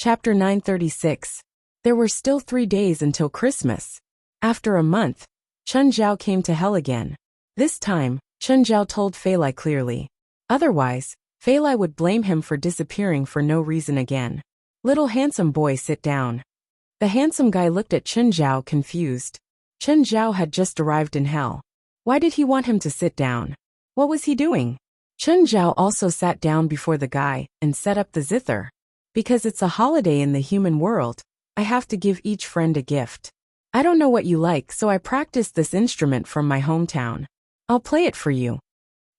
Chapter 936. There were still 3 days until Christmas. After a month, Chen Zhao came to hell again. This time, Chen Zhao told Fei Lai clearly. Otherwise, Fei Lai would blame him for disappearing for no reason again. Little handsome boy, sit down. The handsome guy looked at Chen Zhao confused. Chen Zhao had just arrived in hell. Why did he want him to sit down? What was he doing? Chen Zhao also sat down before the guy and set up the zither. Because it's a holiday in the human world, I have to give each friend a gift. I don't know what you like, so I practiced this instrument from my hometown. I'll play it for you.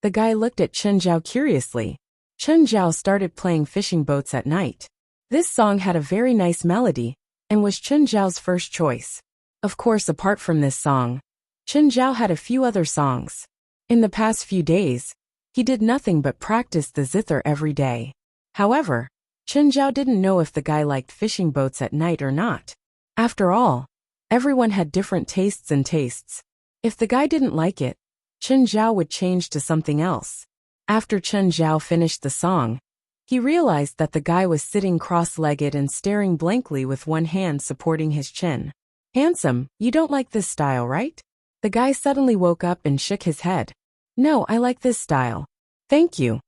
The guy looked at Chen Zhao curiously. Chen Zhao started playing Fishing Boats at Night. This song had a very nice melody and was Chen Zhao's first choice. Of course, apart from this song, Chen Zhao had a few other songs. In the past few days, he did nothing but practice the zither every day. However, Chen Zhao didn't know if the guy liked fishing boats at night or not. After all, everyone had different tastes and tastes. If the guy didn't like it, Chen Zhao would change to something else. After Chen Zhao finished the song, he realized that the guy was sitting cross-legged and staring blankly with one hand supporting his chin. Handsome, you don't like this style, right? The guy suddenly woke up and shook his head. No, I like this style. Thank you.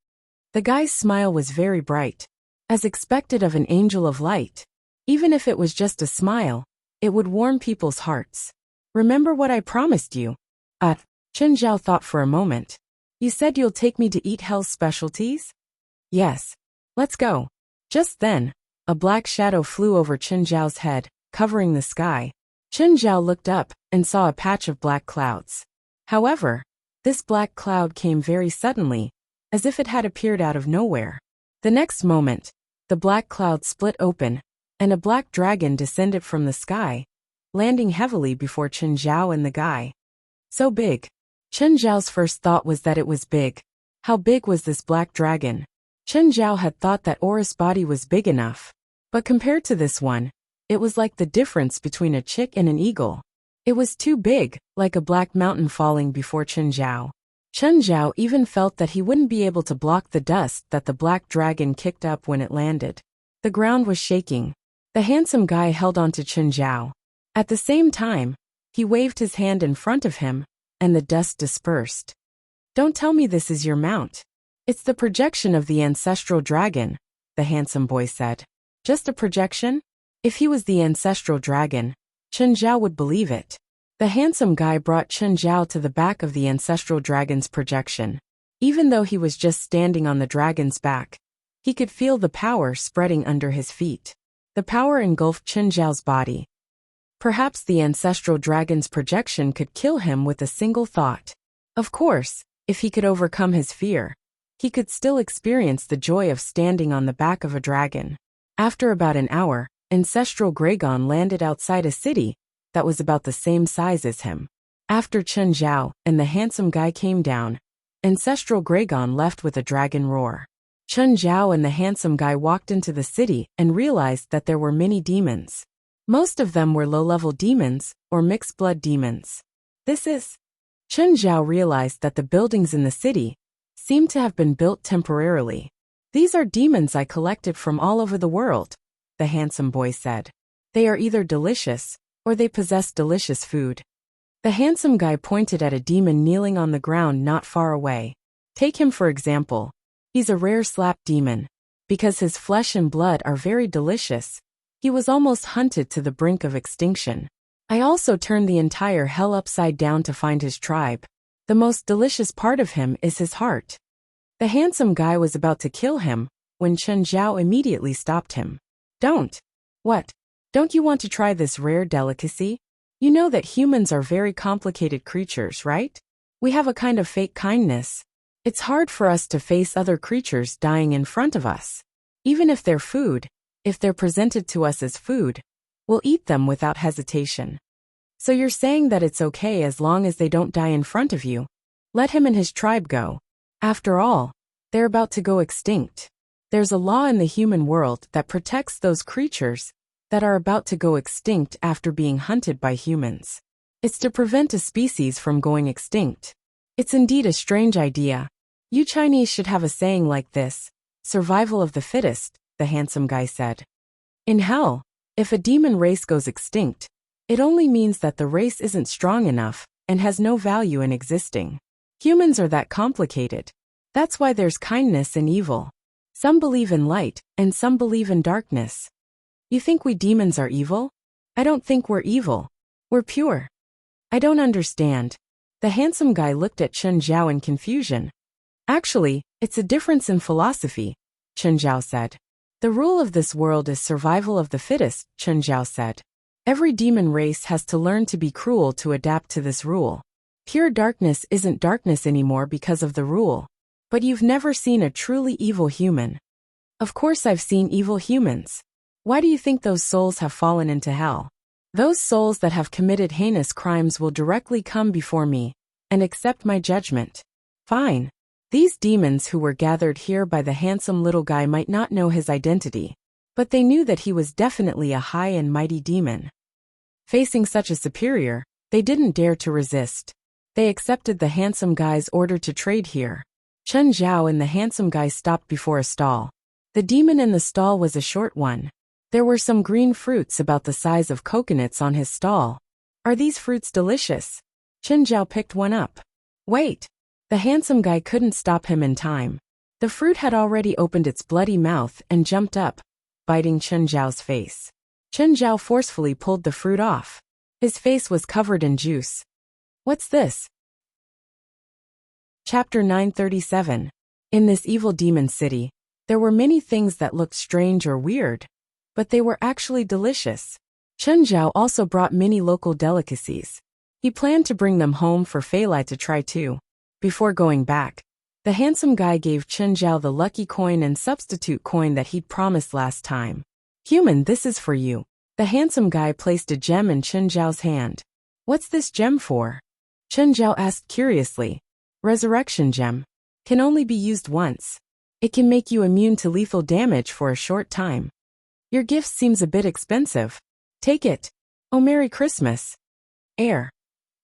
The guy's smile was very bright. As expected of an angel of light. Even if it was just a smile, it would warm people's hearts. Remember what I promised you? Chen Zhao thought for a moment. You said you'll take me to eat hell's specialties? Yes. Let's go. Just then, a black shadow flew over Chen Zhao's head, covering the sky. Chen Zhao looked up and saw a patch of black clouds. However, this black cloud came very suddenly, as if it had appeared out of nowhere. The next moment, the black cloud split open, and a black dragon descended from the sky, landing heavily before Chen Zhao and the guy. So big. Chen Zhao's first thought was that it was big. How big was this black dragon? Chen Zhao had thought that Aura's body was big enough. But compared to this one, it was like the difference between a chick and an eagle. It was too big, like a black mountain falling before Chen Zhao. Chen Zhao even felt that he wouldn't be able to block the dust that the black dragon kicked up when it landed. The ground was shaking. The handsome guy held on to Chen Zhao. At the same time, he waved his hand in front of him, and the dust dispersed. Don't tell me this is your mount. It's the projection of the ancestral dragon, the handsome boy said. Just a projection? If he was the ancestral dragon, Chen Zhao would believe it. The handsome guy brought Chen Zhao to the back of the ancestral dragon's projection. Even though he was just standing on the dragon's back, he could feel the power spreading under his feet. The power engulfed Chen Zhao's body. Perhaps the ancestral dragon's projection could kill him with a single thought. Of course, if he could overcome his fear, he could still experience the joy of standing on the back of a dragon. After about an hour, ancestral Dragon landed outside a city that was about the same size as him. After Chen Zhao and the handsome guy came down, ancestral Dragon left with a dragon roar. Chen Zhao and the handsome guy walked into the city and realized that there were many demons. Most of them were low-level demons or mixed-blood demons. Chen Zhao realized that the buildings in the city seemed to have been built temporarily. These are demons I collected from all over the world, the handsome boy said. They are either delicious, or they possess delicious food. The handsome guy pointed at a demon kneeling on the ground not far away. Take him for example. He's a rare slap demon. Because his flesh and blood are very delicious, he was almost hunted to the brink of extinction. I also turned the entire hell upside down to find his tribe. The most delicious part of him is his heart. The handsome guy was about to kill him, when Chen Zhao immediately stopped him. Don't. What? Don't you want to try this rare delicacy? You know that humans are very complicated creatures, right? We have a kind of fake kindness. It's hard for us to face other creatures dying in front of us. Even if they're food, if they're presented to us as food, we'll eat them without hesitation. So you're saying that it's okay as long as they don't die in front of you? Let him and his tribe go. After all, they're about to go extinct. There's a law in the human world that protects those creatures that are about to go extinct after being hunted by humans. It's to prevent a species from going extinct. It's indeed a strange idea. You Chinese should have a saying like this, survival of the fittest, the handsome guy said. In hell, if a demon race goes extinct, it only means that the race isn't strong enough and has no value in existing. Humans are that complicated. That's why there's kindness and evil. Some believe in light, and some believe in darkness. You think we demons are evil? I don't think we're evil. We're pure. I don't understand. The handsome guy looked at Chen Zhao in confusion. Actually, it's a difference in philosophy, Chen Zhao said. The rule of this world is survival of the fittest, Chen Zhao said. Every demon race has to learn to be cruel to adapt to this rule. Pure darkness isn't darkness anymore because of the rule. But you've never seen a truly evil human. Of course I've seen evil humans. Why do you think those souls have fallen into hell? Those souls that have committed heinous crimes will directly come before me and accept my judgment. Fine. These demons who were gathered here by the handsome little guy might not know his identity, but they knew that he was definitely a high and mighty demon. Facing such a superior, they didn't dare to resist. They accepted the handsome guy's order to trade here. Chen Zhao and the handsome guy stopped before a stall. The demon in the stall was a short one. There were some green fruits about the size of coconuts on his stall. Are these fruits delicious? Chen Zhao picked one up. Wait! The handsome guy couldn't stop him in time. The fruit had already opened its bloody mouth and jumped up, biting Chen Zhao's face. Chen Zhao forcefully pulled the fruit off. His face was covered in juice. What's this? Chapter 937. In this evil demon city, there were many things that looked strange or weird, but they were actually delicious. Chen Zhao also brought many local delicacies. He planned to bring them home for Fei Lai to try too. Before going back, the handsome guy gave Chen Zhao the lucky coin and substitute coin that he'd promised last time. Human, this is for you. The handsome guy placed a gem in Chen Zhao's hand. What's this gem for? Chen Zhao asked curiously. Resurrection gem. Can only be used once. It can make you immune to lethal damage for a short time. Your gift seems a bit expensive. Take it. Oh, Merry Christmas. Air.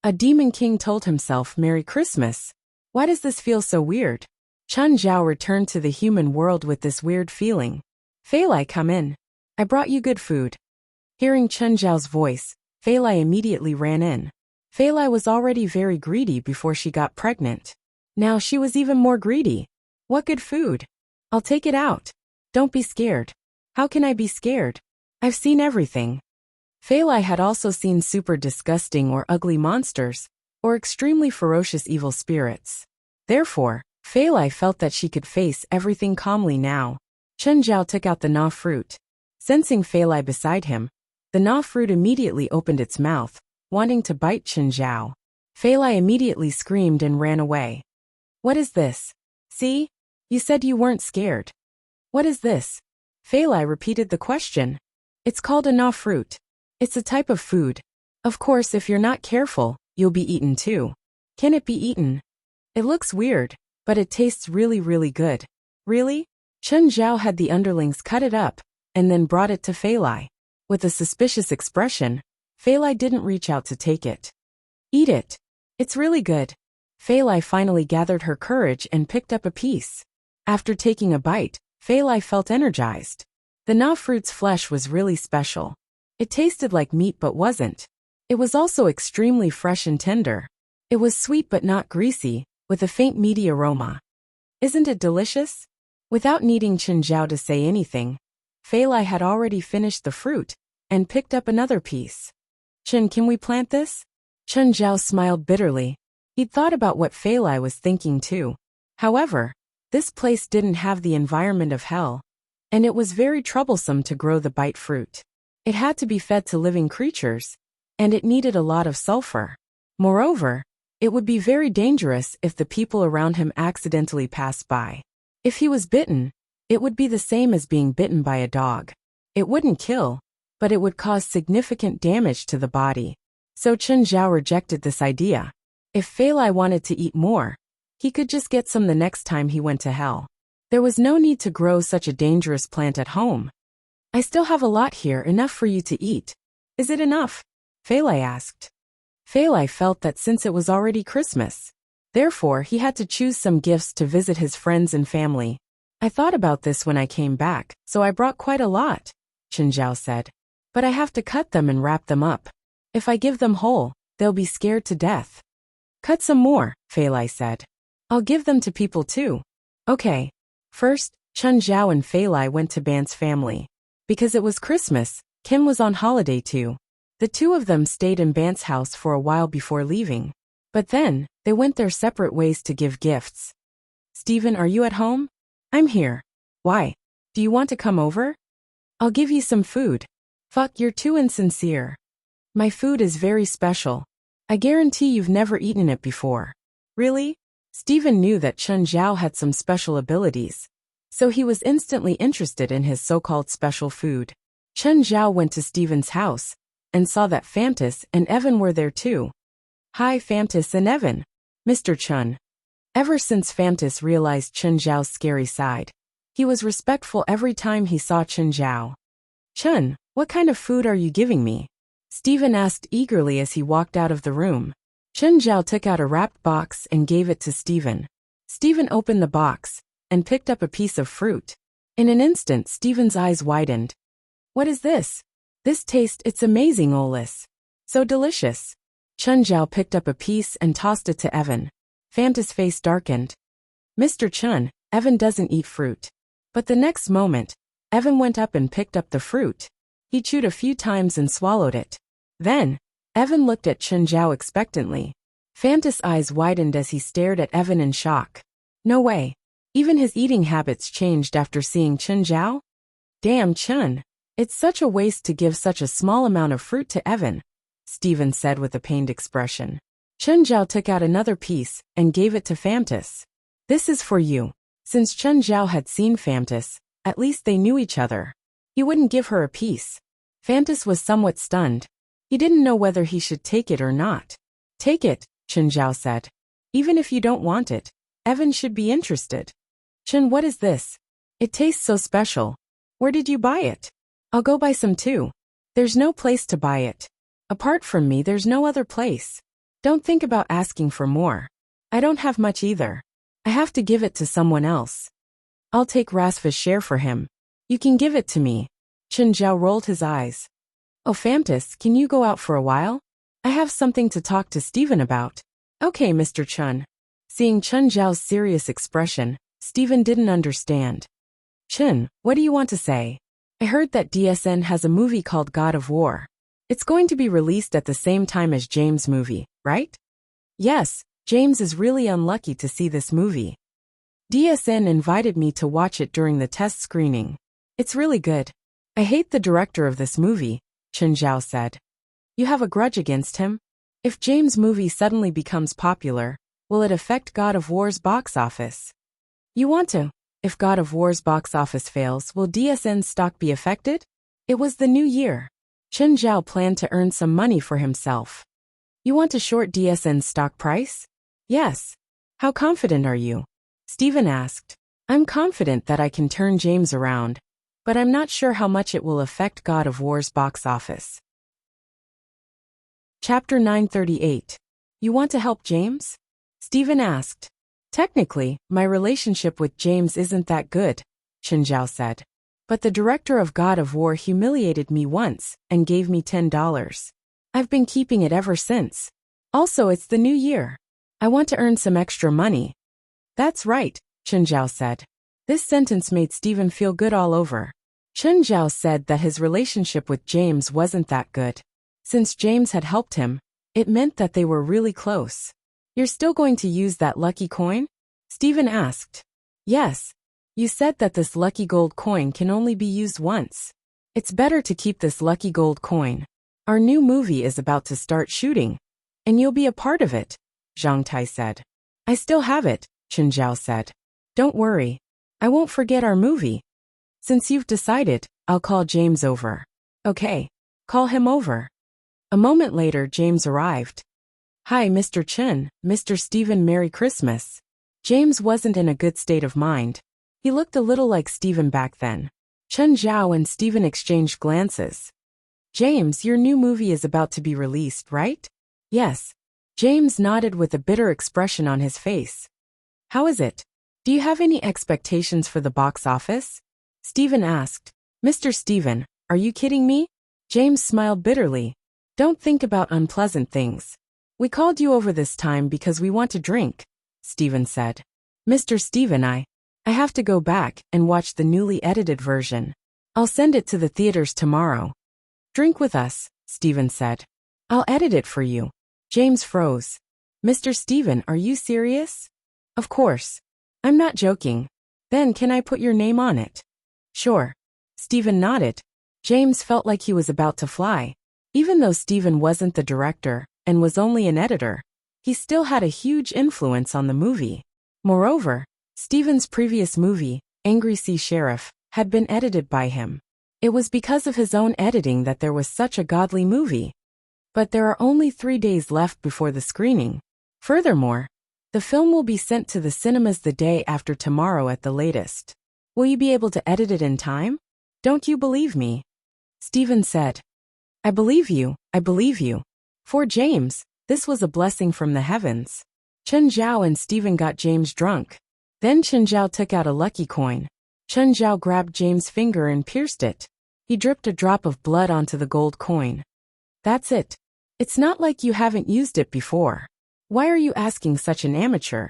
A demon king told himself Merry Christmas. Why does this feel so weird? Chen Zhao returned to the human world with this weird feeling. Fei Lai, come in. I brought you good food. Hearing Chen Zhao's voice, Fei Lai immediately ran in. Fei Lai was already very greedy before she got pregnant. Now she was even more greedy. What good food? I'll take it out. Don't be scared. How can I be scared? I've seen everything. Fei Lai had also seen super disgusting or ugly monsters, or extremely ferocious evil spirits. Therefore, Fei Lai felt that she could face everything calmly now. Chen Zhao took out the na fruit. Sensing Fei Lai beside him, the na fruit immediately opened its mouth, wanting to bite Chen Zhao. Fei Lai immediately screamed and ran away. What is this? See? You said you weren't scared. What is this? Fei Lai repeated the question. It's called a na fruit. It's a type of food. Of course, if you're not careful, you'll be eaten too. Can it be eaten? It looks weird, but it tastes really, really good. Really? Chen Zhao had the underlings cut it up, and then brought it to Fei Lai. With a suspicious expression, Fei Lai didn't reach out to take it. Eat it. It's really good. Fei Lai finally gathered her courage and picked up a piece. After taking a bite, Fei Lai felt energized. The na fruit's flesh was really special. It tasted like meat but wasn't. It was also extremely fresh and tender. It was sweet but not greasy, with a faint meaty aroma. Isn't it delicious? Without needing Chen Zhao to say anything, Fei Lai had already finished the fruit and picked up another piece. Chen, can we plant this? Chen Zhao smiled bitterly. He'd thought about what Fei Lai was thinking too. However, this place didn't have the environment of hell, and it was very troublesome to grow the bite fruit. It had to be fed to living creatures, and it needed a lot of sulfur. Moreover, it would be very dangerous if the people around him accidentally passed by. If he was bitten, it would be the same as being bitten by a dog. It wouldn't kill, but it would cause significant damage to the body. So Chen Zhao rejected this idea. If Fei Lai wanted to eat more, he could just get some the next time he went to hell. There was no need to grow such a dangerous plant at home. I still have a lot here, enough for you to eat. Is it enough? Fei Lai asked. Fei Lai felt that since it was already Christmas, therefore he had to choose some gifts to visit his friends and family. I thought about this when I came back, so I brought quite a lot. Chen Zhao said. But I have to cut them and wrap them up. If I give them whole, they'll be scared to death. Cut some more, Fei Lai said. I'll give them to people too. Okay. First, Chen Zhao and Fei Lai went to Ban's family. Because it was Christmas, Kim was on holiday too. The two of them stayed in Ban's house for a while before leaving. But then, they went their separate ways to give gifts. Stephen, are you at home? I'm here. Why? Do you want to come over? I'll give you some food. Fuck, you're too insincere. My food is very special. I guarantee you've never eaten it before. Really? Stephen knew that Chen Zhao had some special abilities, so he was instantly interested in his so-called special food. Chen Zhao went to Stephen's house and saw that Fantas and Evan were there too. Hi Fantas and Evan. Mr. Chen. Ever since Fantas realized Chen Zhao's scary side, he was respectful every time he saw Chen Zhao. Chen, what kind of food are you giving me? Stephen asked eagerly as he walked out of the room. Chen Zhao took out a wrapped box and gave it to Stephen. Stephen opened the box and picked up a piece of fruit. In an instant, Stephen's eyes widened. What is this? This taste, it's amazing, Olis. So delicious. Chen Zhao picked up a piece and tossed it to Evan. Fanta's face darkened. Mr. Chen, Evan doesn't eat fruit. But the next moment, Evan went up and picked up the fruit. He chewed a few times and swallowed it. Then, Evan looked at Chen Zhao expectantly. Fanta's eyes widened as he stared at Evan in shock. No way. Even his eating habits changed after seeing Chen Zhao? Damn, Chen. It's such a waste to give such a small amount of fruit to Evan, Stephen said with a pained expression. Chen Zhao took out another piece and gave it to Fantas. This is for you. Since Chen Zhao had seen Fantas, at least they knew each other. He wouldn't give her a piece. Fantas was somewhat stunned. He didn't know whether he should take it or not. Take it, Chen Zhao said. Even if you don't want it, Evan should be interested. Chen, what is this? It tastes so special. Where did you buy it? I'll go buy some too. There's no place to buy it. Apart from me, there's no other place. Don't think about asking for more. I don't have much either. I have to give it to someone else. I'll take Rasva's share for him. You can give it to me. Chen Zhao rolled his eyes. Oh, Fantas, can you go out for a while? I have something to talk to Stephen about. Okay, Mr. Chen. Seeing Chen Zhao's serious expression, Stephen didn't understand. Chen, what do you want to say? I heard that DSN has a movie called God of War. It's going to be released at the same time as James' movie, right? Yes, James is really unlucky to see this movie. DSN invited me to watch it during the test screening. It's really good. I hate the director of this movie, Chen Zhao said. You have a grudge against him? If James' movie suddenly becomes popular, will it affect God of War's box office? You want to? If God of War's box office fails, will DSN's stock be affected? It was the new year. Chen Zhao planned to earn some money for himself. You want to short DSN's stock price? Yes. How confident are you? Stephen asked. I'm confident that I can turn James around, but I'm not sure how much it will affect God of War's box office. Chapter 938. You want to help James? Stephen asked. Technically, my relationship with James isn't that good, Chen Zhao said. But the director of God of War humiliated me once and gave me $10. I've been keeping it ever since. Also, it's the new year. I want to earn some extra money. That's right, Chen Zhao said. This sentence made Stephen feel good all over. Chen Zhao said that his relationship with James wasn't that good. Since James had helped him, it meant that they were really close. You're still going to use that lucky coin? Stephen asked. Yes. You said that this lucky gold coin can only be used once. It's better to keep this lucky gold coin. Our new movie is about to start shooting, and you'll be a part of it, Zhang Tai said. I still have it, Chen Zhao said. Don't worry. I won't forget our movie. Since you've decided, I'll call James over. Okay. Call him over. A moment later, James arrived. Hi, Mr. Chen, Mr. Stephen, Merry Christmas. James wasn't in a good state of mind. He looked a little like Stephen back then. Chen Zhao and Stephen exchanged glances. James, your new movie is about to be released, right? Yes. James nodded with a bitter expression on his face. How is it? Do you have any expectations for the box office? Stephen asked. Mr. Stephen, Are you kidding me? James smiled bitterly. Don't think about unpleasant things. We called you over this time because we want to drink, Stephen said. Mr. Stephen, I have to go back and watch the newly edited version. I'll send it to the theaters tomorrow. Drink with us, Stephen said. I'll edit it for you. James froze. Mr. Stephen, are you serious? Of course. I'm not joking. Then can I put your name on it? Sure. Stephen nodded. James felt like he was about to fly. Even though Stephen wasn't the director and was only an editor, he still had a huge influence on the movie. Moreover, Stephen's previous movie, Angry Sea Sheriff, had been edited by him. It was because of his own editing that there was such a godly movie. But there are only 3 days left before the screening. Furthermore, the film will be sent to the cinemas the day after tomorrow at the latest. Will you be able to edit it in time? Don't you believe me? Stephen said. I believe you, I believe you. For James, this was a blessing from the heavens. Chen Zhao and Stephen got James drunk. Then Chen Zhao took out a lucky coin. Chen Zhao grabbed James' finger and pierced it. He dripped a drop of blood onto the gold coin. That's it. It's not like you haven't used it before. Why are you asking such an amateur?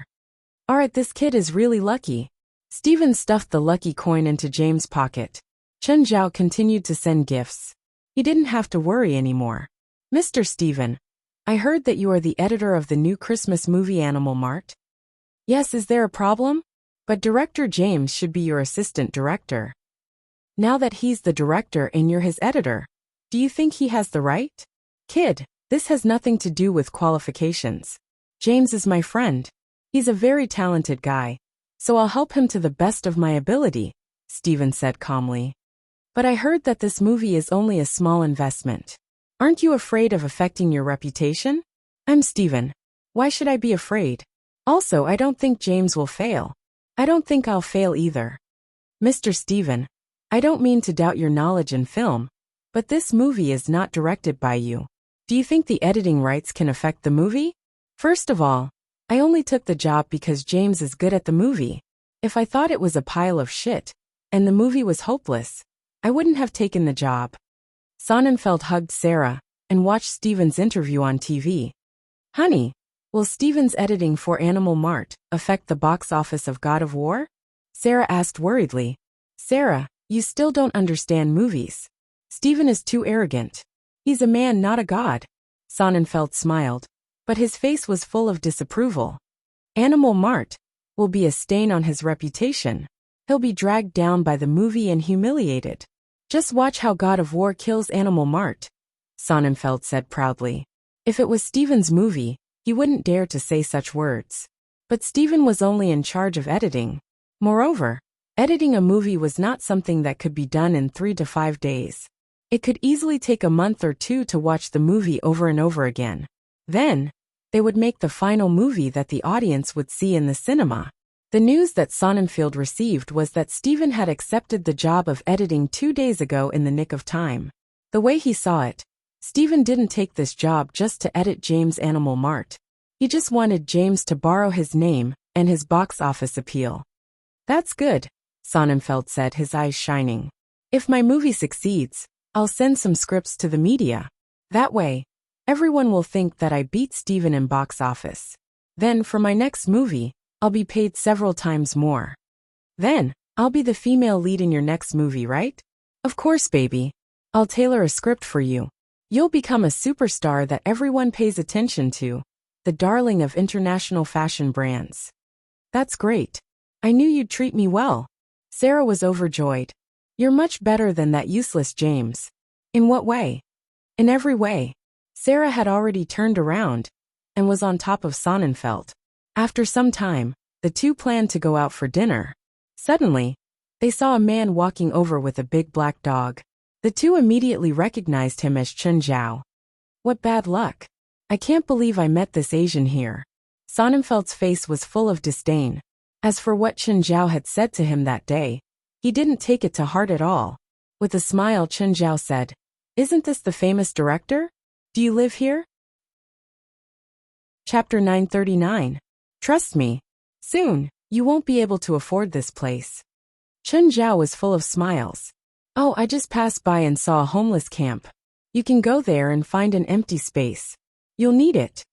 Alright, this kid is really lucky. Stephen stuffed the lucky coin into James' pocket. Chen Zhao continued to send gifts. He didn't have to worry anymore. Mr. Stephen, I heard that you are the editor of the new Christmas movie Animal Mart. Yes, is there a problem? But Director James should be your assistant director. Now that he's the director and you're his editor, do you think he has the right? Kid, this has nothing to do with qualifications. James is my friend. He's a very talented guy, so I'll help him to the best of my ability, Stephen said calmly. But I heard that this movie is only a small investment. Aren't you afraid of affecting your reputation? I'm Stephen. Why should I be afraid? Also, I don't think James will fail. I don't think I'll fail either. Mr. Stephen, I don't mean to doubt your knowledge in film, but this movie is not directed by you. Do you think the editing rights can affect the movie? First of all, I only took the job because James is good at the movie. If I thought it was a pile of shit, and the movie was hopeless, I wouldn't have taken the job. Sonnenfeld hugged Sarah and watched Stephen's interview on TV. Honey, will Stephen's editing for Animal Mart affect the box office of God of War? Sarah asked worriedly. Sarah, you still don't understand movies. Stephen is too arrogant. He's a man, not a god. Sonnenfeld smiled, but his face was full of disapproval. Animal Mart will be a stain on his reputation. He'll be dragged down by the movie and humiliated. Just watch how God of War kills Animal Mart, Sonnenfeld said proudly. If it was Stephen's movie, he wouldn't dare to say such words. But Stephen was only in charge of editing. Moreover, editing a movie was not something that could be done in 3 to 5 days. It could easily take a month or 2 to watch the movie over and over again. Then, they would make the final movie that the audience would see in the cinema. The news that Sonnenfeld received was that Stephen had accepted the job of editing 2 days ago in the nick of time. The way he saw it, Stephen didn't take this job just to edit James' Animal Mart. He just wanted James to borrow his name and his box office appeal. That's good, Sonnenfeld said, his eyes shining. If my movie succeeds, I'll send some scripts to the media. That way, everyone will think that I beat Stephen in box office. Then for my next movie, I'll be paid several times more. Then, I'll be the female lead in your next movie, right? Of course, baby. I'll tailor a script for you. You'll become a superstar that everyone pays attention to, the darling of international fashion brands. That's great. I knew you'd treat me well. Sarah was overjoyed. You're much better than that useless James. In what way? In every way. Sarah had already turned around and was on top of Sonnenfeld. After some time, the two planned to go out for dinner. Suddenly, they saw a man walking over with a big black dog. The two immediately recognized him as Chen Zhao. What bad luck. I can't believe I met this Asian here. Sonnenfeld's face was full of disdain. As for what Chen Zhao had said to him that day, he didn't take it to heart at all. With a smile, Chen Zhao said, Isn't this the famous director? Do you live here? Chapter 939. Trust me. Soon, you won't be able to afford this place. Chen Zhao was full of smiles. Oh, I just passed by and saw a homeless camp. You can go there and find an empty space. You'll need it.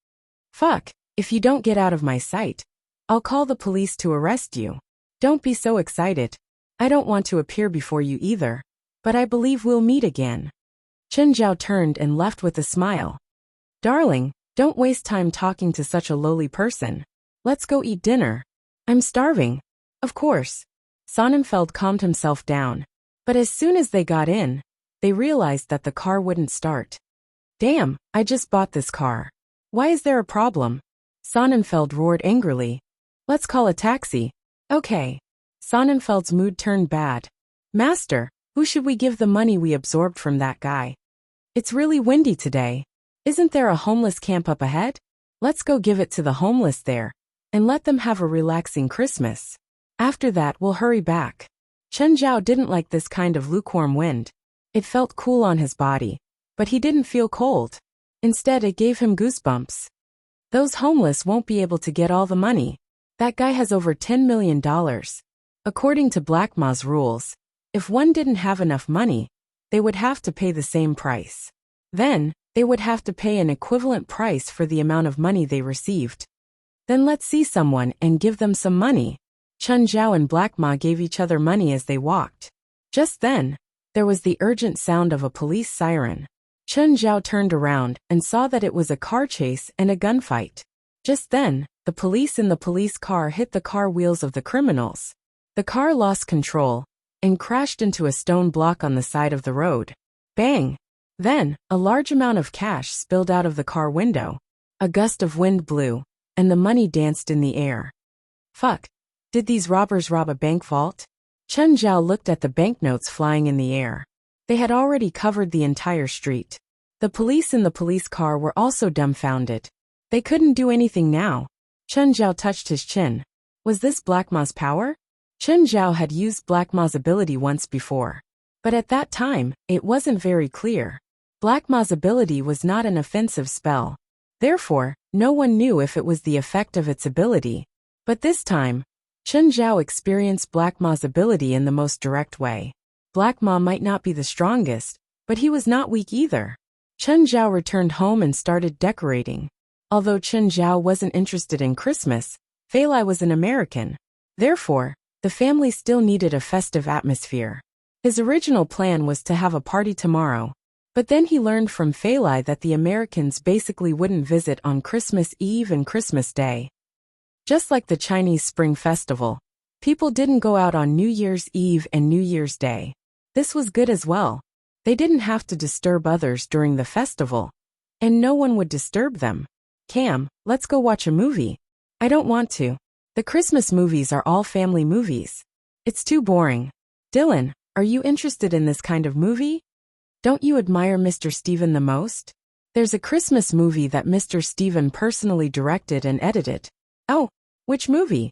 Fuck, if you don't get out of my sight, I'll call the police to arrest you. Don't be so excited. I don't want to appear before you either, but I believe we'll meet again. Chen Zhao turned and left with a smile. Darling, don't waste time talking to such a lowly person. Let's go eat dinner. I'm starving. Of course. Sonnenfeld calmed himself down. But as soon as they got in, they realized that the car wouldn't start. Damn, I just bought this car. Why is there a problem? Sonnenfeld roared angrily. Let's call a taxi. Okay. Sonnenfeld's mood turned bad. Master, who should we give the money we absorbed from that guy? It's really windy today. Isn't there a homeless camp up ahead? Let's go give it to the homeless there, and let them have a relaxing Christmas. After that we'll hurry back. Chen Zhao didn't like this kind of lukewarm wind. It felt cool on his body, but he didn't feel cold. Instead, it gave him goosebumps. Those homeless won't be able to get all the money. That guy has over $10 million. According to Black Ma's rules, if one didn't have enough money, they would have to pay the same price. Then, they would have to pay an equivalent price for the amount of money they received. Then let's see someone and give them some money. Chen Zhao and Black Ma gave each other money as they walked. Just then, there was the urgent sound of a police siren. Chen Zhao turned around and saw that it was a car chase and a gunfight. Just then, the police in the police car hit the car wheels of the criminals. The car lost control and crashed into a stone block on the side of the road. Bang! Then, a large amount of cash spilled out of the car window. A gust of wind blew, and the money danced in the air. Fuck! Did these robbers rob a bank vault? Chen Zhao looked at the banknotes flying in the air. They had already covered the entire street. The police in the police car were also dumbfounded. They couldn't do anything now. Chen Zhao touched his chin. Was this Black Ma's power? Chen Zhao had used Black Ma's ability once before. But at that time, it wasn't very clear. Black Ma's ability was not an offensive spell. Therefore, no one knew if it was the effect of its ability. But this time, Chen Zhao experienced Black Ma's ability in the most direct way. Black Ma might not be the strongest, but he was not weak either. Chen Zhao returned home and started decorating. Although Chen Zhao wasn't interested in Christmas, Fei Lai was an American. Therefore, the family still needed a festive atmosphere. His original plan was to have a party tomorrow, but then he learned from Fei Lai that the Americans basically wouldn't visit on Christmas Eve and Christmas Day. Just like the Chinese Spring Festival, people didn't go out on New Year's Eve and New Year's Day. This was good as well. They didn't have to disturb others during the festival, and no one would disturb them. Cam, let's go watch a movie. I don't want to. The Christmas movies are all family movies. It's too boring. Dylan, are you interested in this kind of movie? Don't you admire Mr. Steven the most? There's a Christmas movie that Mr. Steven personally directed and edited. Oh, which movie?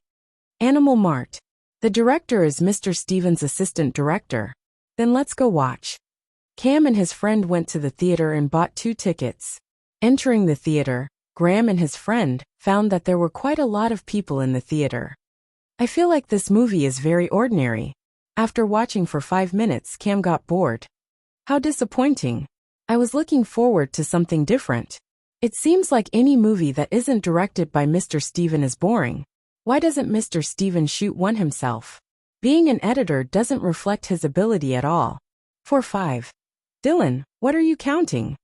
Animal Mart. The director is Mr. Steven's assistant director. Then let's go watch. Cam and his friend went to the theater and bought 2 tickets. Entering the theater, Graham and his friend found that there were quite a lot of people in the theater. I feel like this movie is very ordinary. After watching for 5 minutes, Cam got bored. How disappointing. I was looking forward to something different. It seems like any movie that isn't directed by Mr. Steven is boring. Why doesn't Mr. Steven shoot one himself? Being an editor doesn't reflect his ability at all. 4-5. Dylan, what are you counting?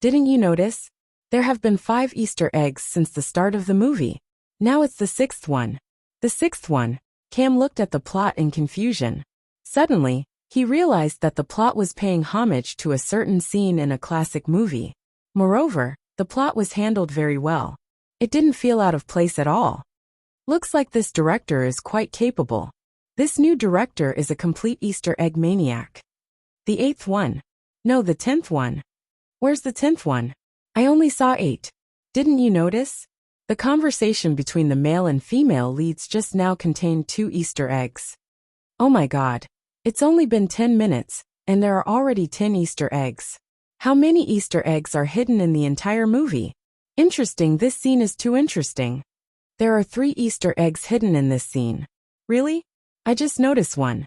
Didn't you notice? There have been 5 Easter eggs since the start of the movie. Now it's the 6th one. The 6th one. Cam looked at the plot in confusion. Suddenly, he realized that the plot was paying homage to a certain scene in a classic movie. Moreover, the plot was handled very well. It didn't feel out of place at all. Looks like this director is quite capable. This new director is a complete Easter egg maniac. The 8th one. No, the 10th one. Where's the 10th one? I only saw 8. Didn't you notice? The conversation between the male and female leads just now contained 2 Easter eggs. Oh my god. It's only been 10 minutes, and there are already 10 Easter eggs. How many Easter eggs are hidden in the entire movie? Interesting, this scene is too interesting. There are 3 Easter eggs hidden in this scene. Really? I just noticed one.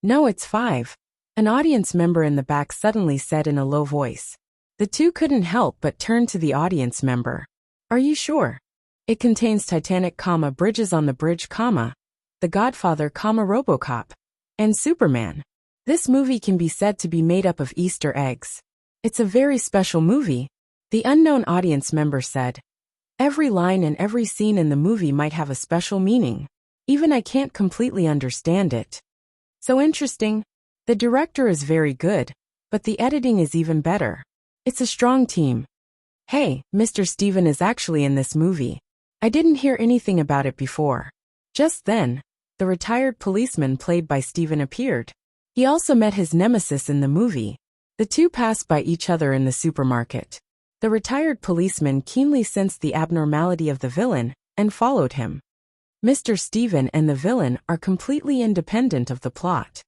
No, it's 5. An audience member in the back suddenly said in a low voice. The two couldn't help but turn to the audience member. Are you sure? It contains Titanic, Bridges on the Bridge, The Godfather, RoboCop, and Superman. This movie can be said to be made up of Easter eggs. It's a very special movie, the unknown audience member said. Every line and every scene in the movie might have a special meaning. Even I can't completely understand it. So interesting. The director is very good, but the editing is even better. It's a strong team. Hey, Mr. Steven is actually in this movie. I didn't hear anything about it before. Just then, the retired policeman played by Steven appeared. He also met his nemesis in the movie. The two passed by each other in the supermarket. The retired policeman keenly sensed the abnormality of the villain and followed him. Mr. Steven and the villain are completely independent of the plot.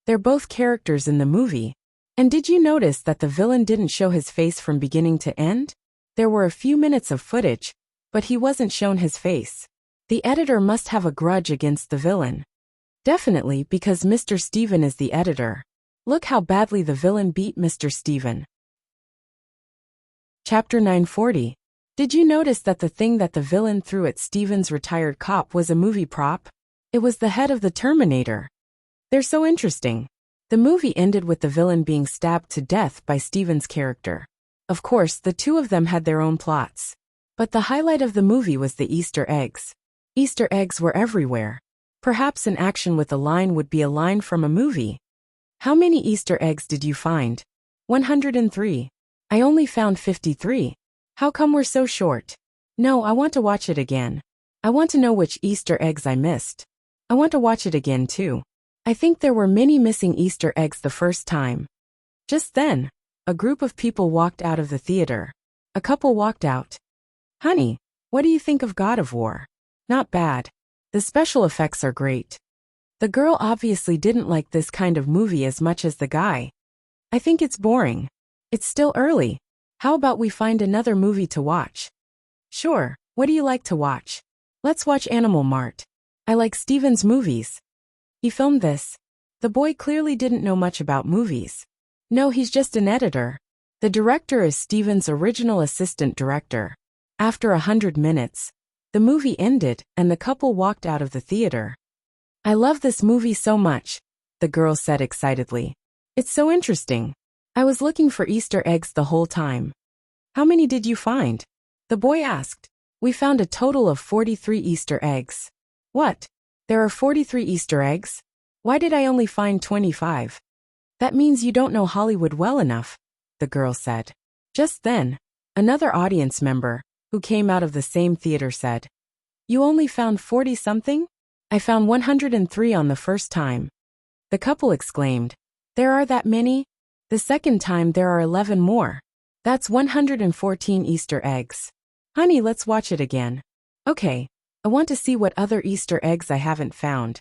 They're both characters in the movie. And did you notice that the villain didn't show his face from beginning to end? There were a few minutes of footage, but he wasn't shown his face. The editor must have a grudge against the villain. Definitely, because Mr. Steven is the editor. Look how badly the villain beat Mr. Steven. Chapter 940. Did you notice that the thing that the villain threw at Steven's retired cop was a movie prop? It was the head of the Terminator. They're so interesting. The movie ended with the villain being stabbed to death by Steven's character. Of course, the two of them had their own plots. But the highlight of the movie was the Easter eggs. Easter eggs were everywhere. Perhaps an action with a line would be a line from a movie. How many Easter eggs did you find? 103. I only found 53. How come we're so short? No, I want to watch it again. I want to know which Easter eggs I missed. I want to watch it again too. I think there were many missing Easter eggs the first time. Just then, a group of people walked out of the theater. A couple walked out. Honey, what do you think of God of War? Not bad. The special effects are great. The girl obviously didn't like this kind of movie as much as the guy. I think it's boring. It's still early. How about we find another movie to watch? Sure, what do you like to watch? Let's watch Animal Mart. I like Steven's movies. He filmed this. The boy clearly didn't know much about movies. No, he's just an editor. The director is Steven's original assistant director. After 100 minutes, the movie ended and the couple walked out of the theater. I love this movie so much, the girl said excitedly. It's so interesting. I was looking for Easter eggs the whole time. How many did you find? The boy asked. We found a total of 43 Easter eggs. What? There are 43 Easter eggs? Why did I only find 25? That means you don't know Hollywood well enough, the girl said. Just then, another audience member, who came out of the same theater said, You only found 40-something? I found 103 on the first time. The couple exclaimed, There are that many? The second time there are 11 more. That's 114 Easter eggs. Honey, let's watch it again. Okay. I want to see what other Easter eggs I haven't found.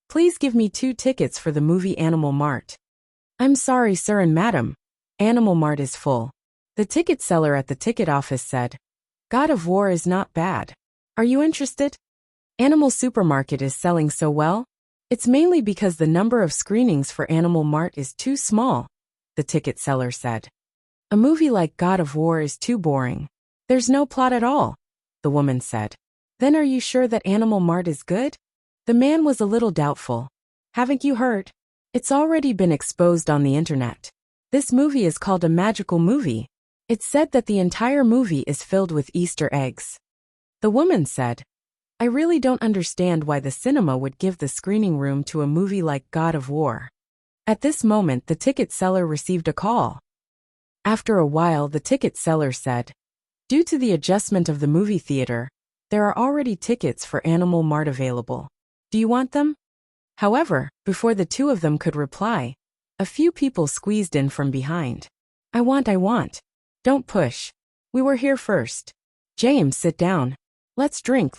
Please give me 2 tickets for the movie Animal Mart. I'm sorry, sir and madam. Animal Mart is full. The ticket seller at the ticket office said. God of War is not bad. Are you interested? Animal Supermarket is selling so well? It's mainly because the number of screenings for Animal Mart is too small, the ticket seller said. A movie like God of War is too boring. There's no plot at all, the woman said. Then are you sure that Animal Mart is good? The man was a little doubtful. Haven't you heard? It's already been exposed on the internet. This movie is called a magical movie. It's said that the entire movie is filled with Easter eggs. The woman said, I really don't understand why the cinema would give the screening room to a movie like God of War. At this moment, the ticket seller received a call. After a while, the ticket seller said, Due to the adjustment of the movie theater, there are already tickets for Animal Mart available. Do you want them? However, before the two of them could reply, a few people squeezed in from behind. I want. Don't push. We were here first. James, sit down. Let's drink.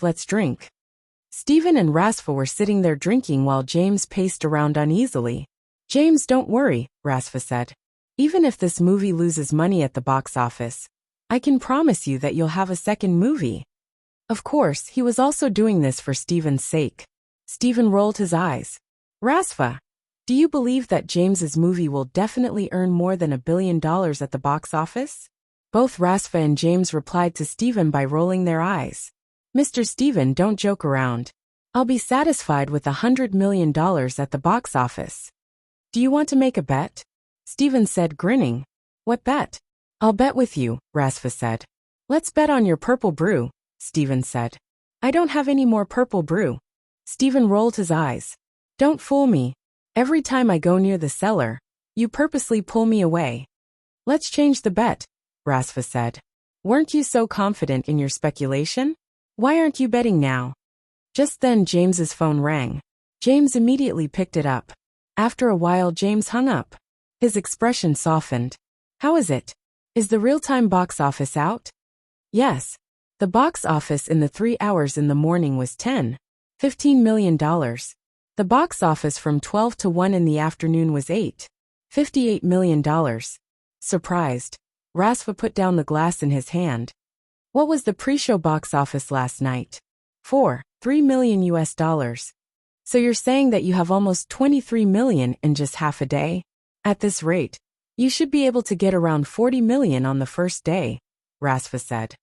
Stephen and Rasfa were sitting there drinking while James paced around uneasily. James, don't worry, Rasfa said. Even if this movie loses money at the box office, I can promise you that you'll have a second movie. Of course, he was also doing this for Stephen's sake. Stephen rolled his eyes. Rasfa, Do you believe that James's movie will definitely earn more than $1 billion at the box office? Both Rasfa and James replied to Stephen by rolling their eyes. Mr. Stephen, don't joke around. I'll be satisfied with $100 million at the box office. Do you want to make a bet? Stephen said, grinning. What bet? I'll bet with you, Rasfa said. Let's bet on your purple brew, Stephen said. I don't have any more purple brew. Stephen rolled his eyes. Don't fool me. Every time I go near the cellar, you purposely pull me away. Let's change the bet, Rasfa said. Weren't you so confident in your speculation? Why aren't you betting now? Just then James's phone rang. James immediately picked it up. After a while James hung up. His expression softened. How is it? Is the real-time box office out? Yes. The box office in the 3 hours in the morning was $10.15 million. The box office from 12 to 1 in the afternoon was $8.58 million. Surprised, Rasfa put down the glass in his hand. What was the pre-show box office last night? $4.3 million US. So you're saying that you have almost 23 million in just half a day? At this rate, you should be able to get around 40 million on the first day, Rasfa said.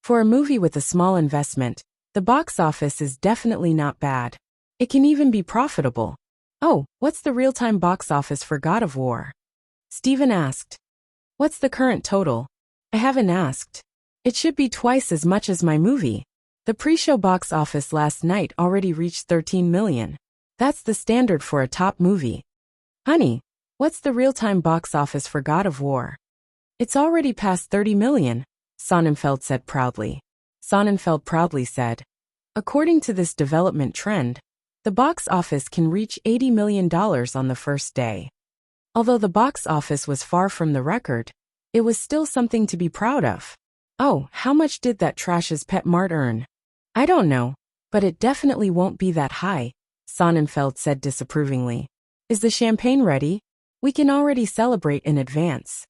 For a movie with a small investment, the box office is definitely not bad. It can even be profitable. Oh, what's the real-time box office for God of War? Stephen asked. What's the current total? I haven't asked. It should be twice as much as my movie. The pre-show box office last night already reached 13 million. That's the standard for a top movie. Honey, what's the real-time box office for God of War? It's already past 30 million, Sonnenfeld said proudly. Sonnenfeld proudly said, according to this development trend, the box office can reach $80 million on the first day. Although the box office was far from the record, it was still something to be proud of. Oh, how much did that trash's pet mart earn? I don't know, but it definitely won't be that high, Sonnenfeld said disapprovingly. Is the champagne ready? We can already celebrate in advance.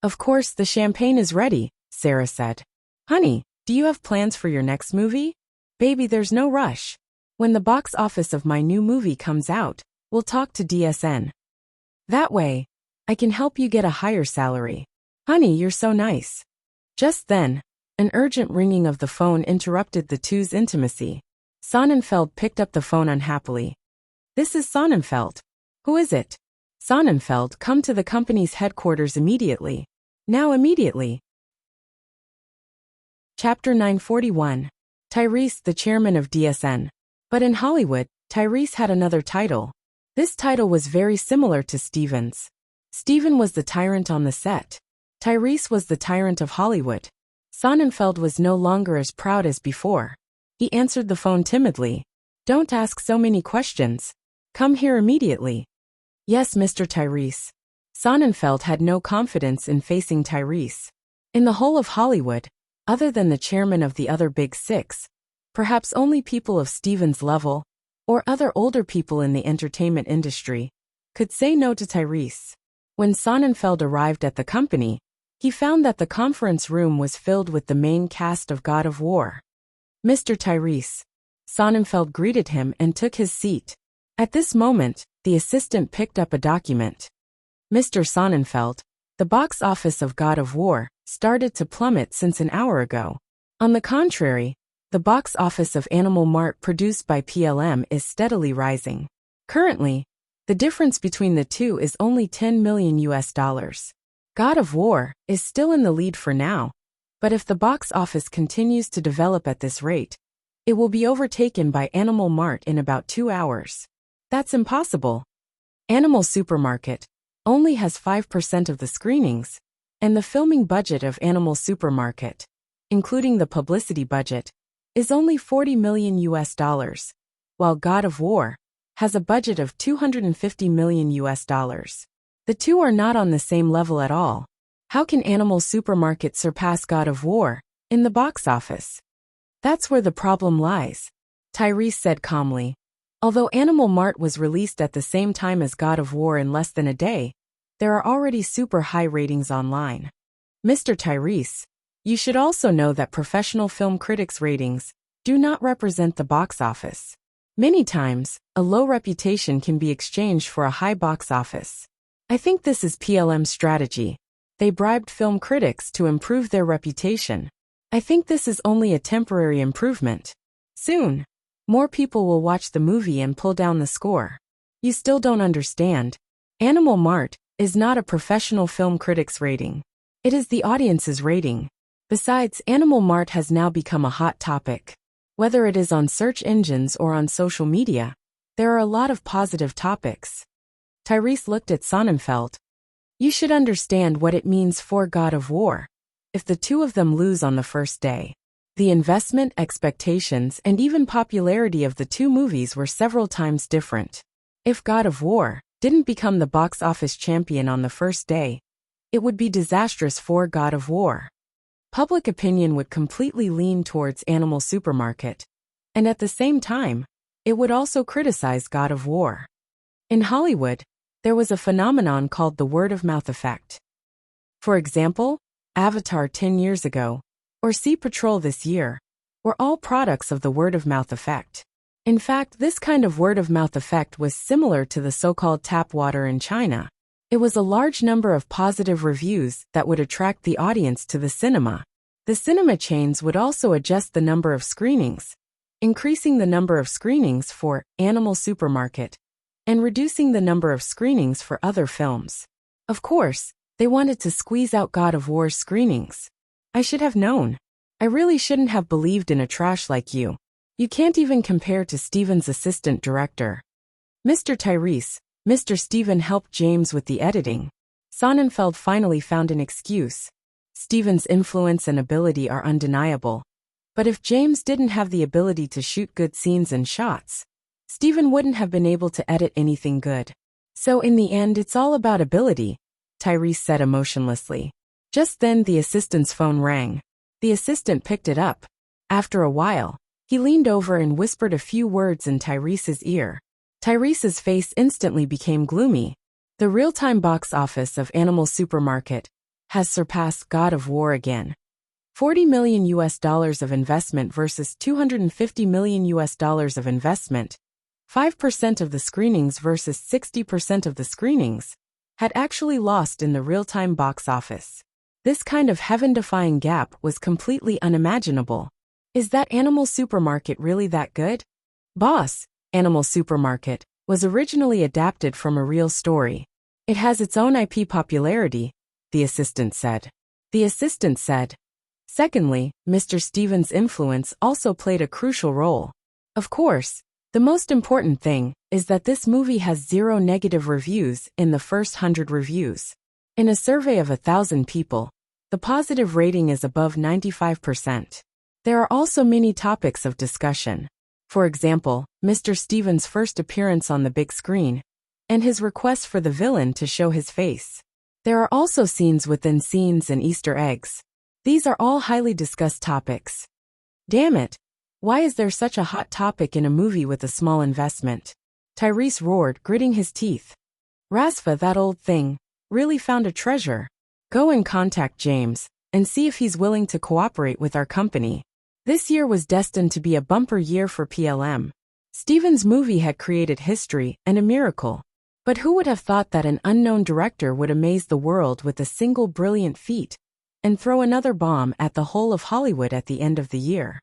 Of course the champagne is ready, Sarah said. Honey, do you have plans for your next movie? Baby, there's no rush. When the box office of my new movie comes out, we'll talk to DSN. That way, I can help you get a higher salary. Honey, you're so nice. Just then, an urgent ringing of the phone interrupted the two's intimacy. Sonnenfeld picked up the phone unhappily. This is Sonnenfeld. Who is it? Sonnenfeld, come to the company's headquarters immediately. Now immediately. Chapter 941. Tyrese, the chairman of DSN. But in Hollywood, Tyrese had another title. This title was very similar to Stephen's. Stephen was the tyrant on the set. Tyrese was the tyrant of Hollywood. Sonnenfeld was no longer as proud as before. He answered the phone timidly. Don't ask so many questions. Come here immediately. Yes, Mr. Tyrese. Sonnenfeld had no confidence in facing Tyrese. In the whole of Hollywood, other than the chairman of the other Big Six, perhaps only people of Stephen's level, or other older people in the entertainment industry, could say no to Tyrese. When Sonnenfeld arrived at the company, he found that the conference room was filled with the main cast of God of War. Mr. Tyrese. Sonnenfeld greeted him and took his seat. At this moment, the assistant picked up a document. Mr. Sonnenfeld, the box office of God of War started to plummet since an hour ago. On the contrary, the box office of Animal Mart produced by PLM is steadily rising. Currently, the difference between the two is only $10 million US. God of War is still in the lead for now, but if the box office continues to develop at this rate, it will be overtaken by Animal Mart in about 2 hours. That's impossible. Animal Supermarket only has 5% of the screenings, and the filming budget of Animal Supermarket, including the publicity budget, is only $40 million US, while God of War has a budget of $250 million US. The two are not on the same level at all. How can Animal Supermarket surpass God of War in the box office? That's where the problem lies, Tyrese said calmly. Although Animal Mart was released at the same time as God of War in less than a day, there are already super high ratings online. Mr. Tyrese, you should also know that professional film critics' ratings do not represent the box office. Many times, a low reputation can be exchanged for a high box office. I think this is PLM's strategy. They bribed film critics to improve their reputation. I think this is only a temporary improvement. Soon, more people will watch the movie and pull down the score. You still don't understand. Animal Mart is not a professional film critic's rating. It is the audience's rating. Besides, Animal Mart has now become a hot topic. Whether it is on search engines or on social media, there are a lot of positive topics. Tyrese looked at Sonnenfeld. You should understand what it means for God of War. If the two of them lose on the first day, the investment, expectations, and even popularity of the two movies were several times different. If God of War didn't become the box office champion on the first day, it would be disastrous for God of War. Public opinion would completely lean towards Animal Supermarket, and at the same time, it would also criticize God of War. In Hollywood, there was a phenomenon called the word-of-mouth effect. For example, Avatar 10 years ago, or Sea Patrol this year, were all products of the word-of-mouth effect. In fact, this kind of word-of-mouth effect was similar to the so-called tap water in China. It was a large number of positive reviews that would attract the audience to the cinema. The cinema chains would also adjust the number of screenings, increasing the number of screenings for Animal Supermarket, and reducing the number of screenings for other films. Of course, they wanted to squeeze out God of War's screenings. I should have known. I really shouldn't have believed in a trash like you. You can't even compare to Steven's assistant director. Mr. Tyrese, Mr. Steven helped James with the editing. Sonnenfeld finally found an excuse. Steven's influence and ability are undeniable. But if James didn't have the ability to shoot good scenes and shots, Steven wouldn't have been able to edit anything good. So in the end, it's all about ability, Tyrese said emotionlessly. Just then the assistant's phone rang. The assistant picked it up. After a while, he leaned over and whispered a few words in Tyrese's ear. Tyrese's face instantly became gloomy. The real-time box office of Animal Supermarket has surpassed God of War again. $40 million of investment versus $250 million of investment. 5% of the screenings versus 60% of the screenings had actually lost in the real-time box office. This kind of heaven-defying gap was completely unimaginable. Is that Animal Supermarket really that good? Boss, Animal Supermarket was originally adapted from a real story. It has its own IP popularity, the assistant said. The assistant said. Secondly, Mr. Stevens' influence also played a crucial role. Of course, the most important thing is that this movie has 0 negative reviews in the first 100 reviews. In a survey of 1,000 people, the positive rating is above 95%. There are also many topics of discussion. For example, Mr. Stevens' first appearance on the big screen, and his request for the villain to show his face. There are also scenes within scenes and Easter eggs. These are all highly discussed topics. Damn it! Why is there such a hot topic in a movie with a small investment? Tyrese roared, gritting his teeth. Rasfa, that old thing, really found a treasure. Go and contact James, and see if he's willing to cooperate with our company. This year was destined to be a bumper year for PLM. Steven's movie had created history and a miracle. But who would have thought that an unknown director would amaze the world with a single brilliant feat and throw another bomb at the whole of Hollywood at the end of the year?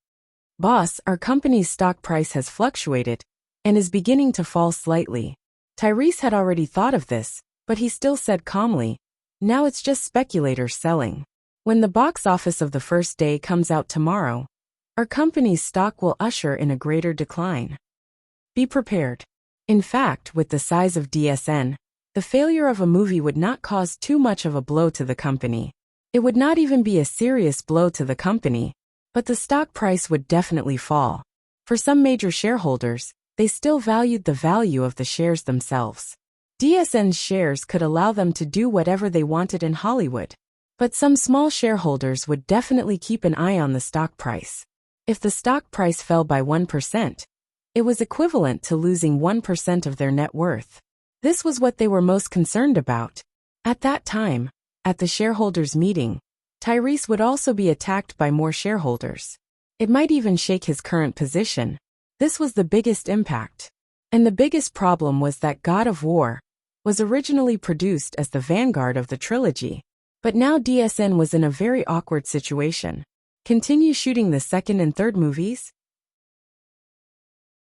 Boss, our company's stock price has fluctuated and is beginning to fall slightly. Tyrese had already thought of this, but he still said calmly, now it's just speculators selling. When the box office of the first day comes out tomorrow, our company's stock will usher in a greater decline. Be prepared. In fact, with the size of DSN, the failure of a movie would not cause too much of a blow to the company. It would not even be a serious blow to the company, but the stock price would definitely fall. For some major shareholders, they still valued the value of the shares themselves. DSN's shares could allow them to do whatever they wanted in Hollywood. But some small shareholders would definitely keep an eye on the stock price. If the stock price fell by 1%, it was equivalent to losing 1% of their net worth. This was what they were most concerned about. At that time, at the shareholders' meeting, Tyrese would also be attacked by more shareholders. It might even shake his current position. This was the biggest impact. And the biggest problem was that God of War was originally produced as the vanguard of the trilogy. But now DSN was in a very awkward situation. Continue shooting the second and third movies?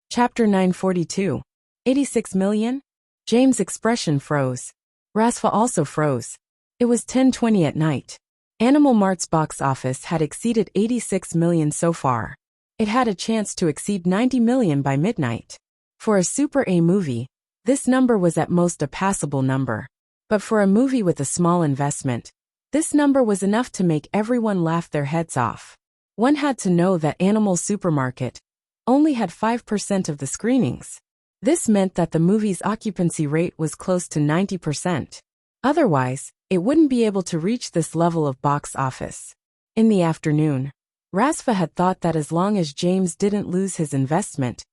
Chapter 942. 86 million? James' expression froze. Rasfa also froze. It was 10:20 at night. Animal Mart's box office had exceeded 86 million so far. It had a chance to exceed 90 million by midnight. For a Super A movie, this number was at most a passable number. But for a movie with a small investment, this number was enough to make everyone laugh their heads off. One had to know that Animal Supermarket only had 5% of the screenings. This meant that the movie's occupancy rate was close to 90%. Otherwise, it wouldn't be able to reach this level of box office. In the afternoon, Rasfa had thought that as long as James didn't lose his investment,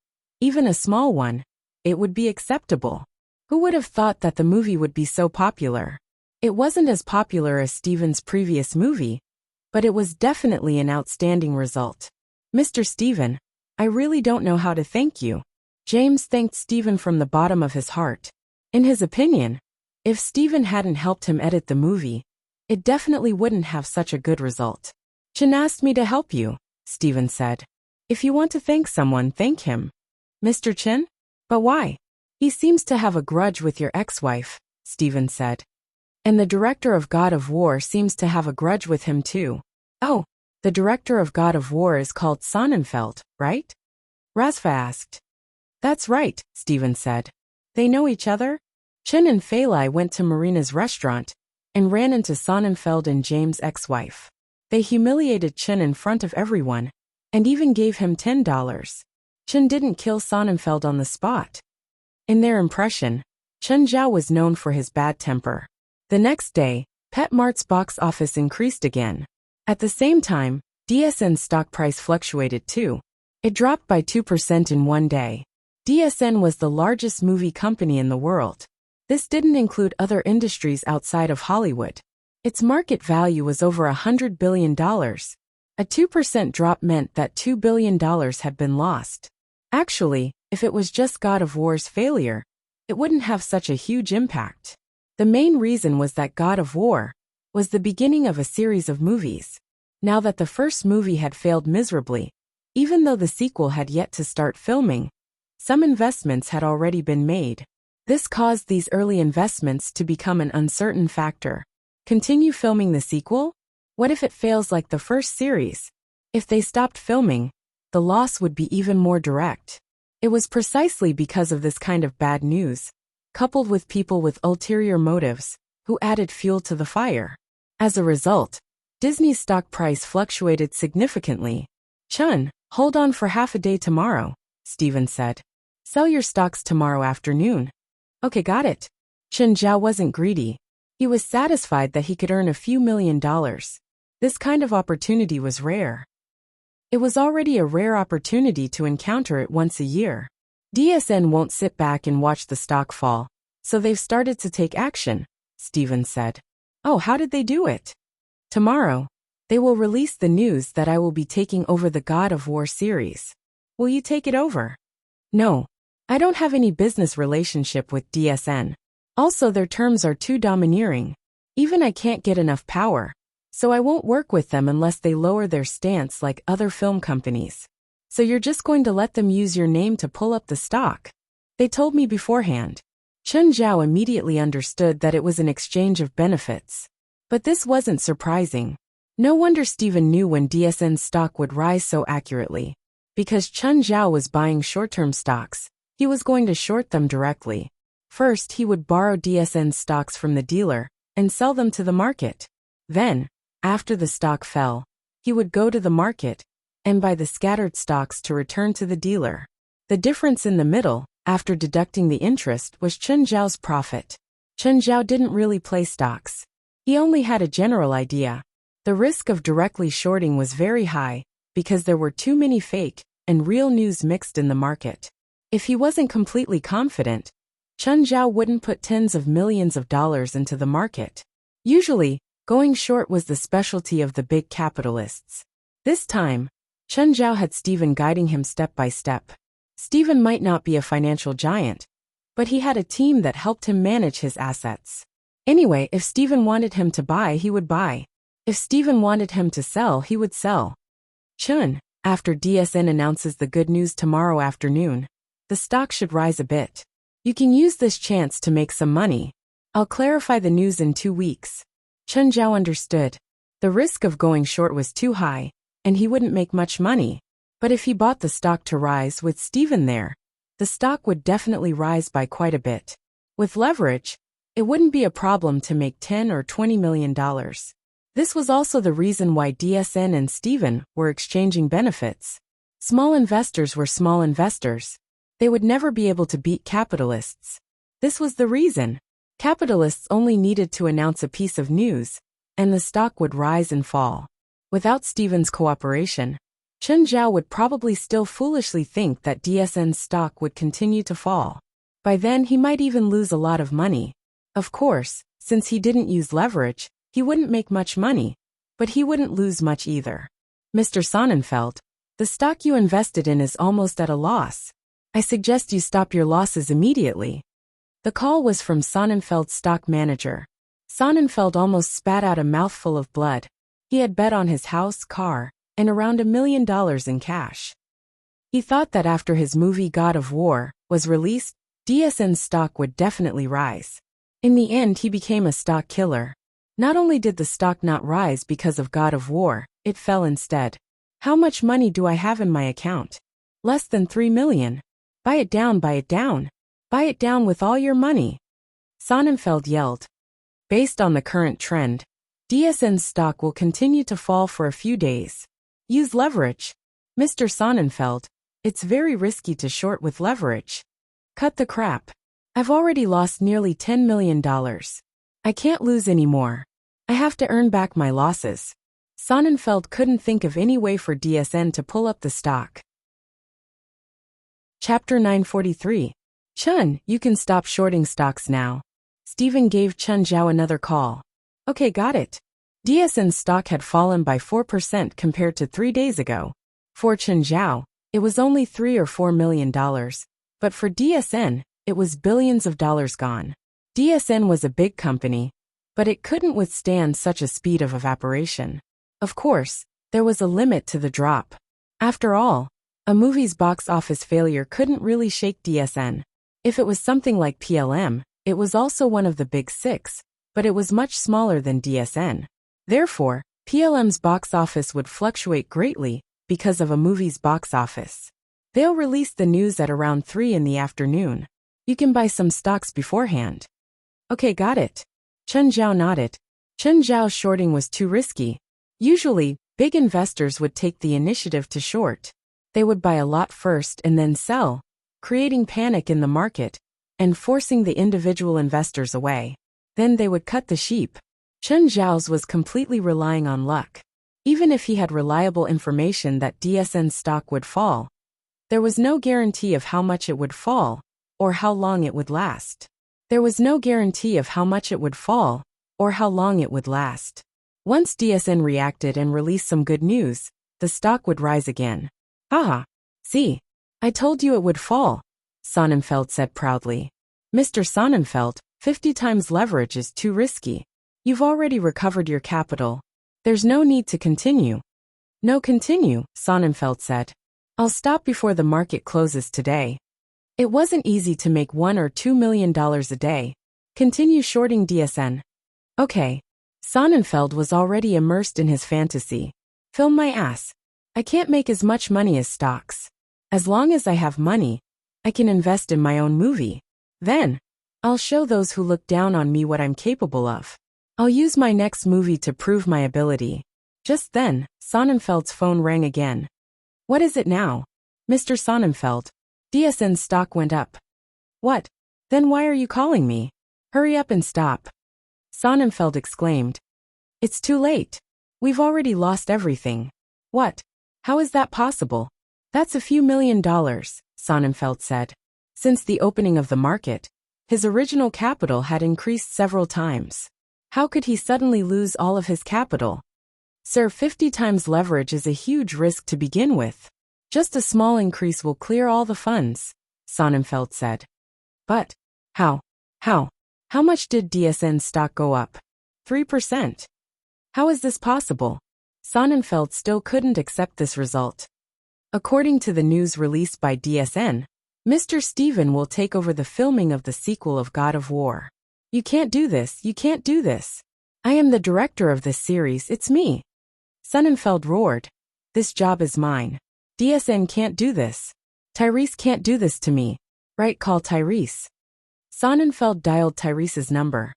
even a small one, it would be acceptable. Who would have thought that the movie would be so popular? It wasn't as popular as Steven's previous movie, but it was definitely an outstanding result. Mr. Steven, I really don't know how to thank you. James thanked Steven from the bottom of his heart. In his opinion, if Steven hadn't helped him edit the movie, it definitely wouldn't have such a good result. Chen asked me to help you, Steven said. If you want to thank someone, thank him. Mr. Chen? But why? He seems to have a grudge with your ex-wife, Steven said. And the director of God of War seems to have a grudge with him too. Oh, the director of God of War is called Sonnenfeld, right? Rasfa asked. That's right, Steven said. They know each other? Chen and Fei Lai went to Marina's restaurant and ran into Sonnenfeld and James' ex-wife. They humiliated Chen in front of everyone and even gave him $10. Chen didn't kill Sonnenfeld on the spot. In their impression, Chen Zhao was known for his bad temper. The next day, Pet Mart's box office increased again. At the same time, DSN's stock price fluctuated too. It dropped by 2% in one day. DSN was the largest movie company in the world. This didn't include other industries outside of Hollywood. Its market value was over $100 billion. A 2% drop meant that $2 billion had been lost. Actually, if it was just God of War's failure, it wouldn't have such a huge impact. The main reason was that God of War was the beginning of a series of movies. Now that the first movie had failed miserably, even though the sequel had yet to start filming, some investments had already been made. This caused these early investments to become an uncertain factor. Continue filming the sequel? What if it fails like the first series? If they stopped filming, the loss would be even more direct. It was precisely because of this kind of bad news, coupled with people with ulterior motives, who added fuel to the fire. As a result, Disney's stock price fluctuated significantly. Chun, hold on for half a day tomorrow, Steven said. Sell your stocks tomorrow afternoon. Okay, got it. Chen Zhao wasn't greedy. He was satisfied that he could earn a few $1,000,000. This kind of opportunity was rare. It was already a rare opportunity to encounter it once a year. DSN won't sit back and watch the stock fall, so they've started to take action, Steven said. Oh, how did they do it? Tomorrow, they will release the news that I will be taking over the God of War series. Will you take it over? No. I don't have any business relationship with DSN. Also, their terms are too domineering. Even I can't get enough power. So I won't work with them unless they lower their stance like other film companies. So you're just going to let them use your name to pull up the stock? They told me beforehand. Chen Zhao immediately understood that it was an exchange of benefits. But this wasn't surprising. No wonder Steven knew when DSN's stock would rise so accurately. Because Chen Zhao was buying short-term stocks, he was going to short them directly. First, he would borrow DSN's stocks from the dealer and sell them to the market. Then, after the stock fell, he would go to the market and buy the scattered stocks to return to the dealer. The difference in the middle, after deducting the interest, was Chen Zhao's profit. Chen Zhao didn't really play stocks. He only had a general idea. The risk of directly shorting was very high because there were too many fake and real news mixed in the market. If he wasn't completely confident, Chen Zhao wouldn't put tens of millions of dollars into the market. Usually, going short was the specialty of the big capitalists. This time, Chen Zhao had Steven guiding him step by step. Stephen might not be a financial giant, but he had a team that helped him manage his assets. Anyway, if Stephen wanted him to buy, he would buy. If Stephen wanted him to sell, he would sell. Chun, after DSN announces the good news tomorrow afternoon, the stock should rise a bit. You can use this chance to make some money. I'll clarify the news in 2 weeks. Chun Zhao understood. The risk of going short was too high, and he wouldn't make much money. But if he bought the stock to rise with Stephen there, the stock would definitely rise by quite a bit. With leverage, it wouldn't be a problem to make $10 or $20 million. This was also the reason why DSN and Stephen were exchanging benefits. Small investors were small investors. They would never be able to beat capitalists. This was the reason. Capitalists only needed to announce a piece of news, and the stock would rise and fall. Without Stephen's cooperation, Chun Zhao would probably still foolishly think that DSN's stock would continue to fall. By then he might even lose a lot of money. Of course, since he didn't use leverage, he wouldn't make much money, but he wouldn't lose much either. Mr. Sonnenfeld, the stock you invested in is almost at a loss. I suggest you stop your losses immediately. The call was from Sonnenfeld's stock manager. Sonnenfeld almost spat out a mouthful of blood. He had bet on his house, car, and around $1 million in cash. He thought that after his movie God of War was released, DSN's stock would definitely rise. In the end, he became a stock killer. Not only did the stock not rise because of God of War, it fell instead. How much money do I have in my account? Less than 3 million. Buy it down, buy it down. Buy it down with all your money. Sonnenfeld yelled. Based on the current trend, DSN's stock will continue to fall for a few days. Use leverage. Mr. Sonnenfeld, it's very risky to short with leverage. Cut the crap. I've already lost nearly $10 million. I can't lose any more. I have to earn back my losses. Sonnenfeld couldn't think of any way for DSN to pull up the stock. Chapter 943. Chun, you can stop shorting stocks now. Stephen gave Chun Zhao another call. Okay, got it. DSN's stock had fallen by 4% compared to 3 days ago. For Chun Zhao, it was only $3 or $4 million, but for DSN, it was billions of dollars gone. DSN was a big company, but it couldn't withstand such a speed of evaporation. Of course, there was a limit to the drop. After all, a movie's box office failure couldn't really shake DSN. If it was something like PLM, it was also one of the big six, but it was much smaller than DSN. Therefore, PLM's box office would fluctuate greatly because of a movie's box office. They'll release the news at around 3 in the afternoon. You can buy some stocks beforehand. Okay, got it. Chun Zhao nodded. Chun Zhao's shorting was too risky. Usually, big investors would take the initiative to short. They would buy a lot first and then sell, creating panic in the market and forcing the individual investors away. Then they would cut the sheep. Chun Zhao's was completely relying on luck. Even if he had reliable information that DSN's stock would fall, there was no guarantee of how much it would fall or how long it would last. There was no guarantee of how much it would fall or how long it would last. Once DSN reacted and released some good news, the stock would rise again. Haha. See, I told you it would fall, Sonnenfeld said proudly. Mr. Sonnenfeld, 50 times leverage is too risky. You've already recovered your capital. There's no need to continue. No continue, Sonnenfeld said. I'll stop before the market closes today. It wasn't easy to make $1 or $2 million a day. Continue shorting DSN. Okay. Sonnenfeld was already immersed in his fantasy. Film my ass. I can't make as much money as stocks. As long as I have money, I can invest in my own movie. Then, I'll show those who look down on me what I'm capable of. I'll use my next movie to prove my ability. Just then, Sonnenfeld's phone rang again. What is it now? Mr. Sonnenfeld. DSN's stock went up. What? Then why are you calling me? Hurry up and stop. Sonnenfeld exclaimed. It's too late. We've already lost everything. What? How is that possible? That's a few $1 million, Sonnenfeld said. Since the opening of the market, his original capital had increased several times. How could he suddenly lose all of his capital? Sir, 50 times leverage is a huge risk to begin with. Just a small increase will clear all the funds, Sonnenfeld said. But, how? How much did DSN's stock go up? 3%. How is this possible? Sonnenfeld still couldn't accept this result. According to the news released by DSN, Mr. Steven will take over the filming of the sequel of God of War. You can't do this, you can't do this. I am the director of this series, it's me. Sonnenfeld roared. This job is mine. DSN can't do this. Tyrese can't do this to me. Right, call Tyrese. Sonnenfeld dialed Tyrese's number.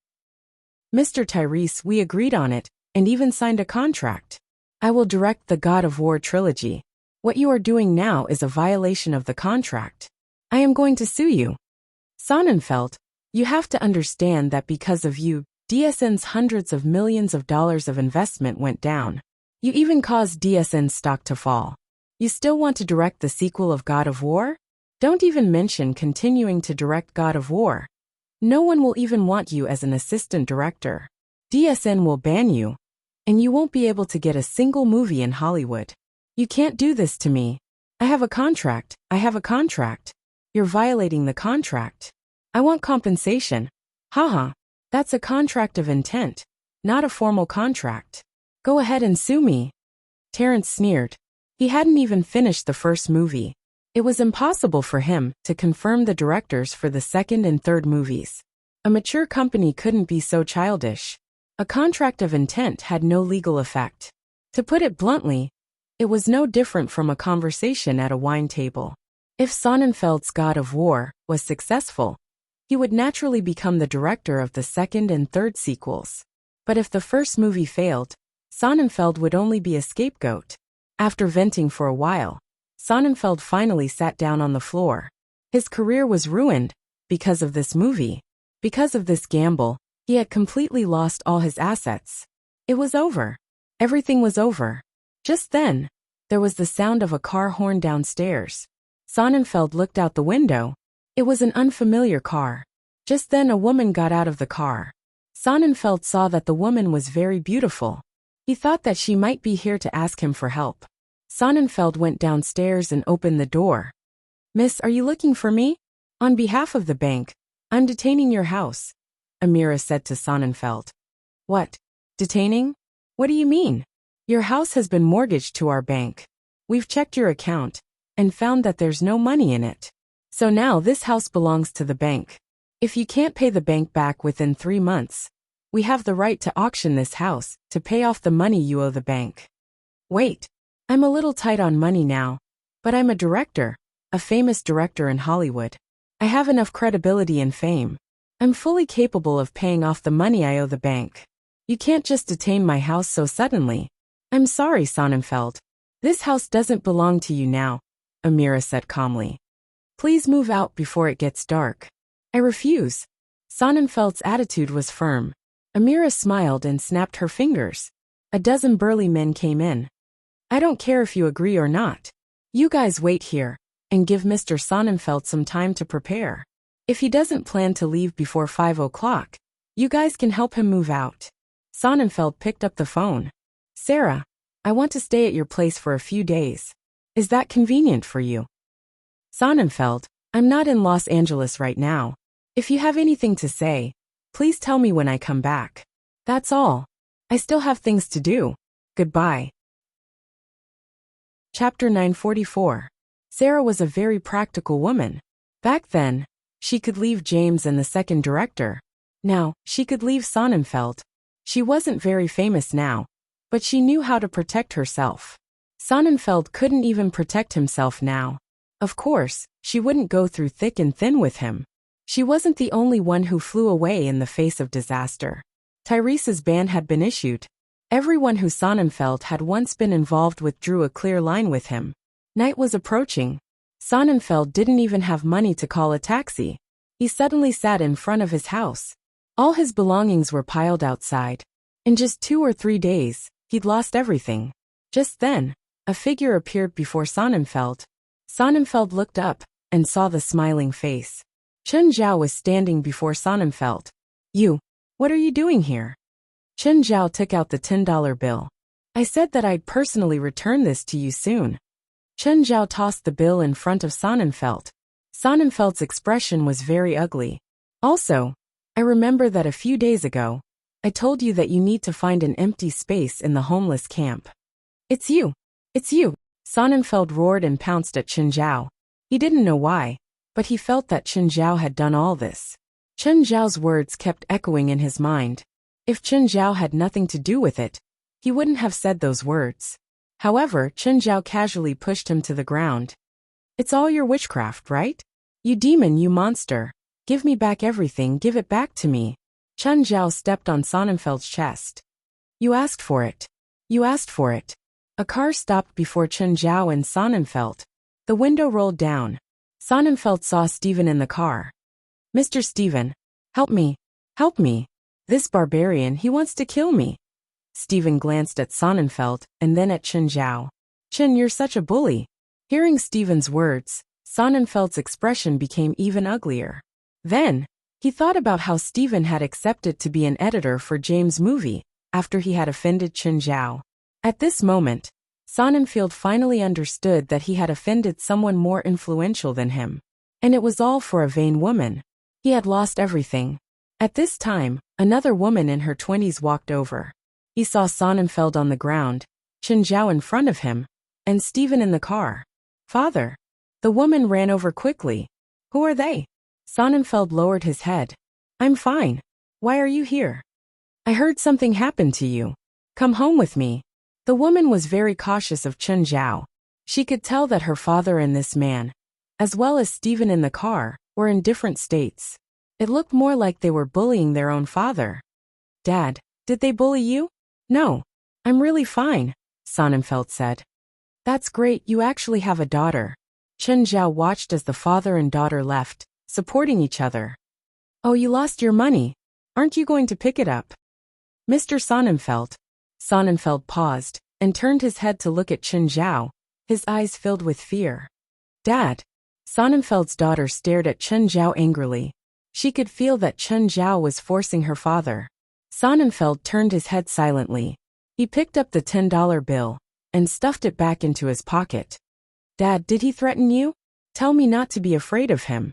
Mr. Tyrese, we agreed on it, and even signed a contract. I will direct the God of War trilogy. What you are doing now is a violation of the contract. I am going to sue you. Sonnenfeld, you have to understand that because of you, DSN's hundreds of millions of dollars of investment went down. You even caused DSN's stock to fall. You still want to direct the sequel of God of War? Don't even mention continuing to direct God of War. No one will even want you as an assistant director. DSN will ban you, and you won't be able to get a single movie in Hollywood. You can't do this to me. I have a contract. You're violating the contract. I want compensation. Haha. That's a contract of intent, not a formal contract. Go ahead and sue me. Terrence sneered. He hadn't even finished the first movie. It was impossible for him to confirm the directors for the second and third movies. A mature company couldn't be so childish. A contract of intent had no legal effect. To put it bluntly, it was no different from a conversation at a wine table. If Sonnenfeld's God of War was successful, he would naturally become the director of the second and third sequels. But if the first movie failed, Sonnenfeld would only be a scapegoat. After venting for a while, Sonnenfeld finally sat down on the floor. His career was ruined because of this movie. Because of this gamble, he had completely lost all his assets. It was over. Everything was over. Just then, there was the sound of a car horn downstairs. Sonnenfeld looked out the window. It was an unfamiliar car. Just then a woman got out of the car. Sonnenfeld saw that the woman was very beautiful. He thought that she might be here to ask him for help. Sonnenfeld went downstairs and opened the door. Miss, are you looking for me? On behalf of the bank, I'm detaining your house, Amira said to Sonnenfeld. What? Detaining? What do you mean? Your house has been mortgaged to our bank. We've checked your account and found that there's no money in it. So now this house belongs to the bank. If you can't pay the bank back within 3 months, we have the right to auction this house to pay off the money you owe the bank. Wait, I'm a little tight on money now, but I'm a director, a famous director in Hollywood. I have enough credibility and fame. I'm fully capable of paying off the money I owe the bank. You can't just detain my house so suddenly. I'm sorry, Sonnenfeld. This house doesn't belong to you now, Amira said calmly. Please move out before it gets dark. I refuse. Sonnenfeld's attitude was firm. Amira smiled and snapped her fingers. A dozen burly men came in. I don't care if you agree or not. You guys wait here and give Mr. Sonnenfeld some time to prepare. If he doesn't plan to leave before 5 o'clock, you guys can help him move out. Sonnenfeld picked up the phone. Sarah, I want to stay at your place for a few days. Is that convenient for you? Sonnenfeld, I'm not in Los Angeles right now. If you have anything to say, please tell me when I come back. That's all. I still have things to do. Goodbye. Chapter 944. Sarah was a very practical woman. Back then, she could leave James and the second director. Now, she could leave Sonnenfeld. She wasn't very famous now, but she knew how to protect herself. Sonnenfeld couldn't even protect himself now. Of course, she wouldn't go through thick and thin with him. She wasn't the only one who flew away in the face of disaster. Tyrese's ban had been issued. Everyone who Sonnenfeld had once been involved with drew a clear line with him. Night was approaching. Sonnenfeld didn't even have money to call a taxi. He suddenly sat in front of his house. All his belongings were piled outside. In just 2 or 3 days, he'd lost everything. Just then, a figure appeared before Sonnenfeld. Sonnenfeld looked up and saw the smiling face. Chen Zhao was standing before Sonnenfeld. You, what are you doing here? Chen Zhao took out the $10 bill. I said that I'd personally return this to you soon. Chen Zhao tossed the bill in front of Sonnenfeld. Sonnenfeld's expression was very ugly. Also, I remember that a few days ago, I told you that you need to find an empty space in the homeless camp. It's you. It's you. Sonnenfeld roared and pounced at Chen Zhao. He didn't know why, but he felt that Chen Zhao had done all this. Chen Zhao's words kept echoing in his mind. If Chen Zhao had nothing to do with it, he wouldn't have said those words. However, Chen Zhao casually pushed him to the ground. It's all your witchcraft, right? You demon, you monster. Give me back everything, give it back to me. Chen Zhao stepped on Sonnenfeld's chest. You asked for it. You asked for it. A car stopped before Chen Zhao and Sonnenfeld. The window rolled down. Sonnenfeld saw Stephen in the car. Mr. Stephen, help me. Help me. This barbarian, he wants to kill me. Stephen glanced at Sonnenfeld and then at Chen Zhao. Chen, you're such a bully. Hearing Stephen's words, Sonnenfeld's expression became even uglier. Then, he thought about how Stephen had accepted to be an editor for James' movie after he had offended Chen Zhao. At this moment, Sonnenfeld finally understood that he had offended someone more influential than him. And it was all for a vain woman. He had lost everything. At this time, another woman in her 20s walked over. He saw Sonnenfeld on the ground, Chen Zhao in front of him, and Stephen in the car. Father. The woman ran over quickly. Who are they? Sonnenfeld lowered his head. I'm fine. Why are you here? I heard something happened to you. Come home with me. The woman was very cautious of Chen Zhao. She could tell that her father and this man, as well as Stephen in the car, were in different states. It looked more like they were bullying their own father. Dad, did they bully you? No. I'm really fine, Sonnenfeld said. That's great, you actually have a daughter. Chen Zhao watched as the father and daughter left, supporting each other. Oh, you lost your money. Aren't you going to pick it up? Mr. Sonnenfeld. Sonnenfeld paused and turned his head to look at Chen Zhao, his eyes filled with fear. Dad. Sonnenfeld's daughter stared at Chen Zhao angrily. She could feel that Chen Zhao was forcing her father. Sonnenfeld turned his head silently. He picked up the $10 bill and stuffed it back into his pocket. Dad, did he threaten you? Tell me not to be afraid of him.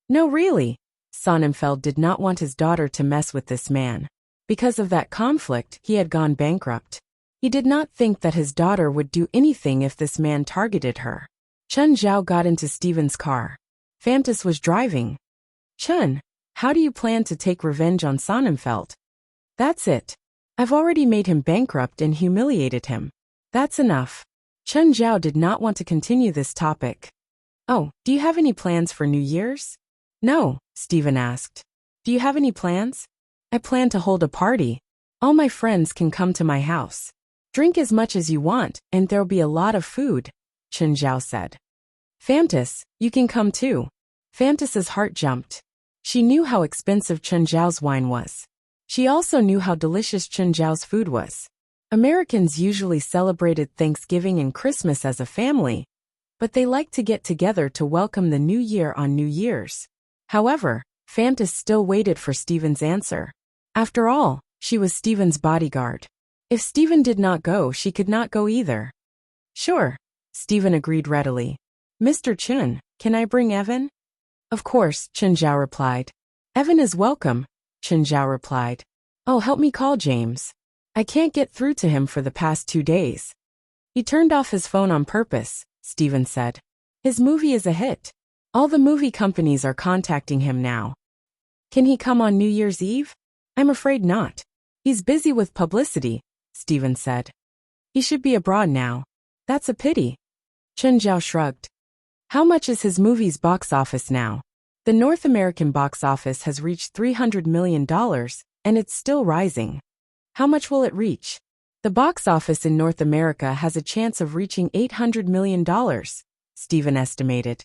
No, really. Sonnenfeld did not want his daughter to mess with this man. Because of that conflict, he had gone bankrupt. He did not think that his daughter would do anything if this man targeted her. Chen Zhao got into Stephen's car. Fantas was driving. Chen, how do you plan to take revenge on Sonnenfeld? That's it. I've already made him bankrupt and humiliated him. That's enough. Chen Zhao did not want to continue this topic. Oh, do you have any plans for New Year's? No, Stephen asked. Do you have any plans? I plan to hold a party. All my friends can come to my house. Drink as much as you want, and there'll be a lot of food, Chen Zhao said. Fantas, you can come too. Fantas's heart jumped. She knew how expensive Chen Zhao's wine was. She also knew how delicious Chen Zhao's food was. Americans usually celebrated Thanksgiving and Christmas as a family, but they liked to get together to welcome the new year on New Year's. However, Fantas still waited for Stephen's answer. After all, she was Stephen's bodyguard. If Stephen did not go, she could not go either. Sure, Stephen agreed readily. Mr. Chen, can I bring Evan? Of course, Chen Zhao replied. Evan is welcome, Chen Zhao replied. Oh, help me call James. I can't get through to him for the past 2 days. He turned off his phone on purpose, Stephen said. His movie is a hit. All the movie companies are contacting him now. Can he come on New Year's Eve? I'm afraid not. He's busy with publicity, Stephen said. He should be abroad now. That's a pity. Chen Zhao shrugged. How much is his movie's box office now? The North American box office has reached $300 million, and it's still rising. How much will it reach? The box office in North America has a chance of reaching $800 million, Stephen estimated.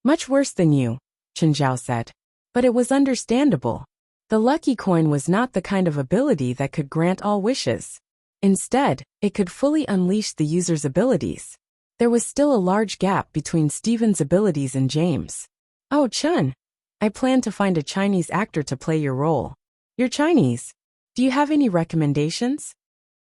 Much worse than you, Chen Zhao said. But it was understandable. The lucky coin was not the kind of ability that could grant all wishes. Instead, it could fully unleash the user's abilities. There was still a large gap between Stephen's abilities and James. Oh, Chen. I plan to find a Chinese actor to play your role. You're Chinese. Do you have any recommendations?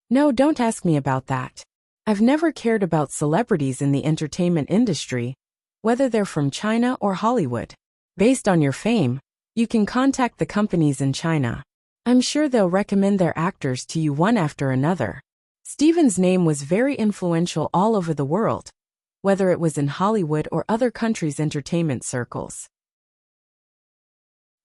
No, don't ask me about that. I've never cared about celebrities in the entertainment industry, whether they're from China or Hollywood. Based on your fame, you can contact the companies in China. I'm sure they'll recommend their actors to you one after another. Steven's name was very influential all over the world, whether it was in Hollywood or other countries' entertainment circles.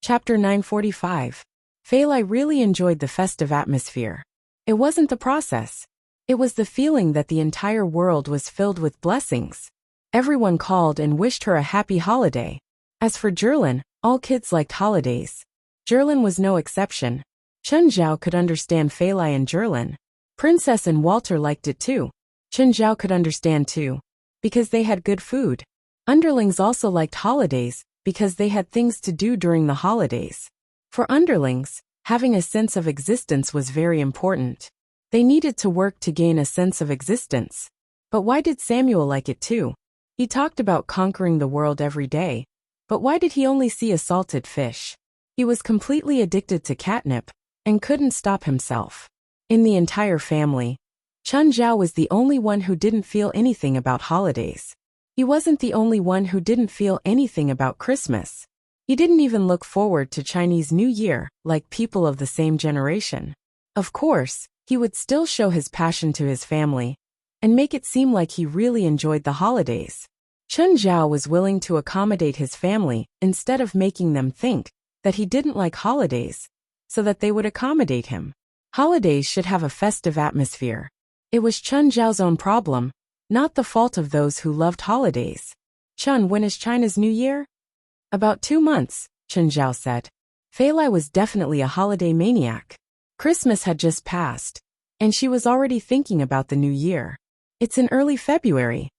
Chapter 945. Fei Lai really enjoyed the festive atmosphere. It wasn't the process. It was the feeling that the entire world was filled with blessings. Everyone called and wished her a happy holiday. As for Zhilin, all kids liked holidays. Zhilin was no exception. Chen Zhao could understand Fei Lai and Zhilin. Princess and Walter liked it too. Chen Zhao could understand too, because they had good food. Underlings also liked holidays, because they had things to do during the holidays. For underlings, having a sense of existence was very important. They needed to work to gain a sense of existence. But why did Samuel like it too? He talked about conquering the world every day. But why did he only see a salted fish? He was completely addicted to catnip, and couldn't stop himself. In the entire family, Chen Zhao was the only one who didn't feel anything about holidays. He wasn't the only one who didn't feel anything about Christmas. He didn't even look forward to Chinese New Year, like people of the same generation. Of course, he would still show his passion to his family, and make it seem like he really enjoyed the holidays. Chen Zhao was willing to accommodate his family instead of making them think that he didn't like holidays, so that they would accommodate him. Holidays should have a festive atmosphere. It was Chen Zhao's own problem, not the fault of those who loved holidays. Chen, when is China's New Year? About 2 months, Chen Zhao said. Fei Lai was definitely a holiday maniac. Christmas had just passed, and she was already thinking about the new year. It's in early February.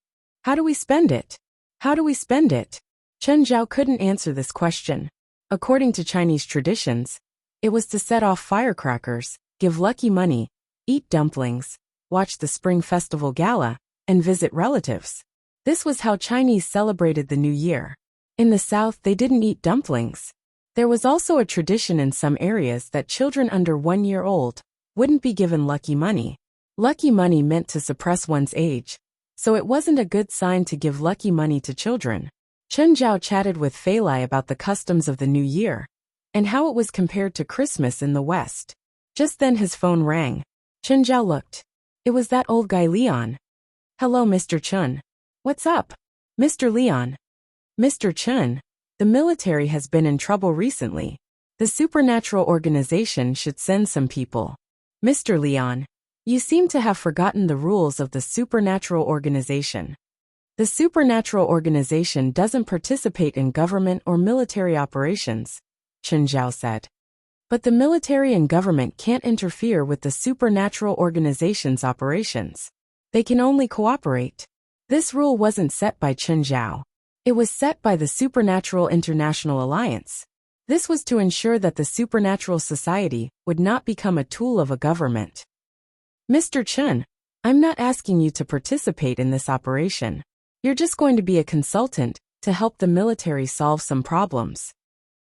How do we spend it? How do we spend it? Chen Zhao couldn't answer this question. According to Chinese traditions, it was to set off firecrackers, give lucky money, eat dumplings, watch the Spring Festival Gala, and visit relatives. This was how Chinese celebrated the New Year. In the South, they didn't eat dumplings. There was also a tradition in some areas that children under 1 year old wouldn't be given lucky money. Lucky money meant to suppress one's age, so it wasn't a good sign to give lucky money to children. Chen Zhao chatted with Fei Lai about the customs of the New Year, and how it was compared to Christmas in the West. Just then his phone rang. Chen Zhao looked. It was that old guy Leon. Hello, Mr. Chen. What's up? Mr. Leon. Mr. Chen, the military has been in trouble recently. The supernatural organization should send some people. Mr. Leon, you seem to have forgotten the rules of the supernatural organization. The supernatural organization doesn't participate in government or military operations, Chen Zhao said. But the military and government can't interfere with the supernatural organization's operations. They can only cooperate. This rule wasn't set by Chen Zhao. It was set by the Supernatural International Alliance. This was to ensure that the supernatural society would not become a tool of a government. Mr. Chen, I'm not asking you to participate in this operation. You're just going to be a consultant to help the military solve some problems.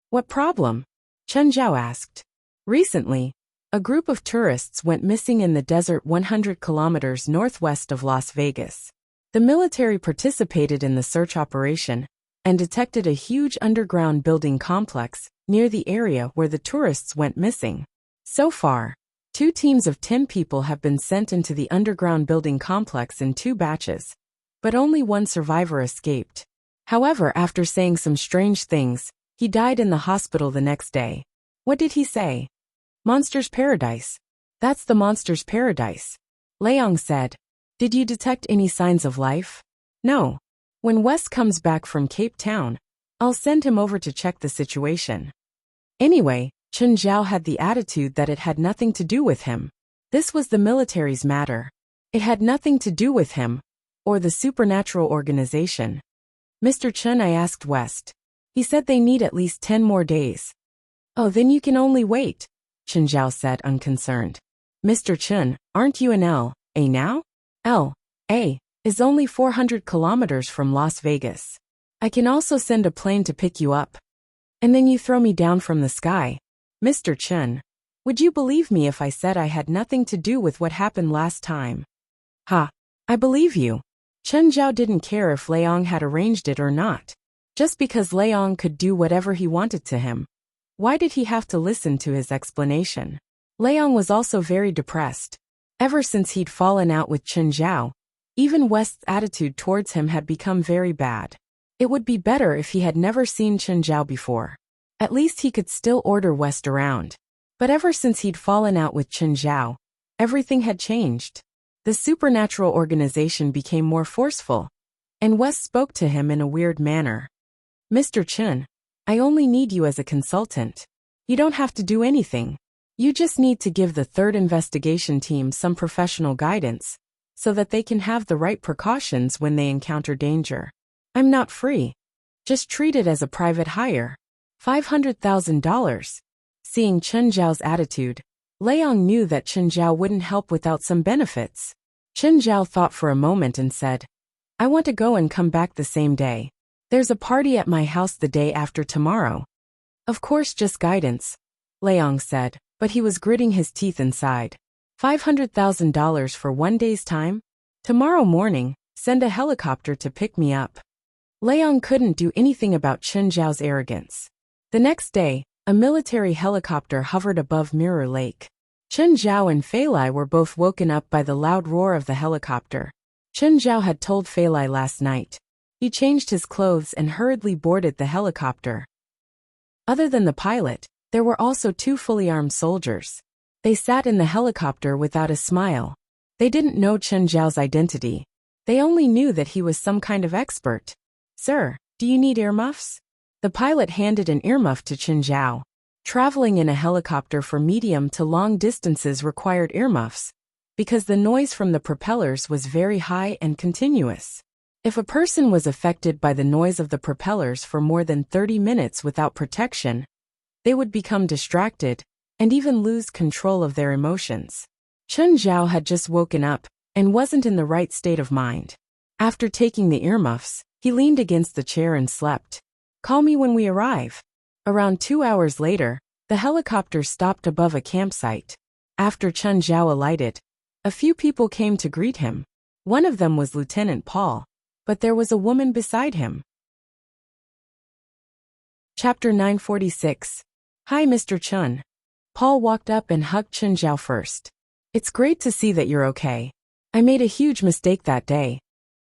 What problem? Chen Zhao asked. Recently, a group of tourists went missing in the desert 100 kilometers northwest of Las Vegas. The military participated in the search operation and detected a huge underground building complex near the area where the tourists went missing. So far, 2 teams of 10 people have been sent into the underground building complex in 2 batches, but only 1 survivor escaped. However, after saying some strange things, he died in the hospital the next day. What did he say? Monster's Paradise. That's the Monster's Paradise. Leong said. Did you detect any signs of life? No. When Wes comes back from Cape Town, I'll send him over to check the situation. Anyway, Chen Zhao had the attitude that it had nothing to do with him. This was the military's matter. It had nothing to do with him, or the supernatural organization. Mr. Chen, I asked West. He said they need at least 10 more days. Oh, then you can only wait, Chen Zhao said unconcerned. Mr. Chen, aren't you in L.A. now? L.A. is only 400 kilometers from Las Vegas. I can also send a plane to pick you up. And then you throw me down from the sky. Mr. Chen, would you believe me if I said I had nothing to do with what happened last time? Ha! I believe you. Chen Zhao didn't care if Leong had arranged it or not. Just because Leong could do whatever he wanted to him, why did he have to listen to his explanation? Leong was also very depressed. Ever since he'd fallen out with Chen Zhao, even West's attitude towards him had become very bad. It would be better if he had never seen Chen Zhao before. At least he could still order West around. But ever since he'd fallen out with Chen Zhao, everything had changed. The supernatural organization became more forceful, and West spoke to him in a weird manner. Mr. Chen, I only need you as a consultant. You don't have to do anything. You just need to give the third investigation team some professional guidance, so that they can have the right precautions when they encounter danger. I'm not free. Just treat it as a private hire. $500,000. Seeing Chen Zhao's attitude, Leong knew that Chen Zhao wouldn't help without some benefits. Chen Zhao thought for a moment and said, I want to go and come back the same day. There's a party at my house the day after tomorrow. Of course, just guidance, Leong said, but he was gritting his teeth inside. $500,000 for one day's time? Tomorrow morning, send a helicopter to pick me up. Leong couldn't do anything about Chen Zhao's arrogance. The next day, a military helicopter hovered above Mirror Lake. Chen Zhao and Fei Lai were both woken up by the loud roar of the helicopter. Chen Zhao had told Fei Lai last night. He changed his clothes and hurriedly boarded the helicopter. Other than the pilot, there were also two fully armed soldiers. They sat in the helicopter without a smile. They didn't know Chen Zhao's identity. They only knew that he was some kind of expert. Sir, do you need earmuffs? The pilot handed an earmuff to Chen Zhao. Traveling in a helicopter for medium to long distances required earmuffs, because the noise from the propellers was very high and continuous. If a person was affected by the noise of the propellers for more than 30 minutes without protection, they would become distracted and even lose control of their emotions. Chen Zhao had just woken up and wasn't in the right state of mind. After taking the earmuffs, he leaned against the chair and slept. Call me when we arrive. Around 2 hours later, the helicopter stopped above a campsite. After Chen Zhao alighted, a few people came to greet him. One of them was Lieutenant Paul, but there was a woman beside him. Chapter 946. Hi, Mr. Chen. Paul walked up and hugged Chen Zhao first. It's great to see that you're okay. I made a huge mistake that day.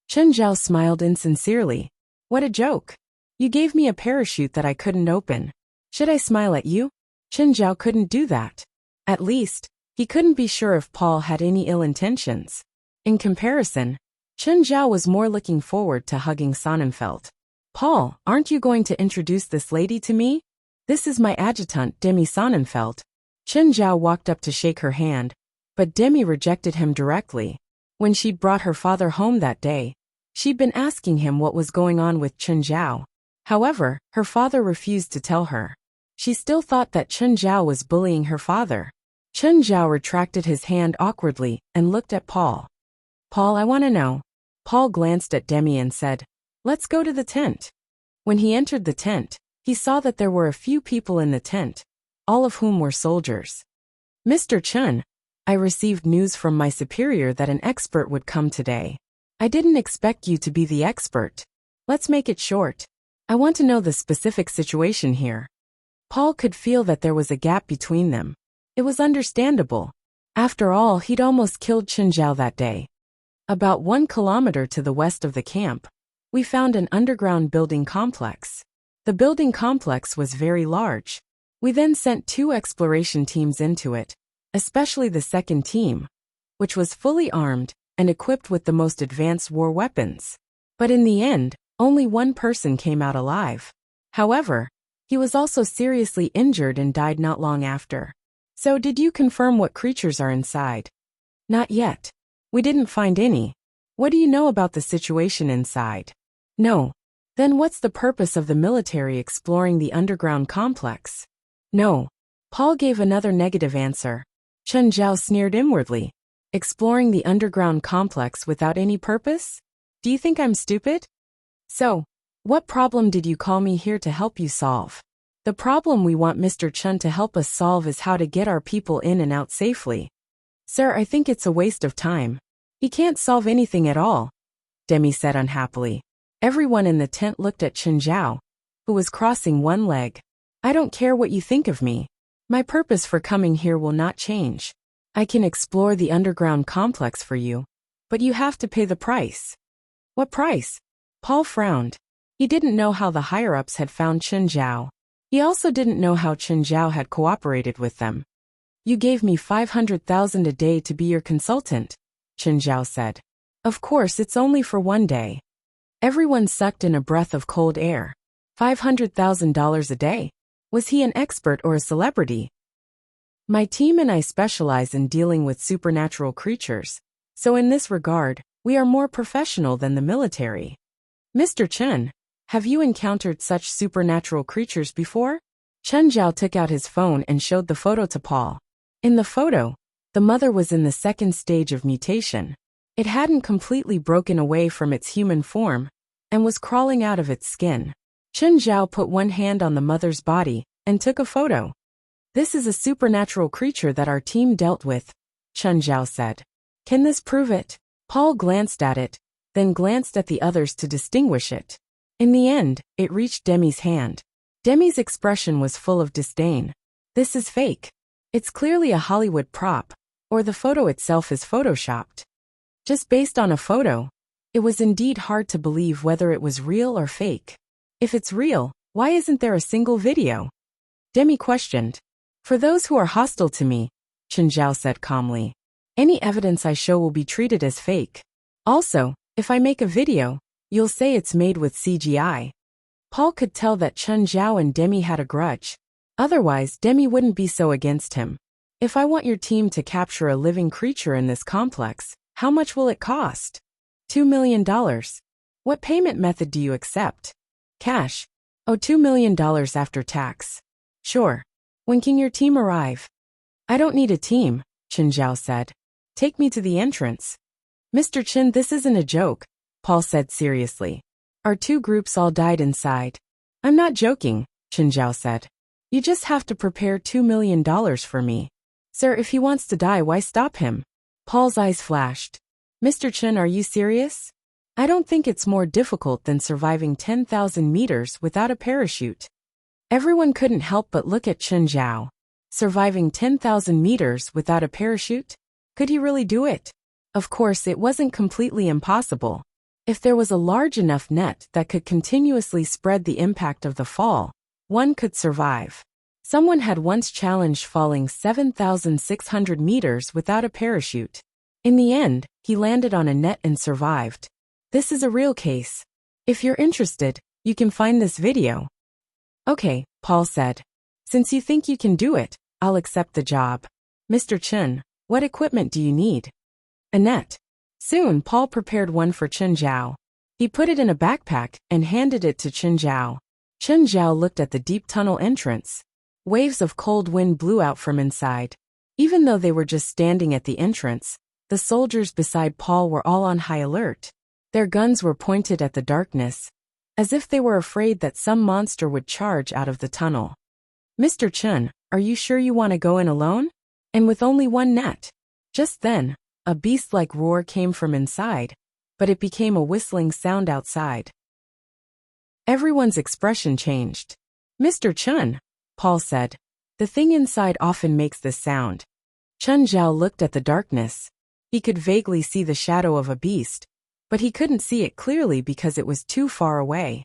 Chen Zhao smiled insincerely. What a joke. You gave me a parachute that I couldn't open. Should I smile at you? Chen Zhao couldn't do that. At least, he couldn't be sure if Paul had any ill intentions. In comparison, Chen Zhao was more looking forward to hugging Sonnenfeld. Paul, aren't you going to introduce this lady to me? This is my adjutant, Demi Sonnenfeld. Chen Zhao walked up to shake her hand, but Demi rejected him directly. When she'd brought her father home that day, she'd been asking him what was going on with Chen Zhao. However, her father refused to tell her. She still thought that Chen Zhao was bullying her father. Chen Zhao retracted his hand awkwardly and looked at Paul. Paul, I want to know. Paul glanced at Demi and said, let's go to the tent. When he entered the tent, he saw that there were a few people in the tent, all of whom were soldiers. Mr. Chen, I received news from my superior that an expert would come today. I didn't expect you to be the expert. Let's make it short. I want to know the specific situation here. Paul could feel that there was a gap between them. It was understandable. After all, he'd almost killed Chen Zhao that day. About 1 kilometer to the west of the camp, we found an underground building complex. The building complex was very large. We then sent 2 exploration teams into it, especially the second team, which was fully armed and equipped with the most advanced war weapons. But in the end, only one person came out alive. However, he was also seriously injured and died not long after. So did you confirm what creatures are inside? Not yet. We didn't find any. What do you know about the situation inside? No. Then what's the purpose of the military exploring the underground complex? No. Paul gave another negative answer. Chen Zhao sneered inwardly. Exploring the underground complex without any purpose? Do you think I'm stupid? So, what problem did you call me here to help you solve? The problem we want Mr. Chen to help us solve is how to get our people in and out safely. Sir, I think it's a waste of time. He can't solve anything at all, Demi said unhappily. Everyone in the tent looked at Chen Zhao, who was crossing one leg. I don't care what you think of me. My purpose for coming here will not change. I can explore the underground complex for you, but you have to pay the price. What price? Paul frowned. He didn't know how the higher-ups had found Chen Zhao. He also didn't know how Chen Zhao had cooperated with them. You gave me 500,000 a day to be your consultant, Chen Zhao said. Of course, it's only for one day. Everyone sucked in a breath of cold air. $500,000 a day? Was he an expert or a celebrity? My team and I specialize in dealing with supernatural creatures, so in this regard, we are more professional than the military. Mr. Chen, have you encountered such supernatural creatures before? Chen Zhao took out his phone and showed the photo to Paul. In the photo, the mother was in the second stage of mutation. It hadn't completely broken away from its human form and was crawling out of its skin. Chen Zhao put one hand on the mother's body and took a photo. This is a supernatural creature that our team dealt with, Chen Zhao said. Can this prove it? Paul glanced at it, then glanced at the others to distinguish it. In the end, it reached Demi's hand. Demi's expression was full of disdain. This is fake. It's clearly a Hollywood prop, or the photo itself is photoshopped. Just based on a photo, it was indeed hard to believe whether it was real or fake. If it's real, why isn't there a single video? Demi questioned. For those who are hostile to me, Chen Zhao said calmly, any evidence I show will be treated as fake. Also, if I make a video, you'll say it's made with CGI. Paul could tell that Chen Zhao and Demi had a grudge. Otherwise, Demi wouldn't be so against him. If I want your team to capture a living creature in this complex, how much will it cost? $2 million. What payment method do you accept? Cash. Oh, $2 million after tax. Sure. When can your team arrive? I don't need a team, Chen Zhao said. Take me to the entrance. Mr. Chen, this isn't a joke, Paul said seriously. Our two groups all died inside. I'm not joking, Chen Zhao said. You just have to prepare $2 million for me. Sir, if he wants to die, why stop him? Paul's eyes flashed. Mr. Chen, are you serious? I don't think it's more difficult than surviving 10,000 meters without a parachute. Everyone couldn't help but look at Chen Zhao. Surviving 10,000 meters without a parachute? Could he really do it? Of course, it wasn't completely impossible. If there was a large enough net that could continuously spread the impact of the fall, one could survive. Someone had once challenged falling 7,600 meters without a parachute. In the end, he landed on a net and survived. This is a real case. If you're interested, you can find this video. Okay, Paul said. Since you think you can do it, I'll accept the job. Mr. Chen, what equipment do you need? A net. Soon, Paul prepared one for Chen Zhao. He put it in a backpack and handed it to Chen Zhao. Chen Zhao looked at the deep tunnel entrance. Waves of cold wind blew out from inside. Even though they were just standing at the entrance, the soldiers beside Paul were all on high alert. Their guns were pointed at the darkness, as if they were afraid that some monster would charge out of the tunnel. Mr. Chen, are you sure you want to go in alone? And with only one net? Just then, a beast-like roar came from inside, but it became a whistling sound outside. Everyone's expression changed. Mr. Chen, Paul said, the thing inside often makes this sound. Chen Zhao looked at the darkness. He could vaguely see the shadow of a beast, but he couldn't see it clearly because it was too far away.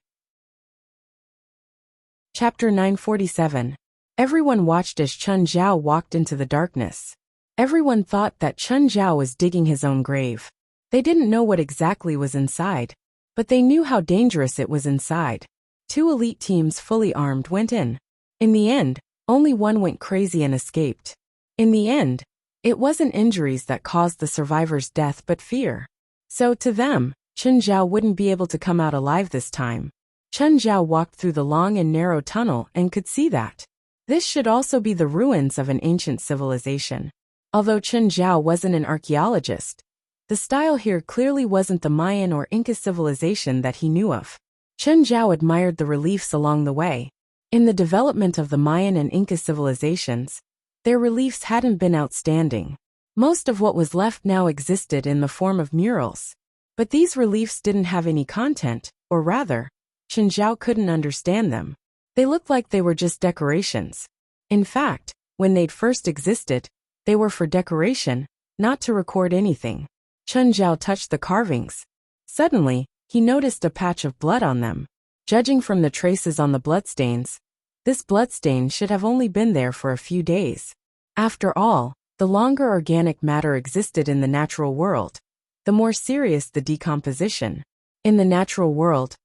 Chapter 947. Everyone watched as Chen Zhao walked into the darkness. Everyone thought that Chen Zhao was digging his own grave. They didn't know what exactly was inside, but they knew how dangerous it was inside. Two elite teams fully armed went in. In the end, only one went crazy and escaped. In the end, it wasn't injuries that caused the survivor's death but fear. So to them, Chen Zhao wouldn't be able to come out alive this time. Chen Zhao walked through the long and narrow tunnel and could see that. This should also be the ruins of an ancient civilization. Although Chen Zhao wasn't an archaeologist, the style here clearly wasn't the Mayan or Inca civilization that he knew of. Chen Zhao admired the reliefs along the way. In the development of the Mayan and Inca civilizations, their reliefs hadn't been outstanding. Most of what was left now existed in the form of murals. But these reliefs didn't have any content, or rather, Chen Zhao couldn't understand them. They looked like they were just decorations. In fact, when they'd first existed, they were for decoration, not to record anything. Chen Zhao touched the carvings. Suddenly, he noticed a patch of blood on them. Judging from the traces on the bloodstains, this bloodstain should have only been there for a few days. After all, the longer organic matter existed in the natural world, the more serious the decomposition. In the natural world,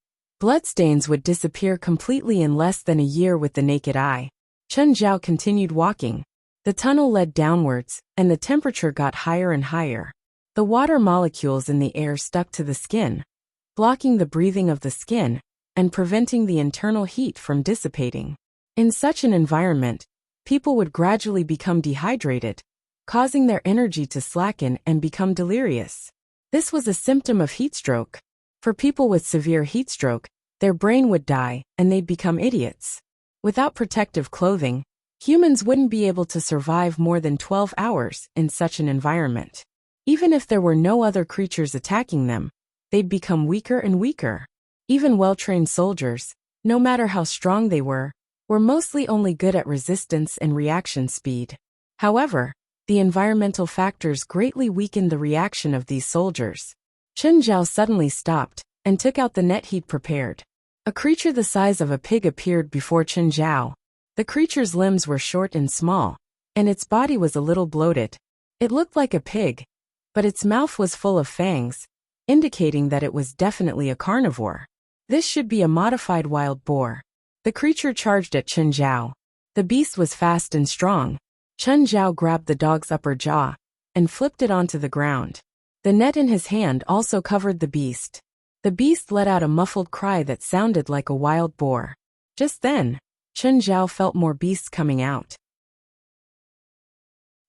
bloodstains would disappear completely in less than a year with the naked eye. Chen Zhao continued walking. The tunnel led downwards, and the temperature got higher and higher. The water molecules in the air stuck to the skin, blocking the breathing of the skin and preventing the internal heat from dissipating. In such an environment, people would gradually become dehydrated, causing their energy to slacken and become delirious. This was a symptom of heatstroke. For people with severe heatstroke, their brain would die and they'd become idiots. Without protective clothing, humans wouldn't be able to survive more than 12 hours in such an environment. Even if there were no other creatures attacking them, they'd become weaker and weaker. Even well-trained soldiers, no matter how strong they were mostly only good at resistance and reaction speed. However, the environmental factors greatly weakened the reaction of these soldiers. Chen Zhao suddenly stopped and took out the net he'd prepared. A creature the size of a pig appeared before Chen Zhao. The creature's limbs were short and small, and its body was a little bloated. It looked like a pig, but its mouth was full of fangs, indicating that it was definitely a carnivore. This should be a modified wild boar. The creature charged at Chen Zhao. The beast was fast and strong. Chen Zhao grabbed the dog's upper jaw and flipped it onto the ground. The net in his hand also covered the beast. The beast let out a muffled cry that sounded like a wild boar. Just then, Chen Zhao felt more beasts coming out.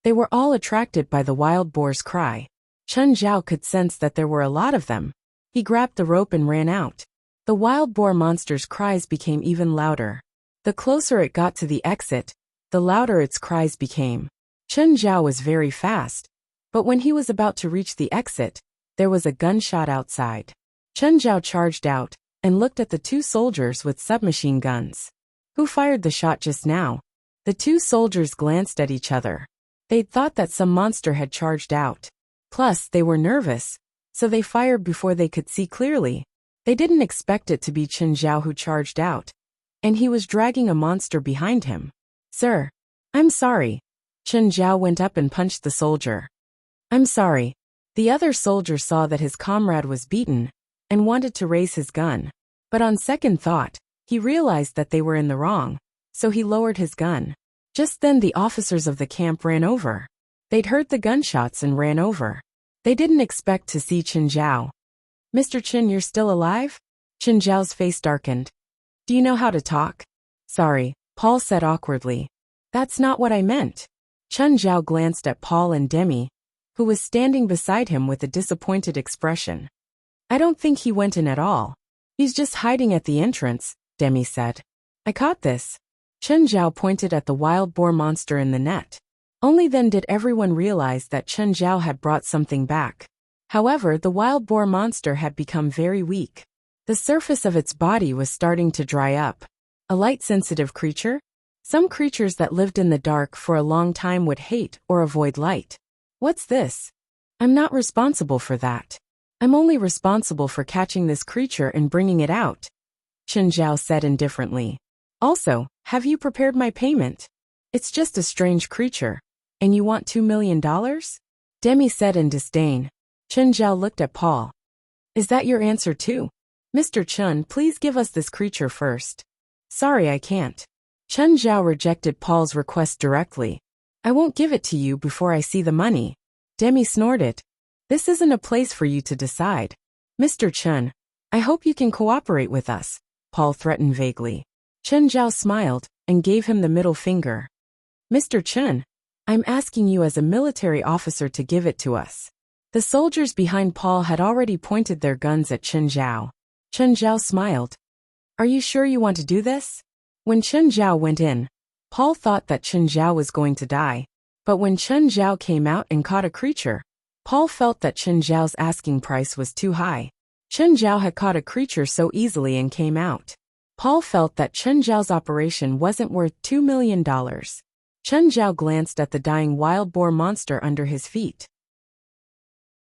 They were all attracted by the wild boar's cry. Chen Zhao could sense that there were a lot of them. He grabbed the rope and ran out. The wild boar monster's cries became even louder. The closer it got to the exit, the louder its cries became. Chen Zhao was very fast, but when he was about to reach the exit, there was a gunshot outside. Chen Zhao charged out and looked at the two soldiers with submachine guns. Who fired the shot just now? The two soldiers glanced at each other. They'd thought that some monster had charged out. Plus, they were nervous, so they fired before they could see clearly. They didn't expect it to be Chen Zhao who charged out, and he was dragging a monster behind him. "Sir, I'm sorry." Chen Zhao went up and punched the soldier. "I'm sorry." The other soldier saw that his comrade was beaten and wanted to raise his gun. But on second thought, he realized that they were in the wrong, so he lowered his gun. Just then the officers of the camp ran over. They'd heard the gunshots and ran over. They didn't expect to see Chen Zhao. "Mr. Chen, you're still alive?" Chen Zhao's face darkened. "Do you know how to talk?" "Sorry," Paul said awkwardly. "That's not what I meant." Chen Zhao glanced at Paul and Demi, who was standing beside him with a disappointed expression. "I don't think he went in at all. He's just hiding at the entrance," Demi said. "I caught this." Chen Zhao pointed at the wild boar monster in the net. Only then did everyone realize that Chen Zhao had brought something back. However, the wild boar monster had become very weak. The surface of its body was starting to dry up. A light-sensitive creature? Some creatures that lived in the dark for a long time would hate or avoid light. What's this? I'm not responsible for that. I'm only responsible for catching this creature and bringing it out, Chen Zhao said indifferently. Also, have you prepared my payment? It's just a strange creature. And you want $2 million? Demi said in disdain. Chen Zhao looked at Paul. Is that your answer too? Mr. Chen, please give us this creature first. Sorry, I can't. Chen Zhao rejected Paul's request directly. I won't give it to you before I see the money. Demi snorted. This isn't a place for you to decide. Mr. Chen, I hope you can cooperate with us, Paul threatened vaguely. Chen Zhao smiled and gave him the middle finger. Mr. Chen, I'm asking you as a military officer to give it to us. The soldiers behind Paul had already pointed their guns at Chen Zhao. Chen Zhao smiled. Are you sure you want to do this? When Chen Zhao went in, Paul thought that Chen Zhao was going to die. But when Chen Zhao came out and caught a creature, Paul felt that Chen Zhao's asking price was too high. Chen Zhao had caught a creature so easily and came out. Paul felt that Chen Zhao's operation wasn't worth $2 million. Chen Zhao glanced at the dying wild boar monster under his feet.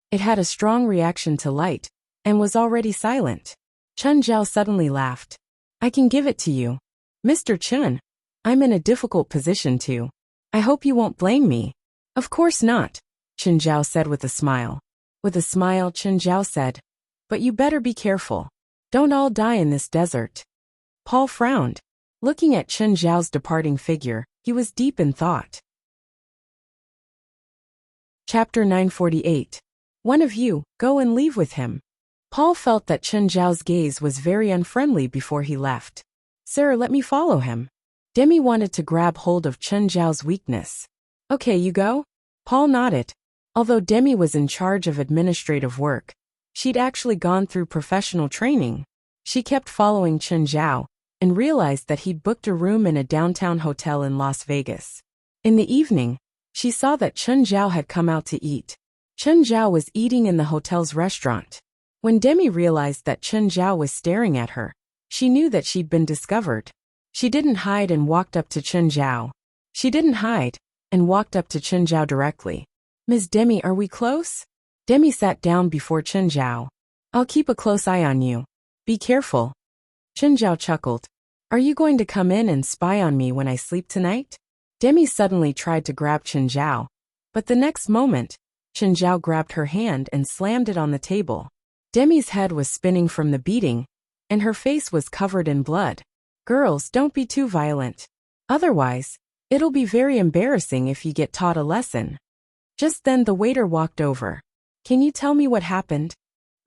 It had a strong reaction to light, and was already silent. Chen Zhao suddenly laughed. I can give it to you. Mr. Chen, I'm in a difficult position too. I hope you won't blame me. Of course not, Chen Zhao said with a smile. With a smile, Chen Zhao said, but you better be careful. Don't all die in this desert. Paul frowned. Looking at Chen Zhao's departing figure, he was deep in thought. Chapter 948. One of you, go and leave with him. Paul felt that Chen Zhao's gaze was very unfriendly before he left. Sir, let me follow him. Demi wanted to grab hold of Chen Zhao's weakness. Okay, you go? Paul nodded. Although Demi was in charge of administrative work, she'd actually gone through professional training. She kept following Chen Zhao and realized that he'd booked a room in a downtown hotel in Las Vegas. In the evening, she saw that Chen Zhao had come out to eat. Chen Zhao was eating in the hotel's restaurant. When Demi realized that Chen Zhao was staring at her, she knew that she'd been discovered. She didn't hide and walked up to Chen Zhao. Directly. Ms. Demi, are we close? Demi sat down before Chen Zhao. I'll keep a close eye on you. Be careful. Chen Zhao chuckled. Are you going to come in and spy on me when I sleep tonight? Demi suddenly tried to grab Chen Zhao, but the next moment, Chen Zhao grabbed her hand and slammed it on the table. Demi's head was spinning from the beating, and her face was covered in blood. Girls, don't be too violent. Otherwise, it'll be very embarrassing if you get taught a lesson. Just then the waiter walked over. Can you tell me what happened?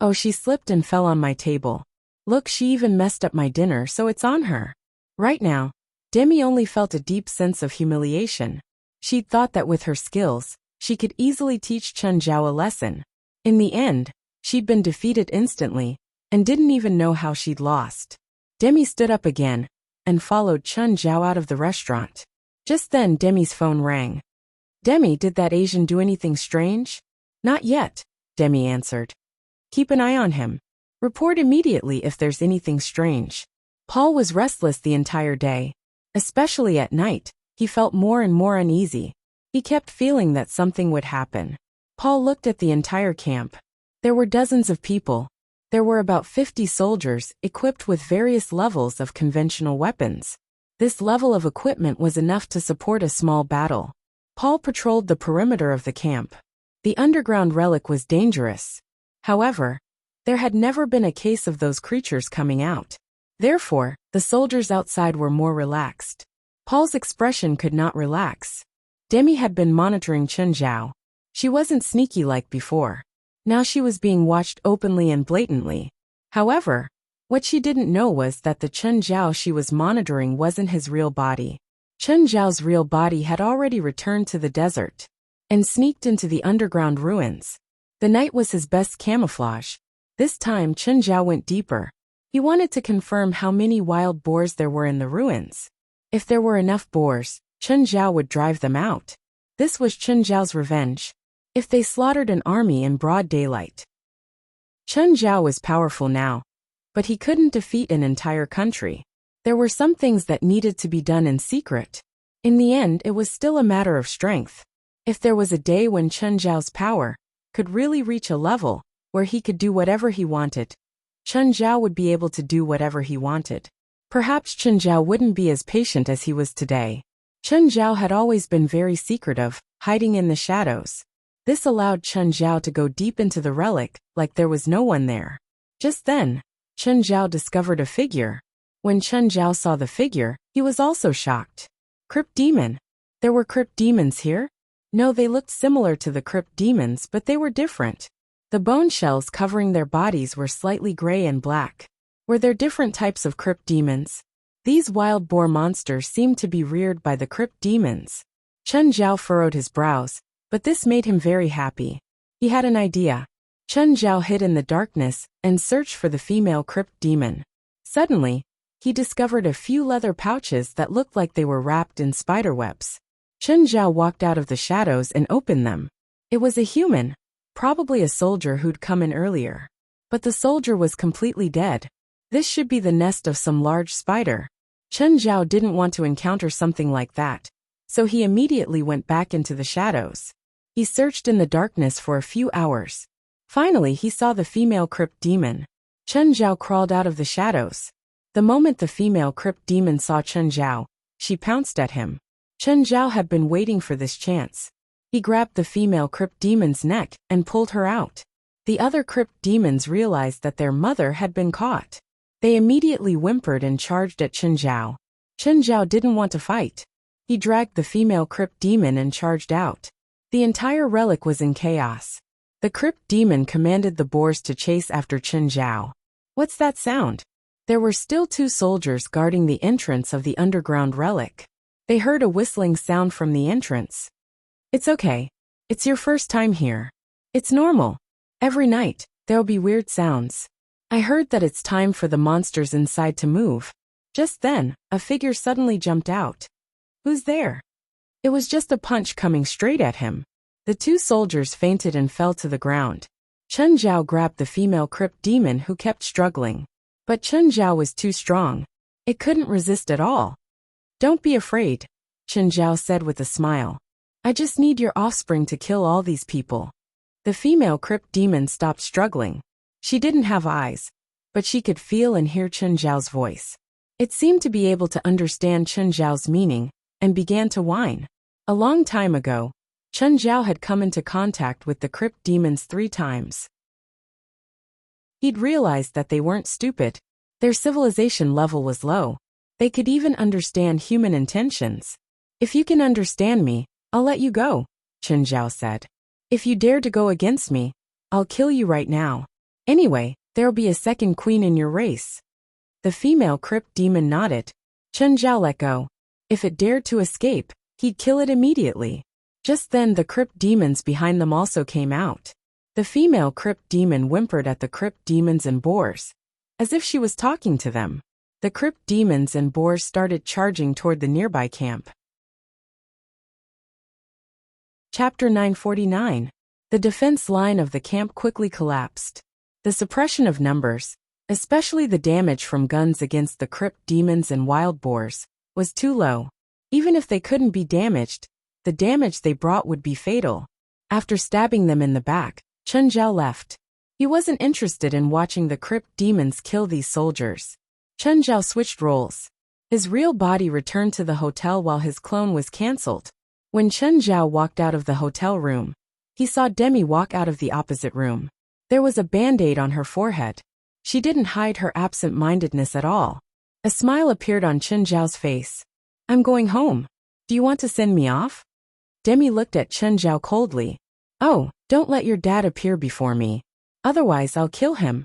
Oh, she slipped and fell on my table. Look, she even messed up my dinner, so it's on her. Right now, Demi only felt a deep sense of humiliation. She'd thought that with her skills, she could easily teach Chen Zhao a lesson. In the end, she'd been defeated instantly, and didn't even know how she'd lost. Demi stood up again, and followed Chen Zhao out of the restaurant. Just then Demi's phone rang. Demi, did that Asian do anything strange? Not yet, Demi answered. Keep an eye on him. Report immediately if there's anything strange. Paul was restless the entire day. Especially at night, he felt more and more uneasy. He kept feeling that something would happen. Paul looked at the entire camp. There were dozens of people. There were about 50 soldiers equipped with various levels of conventional weapons. This level of equipment was enough to support a small battle. Paul patrolled the perimeter of the camp. The underground relic was dangerous. However, there had never been a case of those creatures coming out. Therefore, the soldiers outside were more relaxed. Paul's expression could not relax. Demi had been monitoring Chen Zhao. She wasn't sneaky like before. Now she was being watched openly and blatantly. However, what she didn't know was that the Chen Zhao she was monitoring wasn't his real body. Chen Zhao's real body had already returned to the desert and sneaked into the underground ruins. The night was his best camouflage. This time Chen Zhao went deeper. He wanted to confirm how many wild boars there were in the ruins. If there were enough boars, Chen Zhao would drive them out. This was Chen Zhao's revenge. If they slaughtered an army in broad daylight. Chen Zhao was powerful now, but he couldn't defeat an entire country. There were some things that needed to be done in secret. In the end, it was still a matter of strength. If there was a day when Chen Zhao's power could really reach a level where he could do whatever he wanted, Chen Zhao would be able to do whatever he wanted. Perhaps Chen Zhao wouldn't be as patient as he was today. Chen Zhao had always been very secretive, hiding in the shadows. This allowed Chen Zhao to go deep into the relic, like there was no one there. Just then, Chen Zhao discovered a figure. When Chen Zhao saw the figure, he was also shocked. Crypt demon. There were crypt demons here? No, they looked similar to the crypt demons, but they were different. The bone shells covering their bodies were slightly gray and black. Were there different types of crypt demons? These wild boar monsters seemed to be reared by the crypt demons. Chen Zhao furrowed his brows, but this made him very happy. He had an idea. Chen Zhao hid in the darkness and searched for the female crypt demon. Suddenly, he discovered a few leather pouches that looked like they were wrapped in spiderwebs. Chen Zhao walked out of the shadows and opened them. It was a human, probably a soldier who'd come in earlier. But the soldier was completely dead. This should be the nest of some large spider. Chen Zhao didn't want to encounter something like that, so he immediately went back into the shadows. He searched in the darkness for a few hours. Finally, he saw the female crypt demon. Chen Zhao crawled out of the shadows. The moment the female crypt demon saw Chen Zhao, she pounced at him. Chen Zhao had been waiting for this chance. He grabbed the female crypt demon's neck and pulled her out. The other crypt demons realized that their mother had been caught. They immediately whimpered and charged at Chen Zhao. Chen Zhao didn't want to fight. He dragged the female crypt demon and charged out. The entire relic was in chaos. The crypt demon commanded the boars to chase after Chen Zhao. What's that sound? There were still 2 soldiers guarding the entrance of the underground relic. They heard a whistling sound from the entrance. It's okay. It's your first time here. It's normal. Every night, there'll be weird sounds. I heard that it's time for the monsters inside to move. Just then, a figure suddenly jumped out. Who's there? It was just a punch coming straight at him. The 2 soldiers fainted and fell to the ground. Chen Zhao grabbed the female crypt demon who kept struggling. But Chen Zhao was too strong. It couldn't resist at all. Don't be afraid, Chen Zhao said with a smile. I just need your offspring to kill all these people. The female crypt demon stopped struggling. She didn't have eyes, but she could feel and hear Chen Zhao's voice. It seemed to be able to understand Chen Zhao's meaning, and began to whine. A long time ago, Chen Zhao had come into contact with the crypt demons 3 times. He'd realized that they weren't stupid. Their civilization level was low. They could even understand human intentions. If you can understand me, I'll let you go, Chen Zhao said. If you dare to go against me, I'll kill you right now. Anyway, there'll be a second queen in your race. The female crypt demon nodded. Chen Zhao let go. If it dared to escape, he'd kill it immediately. Just then the crypt demons behind them also came out. The female crypt demon whimpered at the crypt demons and boars, as if she was talking to them. The crypt demons and boars started charging toward the nearby camp. Chapter 949. The defense line of the camp quickly collapsed. The suppression of numbers, especially the damage from guns against the crypt demons and wild boars, was too low. Even if they couldn't be damaged, the damage they brought would be fatal. After stabbing them in the back, Chen Zhao left. He wasn't interested in watching the crypt demons kill these soldiers. Chen Zhao switched roles. His real body returned to the hotel while his clone was cancelled. When Chen Zhao walked out of the hotel room, he saw Demi walk out of the opposite room. There was a band-aid on her forehead. She didn't hide her absent-mindedness at all. A smile appeared on Chen Zhao's face. I'm going home. Do you want to send me off? Demi looked at Chen Zhao coldly. Oh, don't let your dad appear before me. Otherwise I'll kill him.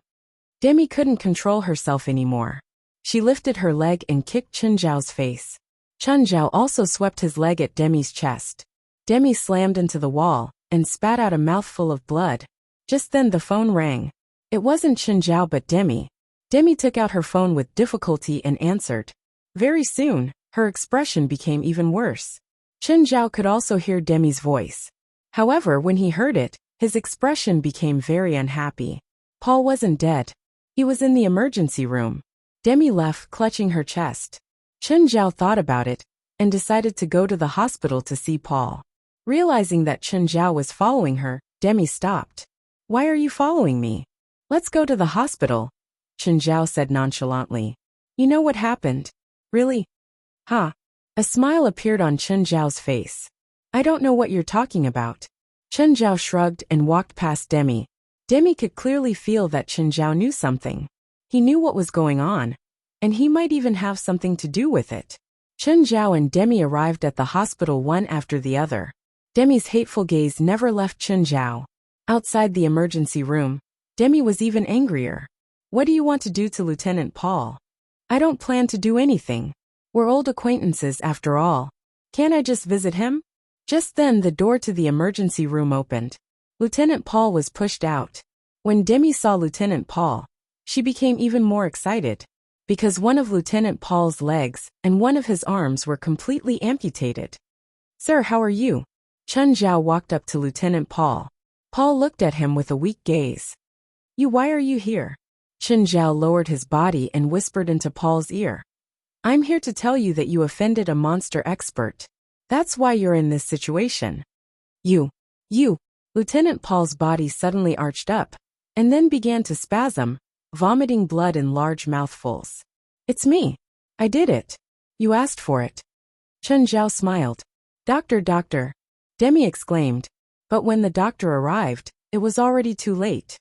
Demi couldn't control herself anymore. She lifted her leg and kicked Chen Zhao's face. Chen Zhao also swept his leg at Demi's chest. Demi slammed into the wall and spat out a mouthful of blood. Just then the phone rang. It wasn't Chen Zhao but Demi. Demi took out her phone with difficulty and answered. Very soon, her expression became even worse. Chen Zhao could also hear Demi's voice. However, when he heard it, his expression became very unhappy. Paul wasn't dead. He was in the emergency room. Demi left, clutching her chest. Chen Zhao thought about it, and decided to go to the hospital to see Paul. Realizing that Chen Zhao was following her, Demi stopped. Why are you following me? Let's go to the hospital, Chen Zhao said nonchalantly. You know what happened? Really? Huh? A smile appeared on Chen Zhao's face. I don't know what you're talking about. Chen Zhao shrugged and walked past Demi. Demi could clearly feel that Chen Zhao knew something. He knew what was going on, and he might even have something to do with it. Chen Zhao and Demi arrived at the hospital one after the other. Demi's hateful gaze never left Chen Zhao. Outside the emergency room, Demi was even angrier. What do you want to do to Lieutenant Paul? I don't plan to do anything. We're old acquaintances after all. Can't I just visit him? Just then the door to the emergency room opened. Lieutenant Paul was pushed out. When Demi saw Lieutenant Paul, she became even more excited, because one of Lieutenant Paul's legs and one of his arms were completely amputated. Sir, how are you? Chen Zhao walked up to Lieutenant Paul. Paul looked at him with a weak gaze. Why are you here? Chen Zhao lowered his body and whispered into Paul's ear. I'm here to tell you that you offended a monster expert. That's why you're in this situation. You. Lieutenant Paul's body suddenly arched up, and then began to spasm, vomiting blood in large mouthfuls. It's me. I did it. You asked for it. Chen Zhao smiled. Doctor, Demi exclaimed, but when the doctor arrived, it was already too late.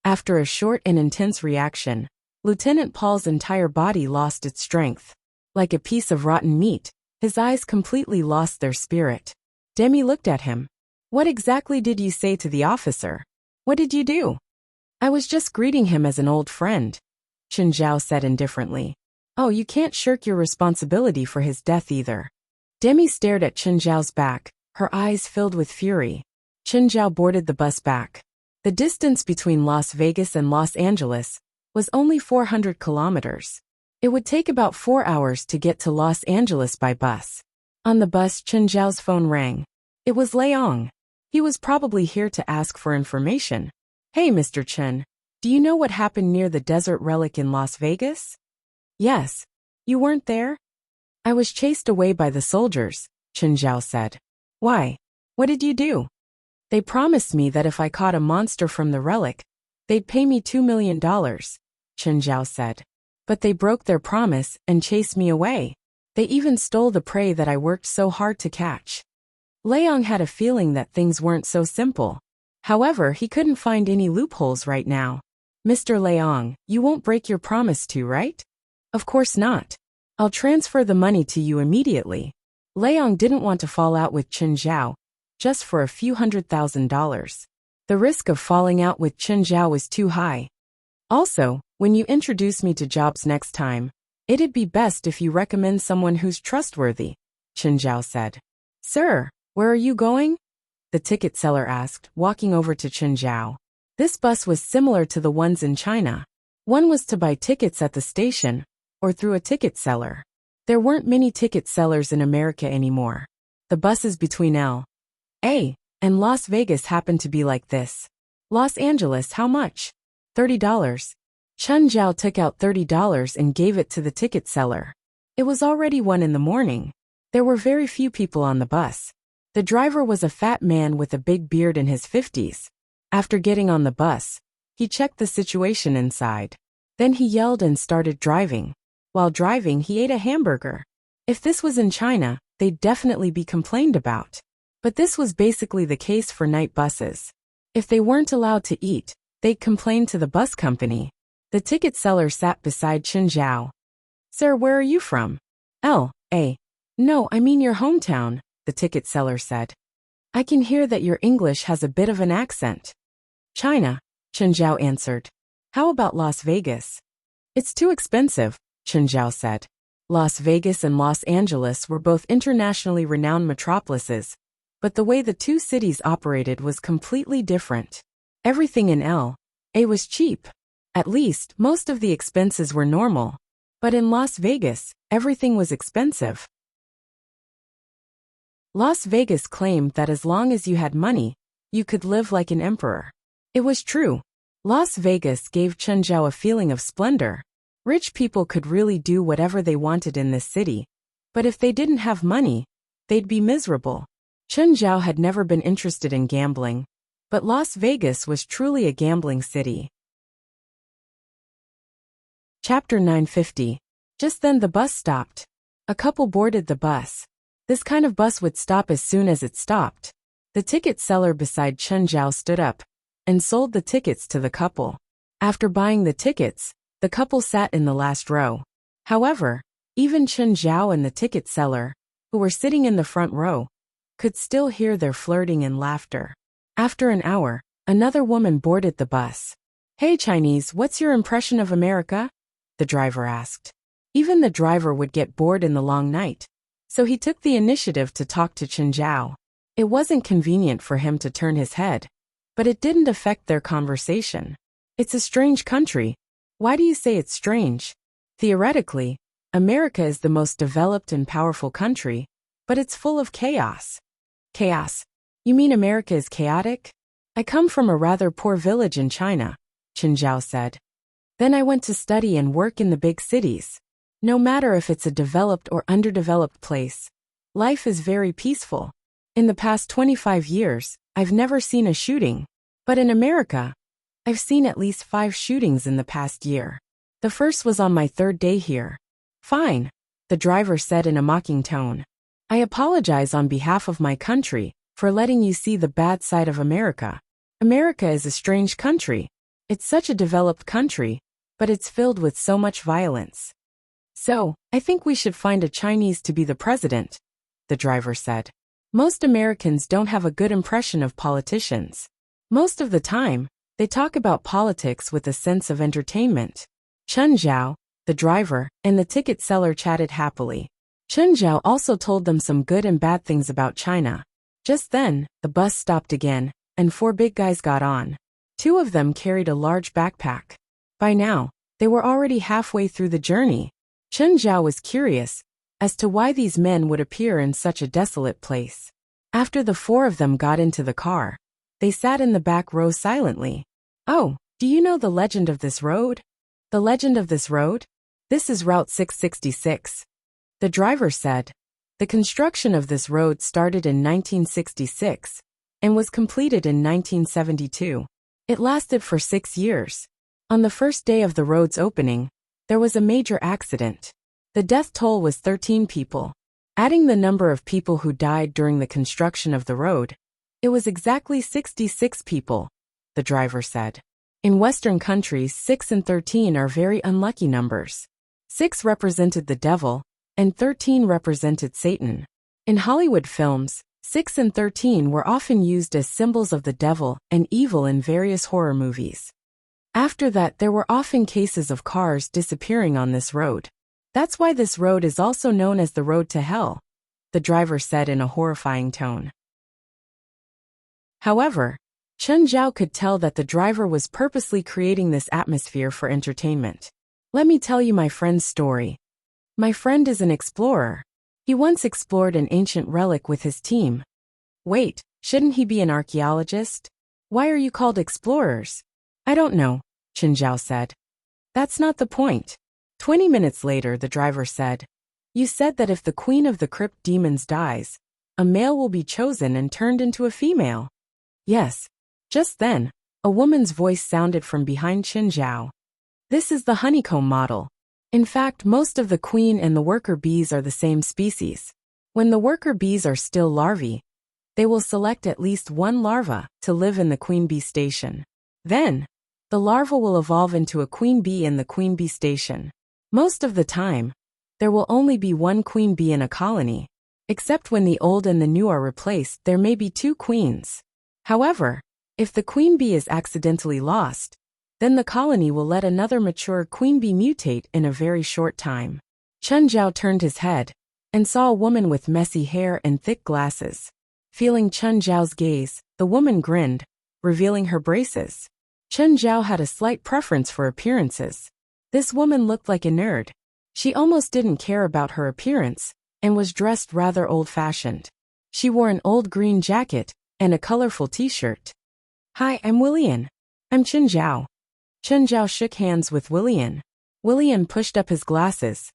After a short and intense reaction, Lieutenant Paul's entire body lost its strength. Like a piece of rotten meat, his eyes completely lost their spirit. Demi looked at him. What exactly did you say to the officer? What did you do? I was just greeting him as an old friend, Chen Zhao said indifferently. Oh, you can't shirk your responsibility for his death either. Demi stared at Chen Zhao's back, her eyes filled with fury. Chen Zhao boarded the bus back. The distance between Las Vegas and Los Angeles was only 400 kilometers. It would take about 4 hours to get to Los Angeles by bus. On the bus, Chen Zhao's phone rang. It was Leong. He was probably here to ask for information. Hey, Mr. Chen, do you know what happened near the desert relic in Las Vegas? Yes. You weren't there? I was chased away by the soldiers, Chen Zhao said. Why? What did you do? They promised me that if I caught a monster from the relic, they'd pay me $2 million, Chen Zhao said. But they broke their promise and chased me away. They even stole the prey that I worked so hard to catch. Leong had a feeling that things weren't so simple. However, he couldn't find any loopholes right now. Mr. Leong, you won't break your promise to, right? Of course not. I'll transfer the money to you immediately. Leong didn't want to fall out with Chen Zhao, just for a few $100,000. The risk of falling out with Chen Zhao was too high. Also, when you introduce me to jobs next time, it'd be best if you recommend someone who's trustworthy, Chen Zhao said. Sir, where are you going? The ticket seller asked, walking over to Chen Zhao. This bus was similar to the ones in China. One was to buy tickets at the station, or through a ticket seller. There weren't many ticket sellers in America anymore. The buses between L.A. and Las Vegas happened to be like this. Los Angeles, how much? $30. Chen Zhao took out $30 and gave it to the ticket seller. It was already 1 in the morning. There were very few people on the bus. The driver was a fat man with a big beard in his 50s. After getting on the bus, he checked the situation inside. Then he yelled and started driving. While driving, he ate a hamburger. If this was in China, they'd definitely be complained about. But this was basically the case for night buses. If they weren't allowed to eat, they'd complain to the bus company. The ticket seller sat beside Chen Zhao. Sir, where are you from? L.A. No, I mean your hometown, the ticket seller said. I can hear that your English has a bit of an accent. China, Chen Zhao answered. How about Las Vegas? It's too expensive, Chen Zhao said. Las Vegas and Los Angeles were both internationally renowned metropolises, but the way the two cities operated was completely different. Everything in L.A. was cheap. At least, most of the expenses were normal. But in Las Vegas, everything was expensive. Las Vegas claimed that as long as you had money, you could live like an emperor. It was true. Las Vegas gave Chen Zhao a feeling of splendor. Rich people could really do whatever they wanted in this city. But if they didn't have money, they'd be miserable. Chen Zhao had never been interested in gambling, but Las Vegas was truly a gambling city. Chapter 950. Just then the bus stopped. A couple boarded the bus. This kind of bus would stop as soon as it stopped. The ticket seller beside Chen Zhao stood up and sold the tickets to the couple. After buying the tickets, the couple sat in the last row. However, even Chen Zhao and the ticket seller, who were sitting in the front row, could still hear their flirting and laughter. After an hour, another woman boarded the bus. Hey Chinese, what's your impression of America? The driver asked. Even the driver would get bored in the long night, so he took the initiative to talk to Chen Zhao. It wasn't convenient for him to turn his head, but it didn't affect their conversation. It's a strange country. Why do you say it's strange? Theoretically, America is the most developed and powerful country, but it's full of chaos. Chaos? You mean America is chaotic? I come from a rather poor village in China, Chen Zhao said. Then I went to study and work in the big cities. No matter if it's a developed or underdeveloped place, life is very peaceful. In the past 25 years, I've never seen a shooting. But in America, I've seen at least 5 shootings in the past year. The first was on my 3rd day here. Fine, the driver said in a mocking tone. I apologize on behalf of my country for letting you see the bad side of America. America is a strange country. It's such a developed country, but it's filled with so much violence. So, I think we should find a Chinese to be the president, the driver said. Most Americans don't have a good impression of politicians. Most of the time, they talk about politics with a sense of entertainment. Chen Zhao, the driver, and the ticket seller chatted happily. Chen Zhao also told them some good and bad things about China. Just then, the bus stopped again, and 4 big guys got on. 2 of them carried a large backpack. By now, they were already halfway through the journey. Chen Zhao was curious as to why these men would appear in such a desolate place. After the 4 of them got into the car, they sat in the back row silently. Oh, do you know the legend of this road? The legend of this road? This is Route 666. The driver said. The construction of this road started in 1966 and was completed in 1972. It lasted for 6 years. On the first day of the road's opening, there was a major accident. The death toll was 13 people. Adding the number of people who died during the construction of the road, it was exactly 66 people, the driver said. In Western countries, 6 and 13 are very unlucky numbers. 6 represented the devil, and 13 represented Satan. In Hollywood films, 6 and 13 were often used as symbols of the devil and evil in various horror movies. After that, there were often cases of cars disappearing on this road. That's why this road is also known as the road to hell, the driver said in a horrifying tone. However, Chen Zhao could tell that the driver was purposely creating this atmosphere for entertainment. Let me tell you my friend's story. My friend is an explorer. He once explored an ancient relic with his team. Wait, shouldn't he be an archaeologist? Why are you called explorers? I don't know, Chen Zhao said. That's not the point. 20 minutes later, the driver said, You said that if the queen of the crypt demons dies, a male will be chosen and turned into a female. Yes. Just then, a woman's voice sounded from behind Chen Zhao. This is the honeycomb model. In fact, most of the queen and the worker bees are the same species. When the worker bees are still larvae, they will select at least one larva to live in the queen bee station. Then, the larva will evolve into a queen bee in the queen bee station. Most of the time, there will only be one queen bee in a colony. Except when the old and the new are replaced, there may be 2 queens. However, if the queen bee is accidentally lost, then the colony will let another mature queen bee mutate in a very short time. Chen Zhao turned his head and saw a woman with messy hair and thick glasses. Feeling Chen Zhao's gaze, the woman grinned, revealing her braces. Chen Zhao had a slight preference for appearances. This woman looked like a nerd. She almost didn't care about her appearance and was dressed rather old-fashioned. She wore an old green jacket and a colorful t-shirt. Hi, I'm Willian. I'm Chen Zhao. Chen Zhao shook hands with Willian. Willian pushed up his glasses.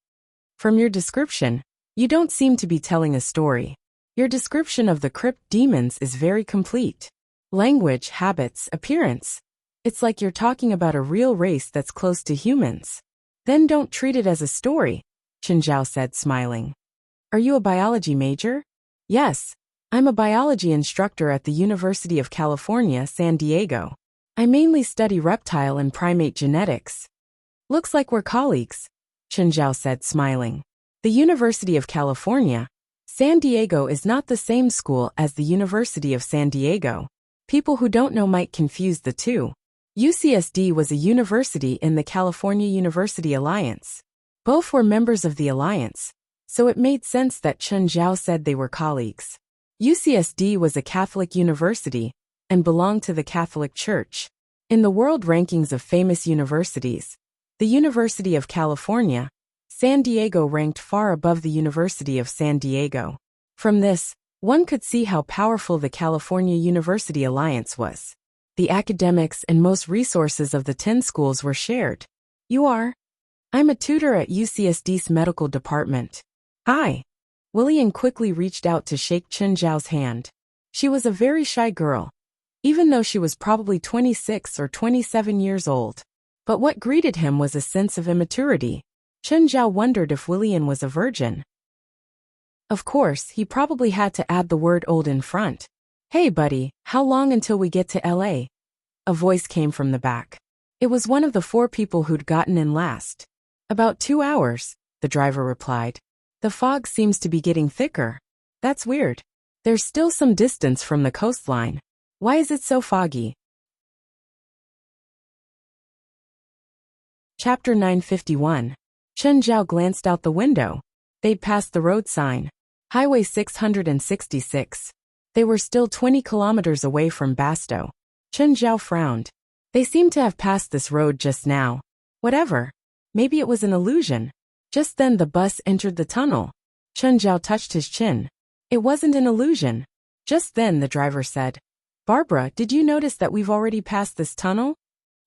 From your description, you don't seem to be telling a story. Your description of the crypt demons is very complete. Language, habits, appearance. It's like you're talking about a real race that's close to humans. Then don't treat it as a story, Chen Zhao said, smiling. Are you a biology major? Yes, I'm a biology instructor at the University of California, San Diego. I mainly study reptile and primate genetics. Looks like we're colleagues, Chen Zhao said, smiling. The University of California, San Diego is not the same school as the University of San Diego. People who don't know might confuse the two. UCSD was a university in the California University Alliance. Both were members of the alliance, so it made sense that Chen Zhao said they were colleagues. UCSD was a Catholic university and belonged to the Catholic Church. In the world rankings of famous universities, the University of California, San Diego ranked far above the University of San Diego. From this, one could see how powerful the California University Alliance was. The academics and most resources of the 10 schools were shared. You are? I'm a tutor at UCSD's medical department. Hi. William quickly reached out to shake Chen Zhao's hand. She was a very shy girl, even though she was probably 26 or 27 years old. But what greeted him was a sense of immaturity. Chen Zhao wondered if William was a virgin. Of course, he probably had to add the word old in front. Hey buddy, how long until we get to LA? A voice came from the back. It was one of the 4 people who'd gotten in last. About 2 hours, the driver replied. The fog seems to be getting thicker. That's weird. There's still some distance from the coastline. Why is it so foggy? Chapter 951. Chen Zhao glanced out the window. They'd passed the road sign. Highway 666. They were still 20 kilometers away from Basto. Chen Zhao frowned. They seemed to have passed this road just now. Whatever. Maybe it was an illusion. Just then the bus entered the tunnel. Chen Zhao touched his chin. It wasn't an illusion. Just then the driver said, Barbara, did you notice that we've already passed this tunnel?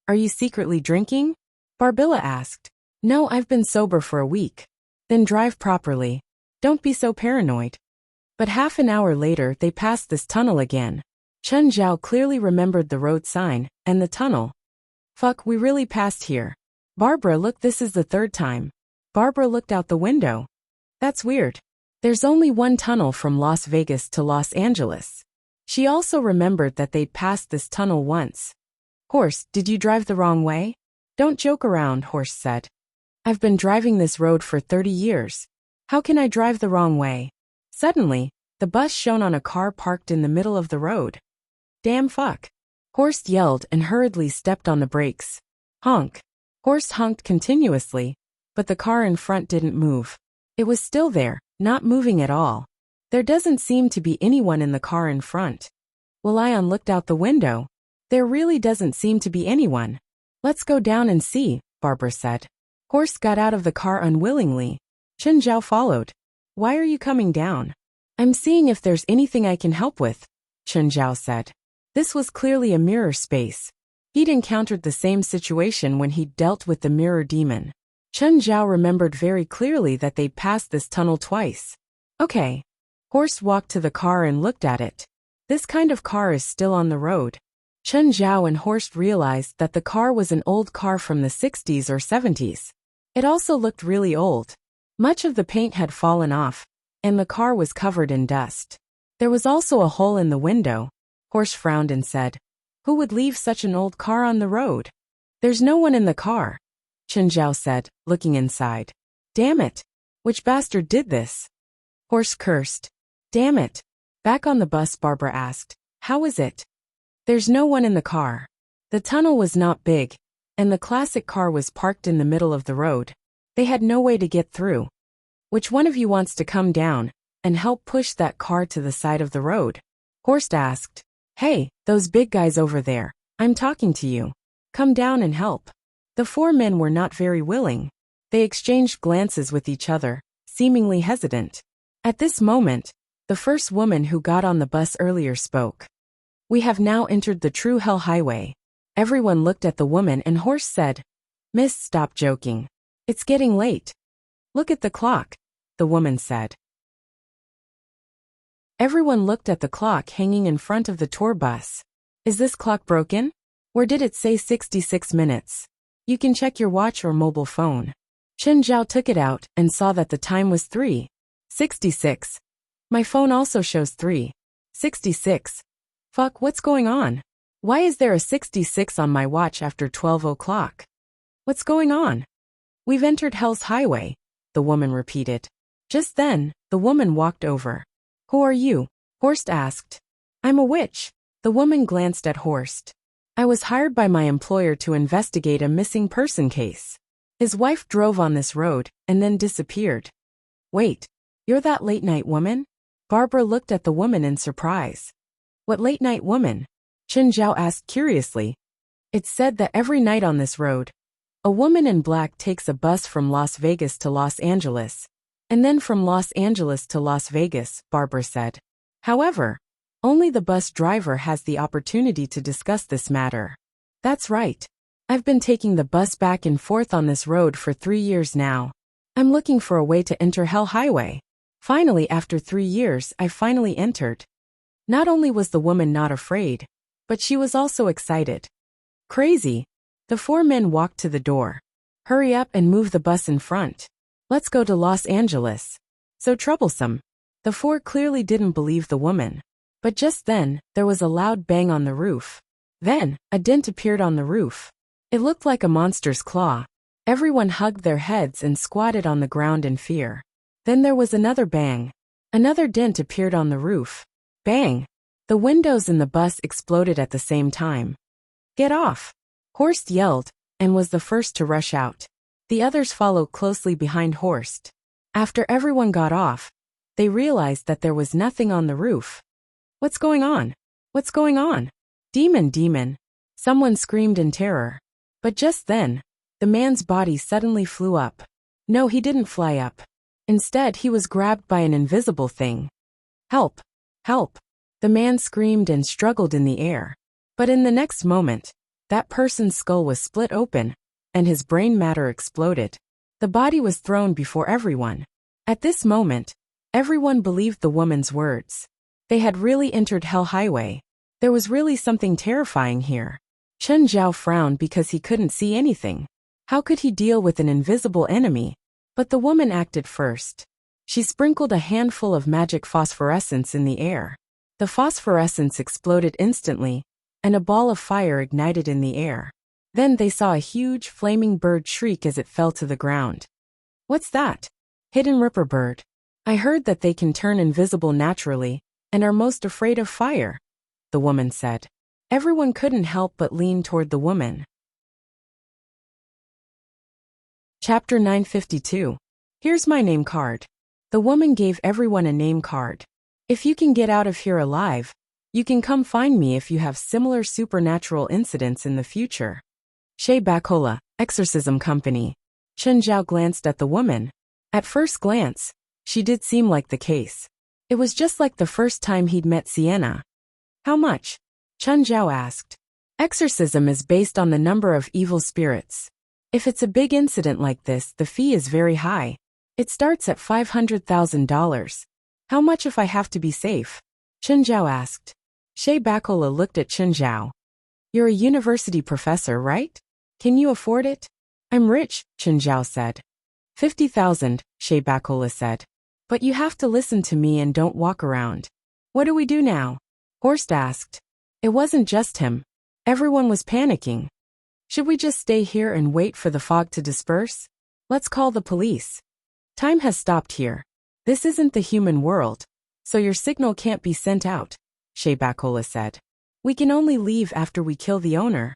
Are you secretly drinking? Barbilla asked. No, I've been sober for a week. Then drive properly. Don't be so paranoid. But half an hour later they passed this tunnel again. Chen Zhao clearly remembered the road sign and the tunnel. Fuck, we really passed here. Barbara, look, this is the 3rd time. Barbara looked out the window. That's weird. There's only one tunnel from Las Vegas to Los Angeles. She also remembered that they'd passed this tunnel once. Horse, did you drive the wrong way? Don't joke around, Horse said. I've been driving this road for 30 years. How can I drive the wrong way? Suddenly, the bus shone on a car parked in the middle of the road. Damn fuck. Horst yelled and hurriedly stepped on the brakes. Honk. Horst honked continuously, but the car in front didn't move. It was still there, not moving at all. There doesn't seem to be anyone in the car in front. William looked out the window. There really doesn't seem to be anyone. Let's go down and see, Barbara said. Horst got out of the car unwillingly. Chen Zhao followed. Why are you coming down? I'm seeing if there's anything I can help with, Chen Zhao said. This was clearly a mirror space. He'd encountered the same situation when he'd dealt with the mirror demon. Chen Zhao remembered very clearly that they'd passed this tunnel twice. Okay. Horst walked to the car and looked at it. This kind of car is still on the road. Chen Zhao and Horst realized that the car was an old car from the 60s or 70s. It also looked really old. Much of the paint had fallen off, and the car was covered in dust. There was also a hole in the window. Horst frowned and said, Who would leave such an old car on the road? There's no one in the car, Chen Zhao said, looking inside. Damn it. Which bastard did this? Horst cursed. Damn it. Back on the bus, Barbara asked, How is it? There's no one in the car. The tunnel was not big, and the classic car was parked in the middle of the road. They had no way to get through. Which one of you wants to come down and help push that car to the side of the road? Horst asked. Hey, those big guys over there, I'm talking to you. Come down and help. The 4 men were not very willing. They exchanged glances with each other, seemingly hesitant. At this moment, the first woman who got on the bus earlier spoke. We have now entered the true hell highway. Everyone looked at the woman and Horst said, Miss, stop joking. It's getting late. Look at the clock, the woman said. Everyone looked at the clock hanging in front of the tour bus. Is this clock broken? Or did it say 66 minutes? You can check your watch or mobile phone. Chen Zhao took it out and saw that the time was 3:66. My phone also shows 3:66. Fuck, what's going on? Why is there a 66 on my watch after 12 o'clock? What's going on? We've entered Hell's Highway, the woman repeated. Just then, the woman walked over. Who are you? Horst asked. I'm a witch. The woman glanced at Horst. I was hired by my employer to investigate a missing person case. His wife drove on this road and then disappeared. Wait, you're that late-night woman? Barbara looked at the woman in surprise. What late-night woman? Chen Zhao asked curiously. It's said that every night on this road, a woman in black takes a bus from Las Vegas to Los Angeles. And then from Los Angeles to Las Vegas, Barbara said. However, only the bus driver has the opportunity to discuss this matter. That's right. I've been taking the bus back and forth on this road for 3 years now. I'm looking for a way to enter Hell Highway. Finally, after 3 years, I finally entered. Not only was the woman not afraid, but she was also excited. Crazy. The 4 men walked to the door. Hurry up and move the bus in front. Let's go to Los Angeles. So troublesome. The 4 clearly didn't believe the woman. But just then, there was a loud bang on the roof. Then, a dent appeared on the roof. It looked like a monster's claw. Everyone hugged their heads and squatted on the ground in fear. Then there was another bang. Another dent appeared on the roof. Bang! The windows in the bus exploded at the same time. Get off! Horst yelled, and was the first to rush out. The others followed closely behind Horst. After everyone got off, they realized that there was nothing on the roof. What's going on? What's going on? Demon, demon! Someone screamed in terror. But just then, the man's body suddenly flew up. No, he didn't fly up. Instead, he was grabbed by an invisible thing. Help! Help! The man screamed and struggled in the air. But in the next moment, that person's skull was split open, and his brain matter exploded. The body was thrown before everyone. At this moment, everyone believed the woman's words. They had really entered Hell Highway. There was really something terrifying here. Chen Zhao frowned because he couldn't see anything. How could he deal with an invisible enemy? But the woman acted first. She sprinkled a handful of magic phosphorescence in the air. The phosphorescence exploded instantly, and a ball of fire ignited in the air. Then they saw a huge flaming bird shriek as it fell to the ground. What's that? Hidden Ripper bird. I heard that they can turn invisible naturally, and are most afraid of fire, the woman said. Everyone couldn't help but lean toward the woman. Chapter 952. Here's my name card. The woman gave everyone a name card. If you can get out of here alive, you can come find me if you have similar supernatural incidents in the future. Shea Bacola, Exorcism Company. Chen Zhao glanced at the woman. At first glance, she did seem like the case. It was just like the first time he'd met Sienna. How much? Chen Zhao asked. Exorcism is based on the number of evil spirits. If it's a big incident like this, the fee is very high. It starts at $500,000. How much if I have to be safe? Chen Zhao asked. Shea Bacola looked at Chen Zhao. You're a university professor, right? Can you afford it? I'm rich, Chen Zhao said. 50,000, Shea Bacola said. But you have to listen to me and don't walk around. What do we do now? Horst asked. It wasn't just him. Everyone was panicking. Should we just stay here and wait for the fog to disperse? Let's call the police. Time has stopped here. This isn't the human world, so your signal can't be sent out, Shea Bacola said. We can only leave after we kill the owner.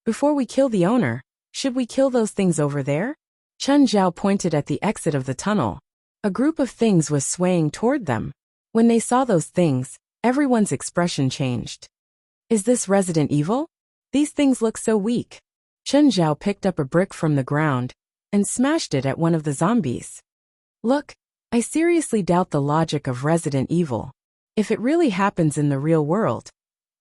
Before we kill the owner, should we kill those things over there? Chen Zhao pointed at the exit of the tunnel. A group of things was swaying toward them. When they saw those things, everyone's expression changed. Is this Resident Evil? These things look so weak. Chen Zhao picked up a brick from the ground and smashed it at one of the zombies. Look, I seriously doubt the logic of Resident Evil. If it really happens in the real world,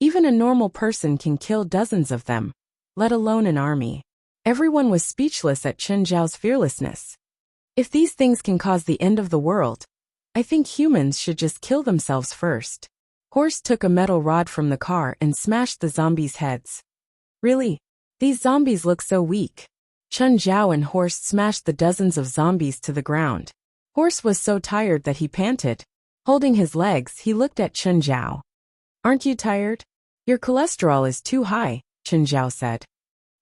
even a normal person can kill dozens of them, let alone an army. Everyone was speechless at Chen Zhao's fearlessness. If these things can cause the end of the world, I think humans should just kill themselves first. Horst took a metal rod from the car and smashed the zombies' heads. Really? These zombies look so weak. Chen Zhao and Horst smashed the dozens of zombies to the ground. Horst was so tired that he panted. Holding his legs, he looked at Chen Zhao. Aren't you tired? Your cholesterol is too high, Chen Zhao said.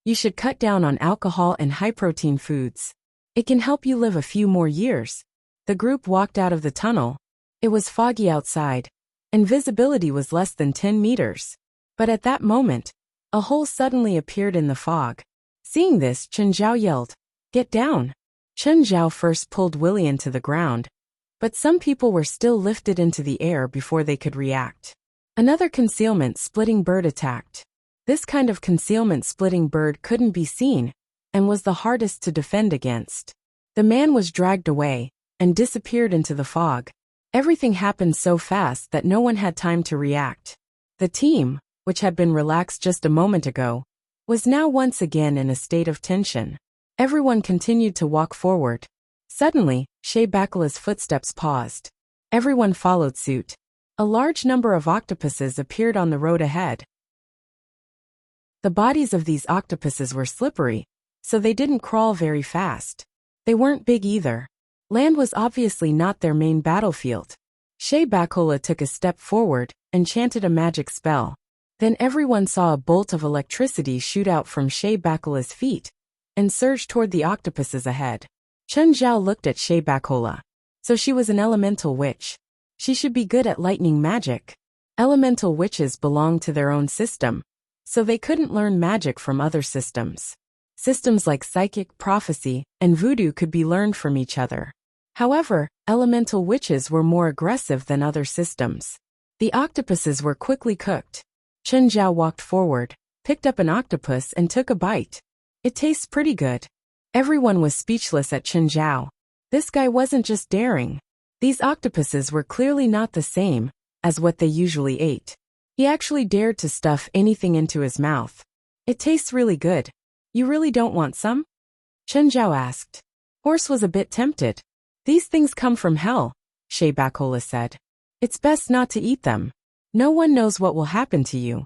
You should cut down on alcohol and high-protein foods. It can help you live a few more years. The group walked out of the tunnel. It was foggy outside, and visibility was less than 10 meters. But at that moment, a hole suddenly appeared in the fog. Seeing this, Chen Zhao yelled, "Get down!" Chen Zhao first pulled Willian to the ground, but some people were still lifted into the air before they could react. Another concealment-splitting bird attacked. This kind of concealment-splitting bird couldn't be seen, and was the hardest to defend against. The man was dragged away, and disappeared into the fog. Everything happened so fast that no one had time to react. The team, which had been relaxed just a moment ago, was now once again in a state of tension. Everyone continued to walk forward. Suddenly, Shebakula's footsteps paused. Everyone followed suit. A large number of octopuses appeared on the road ahead. The bodies of these octopuses were slippery, so they didn't crawl very fast. They weren't big either. Land was obviously not their main battlefield. Shebakula took a step forward and chanted a magic spell. Then everyone saw a bolt of electricity shoot out from Shebakula's feet and surge toward the octopuses ahead. Chen Zhao looked at Shebakula. So she was an elemental witch. She should be good at lightning magic. Elemental witches belong to their own system, so they couldn't learn magic from other systems. Systems like psychic, prophecy, and voodoo could be learned from each other. However, elemental witches were more aggressive than other systems. The octopuses were quickly cooked. Chen Zhao walked forward, picked up an octopus and took a bite. It tastes pretty good. Everyone was speechless at Chen Zhao. This guy wasn't just daring. These octopuses were clearly not the same as what they usually ate. He actually dared to stuff anything into his mouth. It tastes really good. You really don't want some? Chen Zhao asked. Horse was a bit tempted. These things come from hell, Shebakula said. It's best not to eat them. No one knows what will happen to you.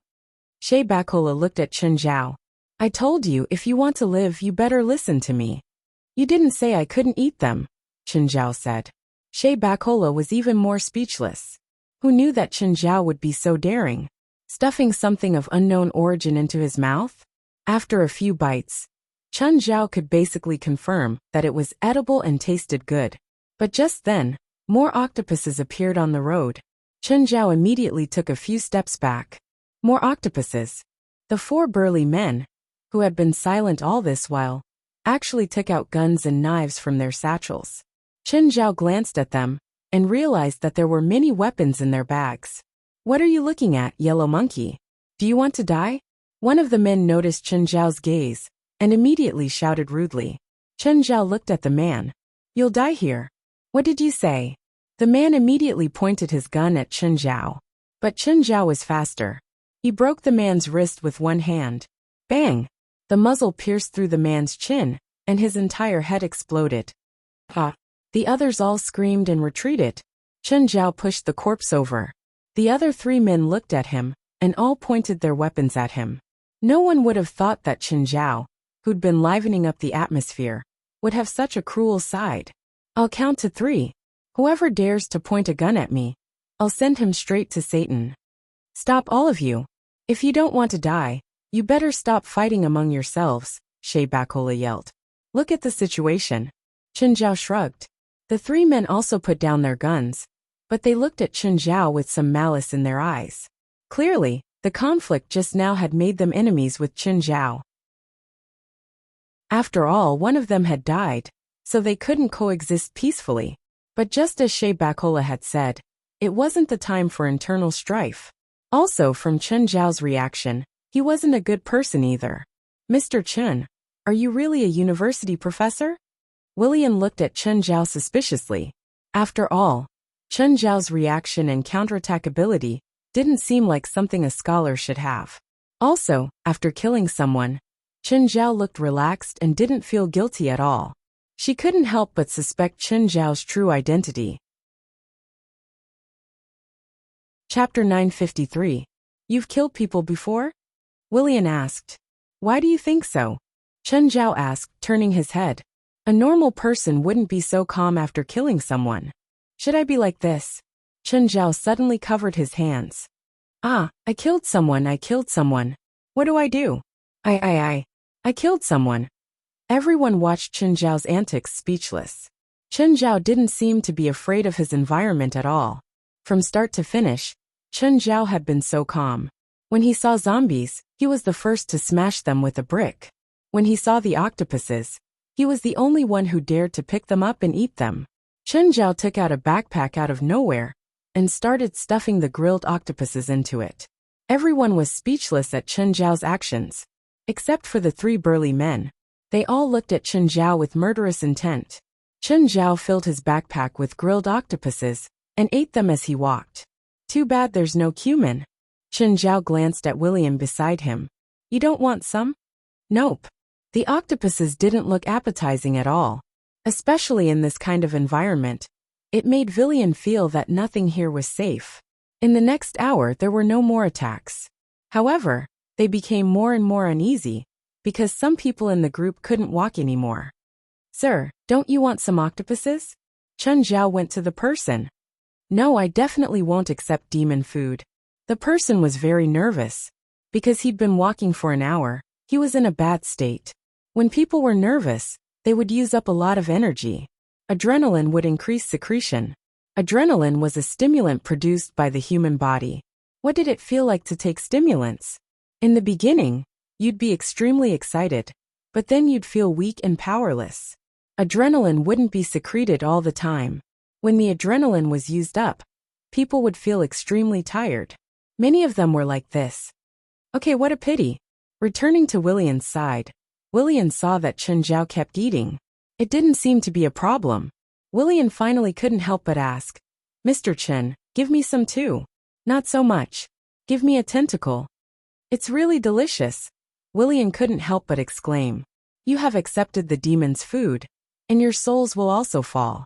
Shebakula looked at Chen Zhao. I told you if you want to live you better listen to me. You didn't say I couldn't eat them, Chen Zhao said. Shebakula was even more speechless. Who knew that Chen Zhao would be so daring? Stuffing something of unknown origin into his mouth? After a few bites, Chen Zhao could basically confirm that it was edible and tasted good. But just then, more octopuses appeared on the road. Chen Zhao immediately took a few steps back. More octopuses. The four burly men, who had been silent all this while, actually took out guns and knives from their satchels. Chen Zhao glanced at them and realized that there were many weapons in their bags. What are you looking at, yellow monkey? Do you want to die? One of the men noticed Chen Zhao's gaze and immediately shouted rudely. Chen Zhao looked at the man. You'll die here. What did you say? The man immediately pointed his gun at Chen Zhao. But Chen Zhao was faster. He broke the man's wrist with one hand. Bang! The muzzle pierced through the man's chin, and his entire head exploded. Ha! The others all screamed and retreated. Chen Zhao pushed the corpse over. The other three men looked at him, and all pointed their weapons at him. No one would have thought that Chen Zhao, who'd been livening up the atmosphere, would have such a cruel side. I'll count to 3. Whoever dares to point a gun at me, I'll send him straight to Satan. Stop all of you. If you don't want to die, you better stop fighting among yourselves, Shebakula yelled. Look at the situation. Chen Zhao shrugged. The 3 men also put down their guns, but they looked at Chen Zhao with some malice in their eyes. Clearly, the conflict just now had made them enemies with Chen Zhao. After all, one of them had died, so they couldn't coexist peacefully. But just as Shebakula had said, it wasn't the time for internal strife. Also, from Chen Zhao's reaction, he wasn't a good person either. Mr. Chen, are you really a university professor? William looked at Chen Zhao suspiciously. After all, Chen Zhao's reaction and counterattack ability didn't seem like something a scholar should have. Also, after killing someone, Chen Zhao looked relaxed and didn't feel guilty at all. She couldn't help but suspect Chen Zhao's true identity. Chapter 953. You've killed people before? William asked. Why do you think so? Chen Zhao asked, turning his head. A normal person wouldn't be so calm after killing someone. Should I be like this? Chen Zhao suddenly covered his hands. I killed someone. What do I do? I killed someone. Everyone watched Chen Zhao's antics speechless. Chen Zhao didn't seem to be afraid of his environment at all. From start to finish, Chen Zhao had been so calm. When he saw zombies, he was the first to smash them with a brick. When he saw the octopuses, he was the only one who dared to pick them up and eat them. Chen Zhao took out a backpack out of nowhere and started stuffing the grilled octopuses into it. Everyone was speechless at Chen Zhao's actions, except for the 3 burly men. They all looked at Chen Zhao with murderous intent. Chen Zhao filled his backpack with grilled octopuses and ate them as he walked. Too bad there's no cumin. Chen Zhao glanced at William beside him. You don't want some? Nope. The octopuses didn't look appetizing at all. Especially in this kind of environment, it made Villian feel that nothing here was safe. In the next hour there were no more attacks. However, they became more and more uneasy, because some people in the group couldn't walk anymore. Sir, don't you want some octopuses? Chen Zhao went to the person. No, I definitely won't accept demon food. The person was very nervous. Because he'd been walking for an hour, he was in a bad state. When people were nervous, they would use up a lot of energy. Adrenaline would increase secretion. Adrenaline was a stimulant produced by the human body. What did it feel like to take stimulants? In the beginning, you'd be extremely excited, but then you'd feel weak and powerless. Adrenaline wouldn't be secreted all the time. When the adrenaline was used up, people would feel extremely tired. Many of them were like this. Okay, what a pity. Returning to Willian's side, Willian saw that Chen Zhao kept eating. It didn't seem to be a problem. Willian finally couldn't help but ask, Mr. Chen, give me some too. Not so much. Give me a tentacle. It's really delicious. Willian couldn't help but exclaim. You have accepted the demon's food, and your souls will also fall,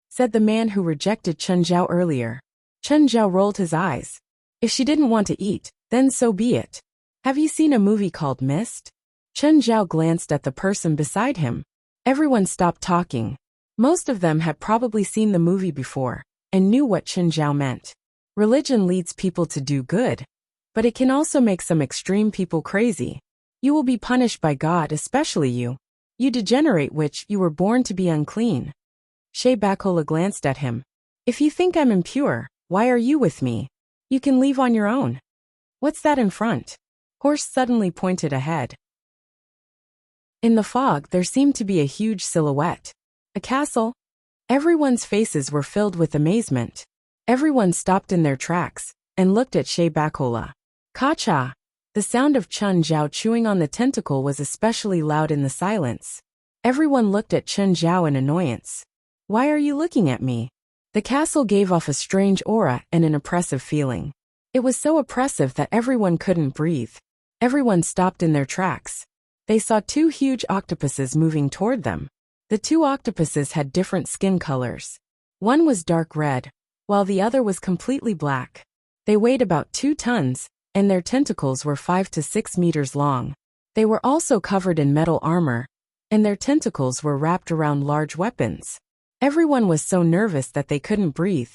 said the man who rejected Chen Zhao earlier. Chen Zhao rolled his eyes. If she didn't want to eat, then so be it. Have you seen a movie called Mist? Chen Zhao glanced at the person beside him. Everyone stopped talking. Most of them had probably seen the movie before, and knew what Chen Zhao meant. Religion leads people to do good, but it can also make some extreme people crazy. You will be punished by God, especially you. You degenerate, which you were born to be unclean. Shea Bacola glanced at him. If you think I'm impure, why are you with me? You can leave on your own. What's that in front? Horse suddenly pointed ahead. In the fog there seemed to be a huge silhouette. A castle? Everyone's faces were filled with amazement. Everyone stopped in their tracks and looked at Shea Bacola. Ka-cha! The sound of Chen Zhao chewing on the tentacle was especially loud in the silence. Everyone looked at Chen Zhao in annoyance. Why are you looking at me? The castle gave off a strange aura and an oppressive feeling. It was so oppressive that everyone couldn't breathe. Everyone stopped in their tracks. They saw two huge octopuses moving toward them. The two octopuses had different skin colors. One was dark red, while the other was completely black. They weighed about 2 tons, and their tentacles were 5 to 6 meters long. They were also covered in metal armor, and their tentacles were wrapped around large weapons. Everyone was so nervous that they couldn't breathe.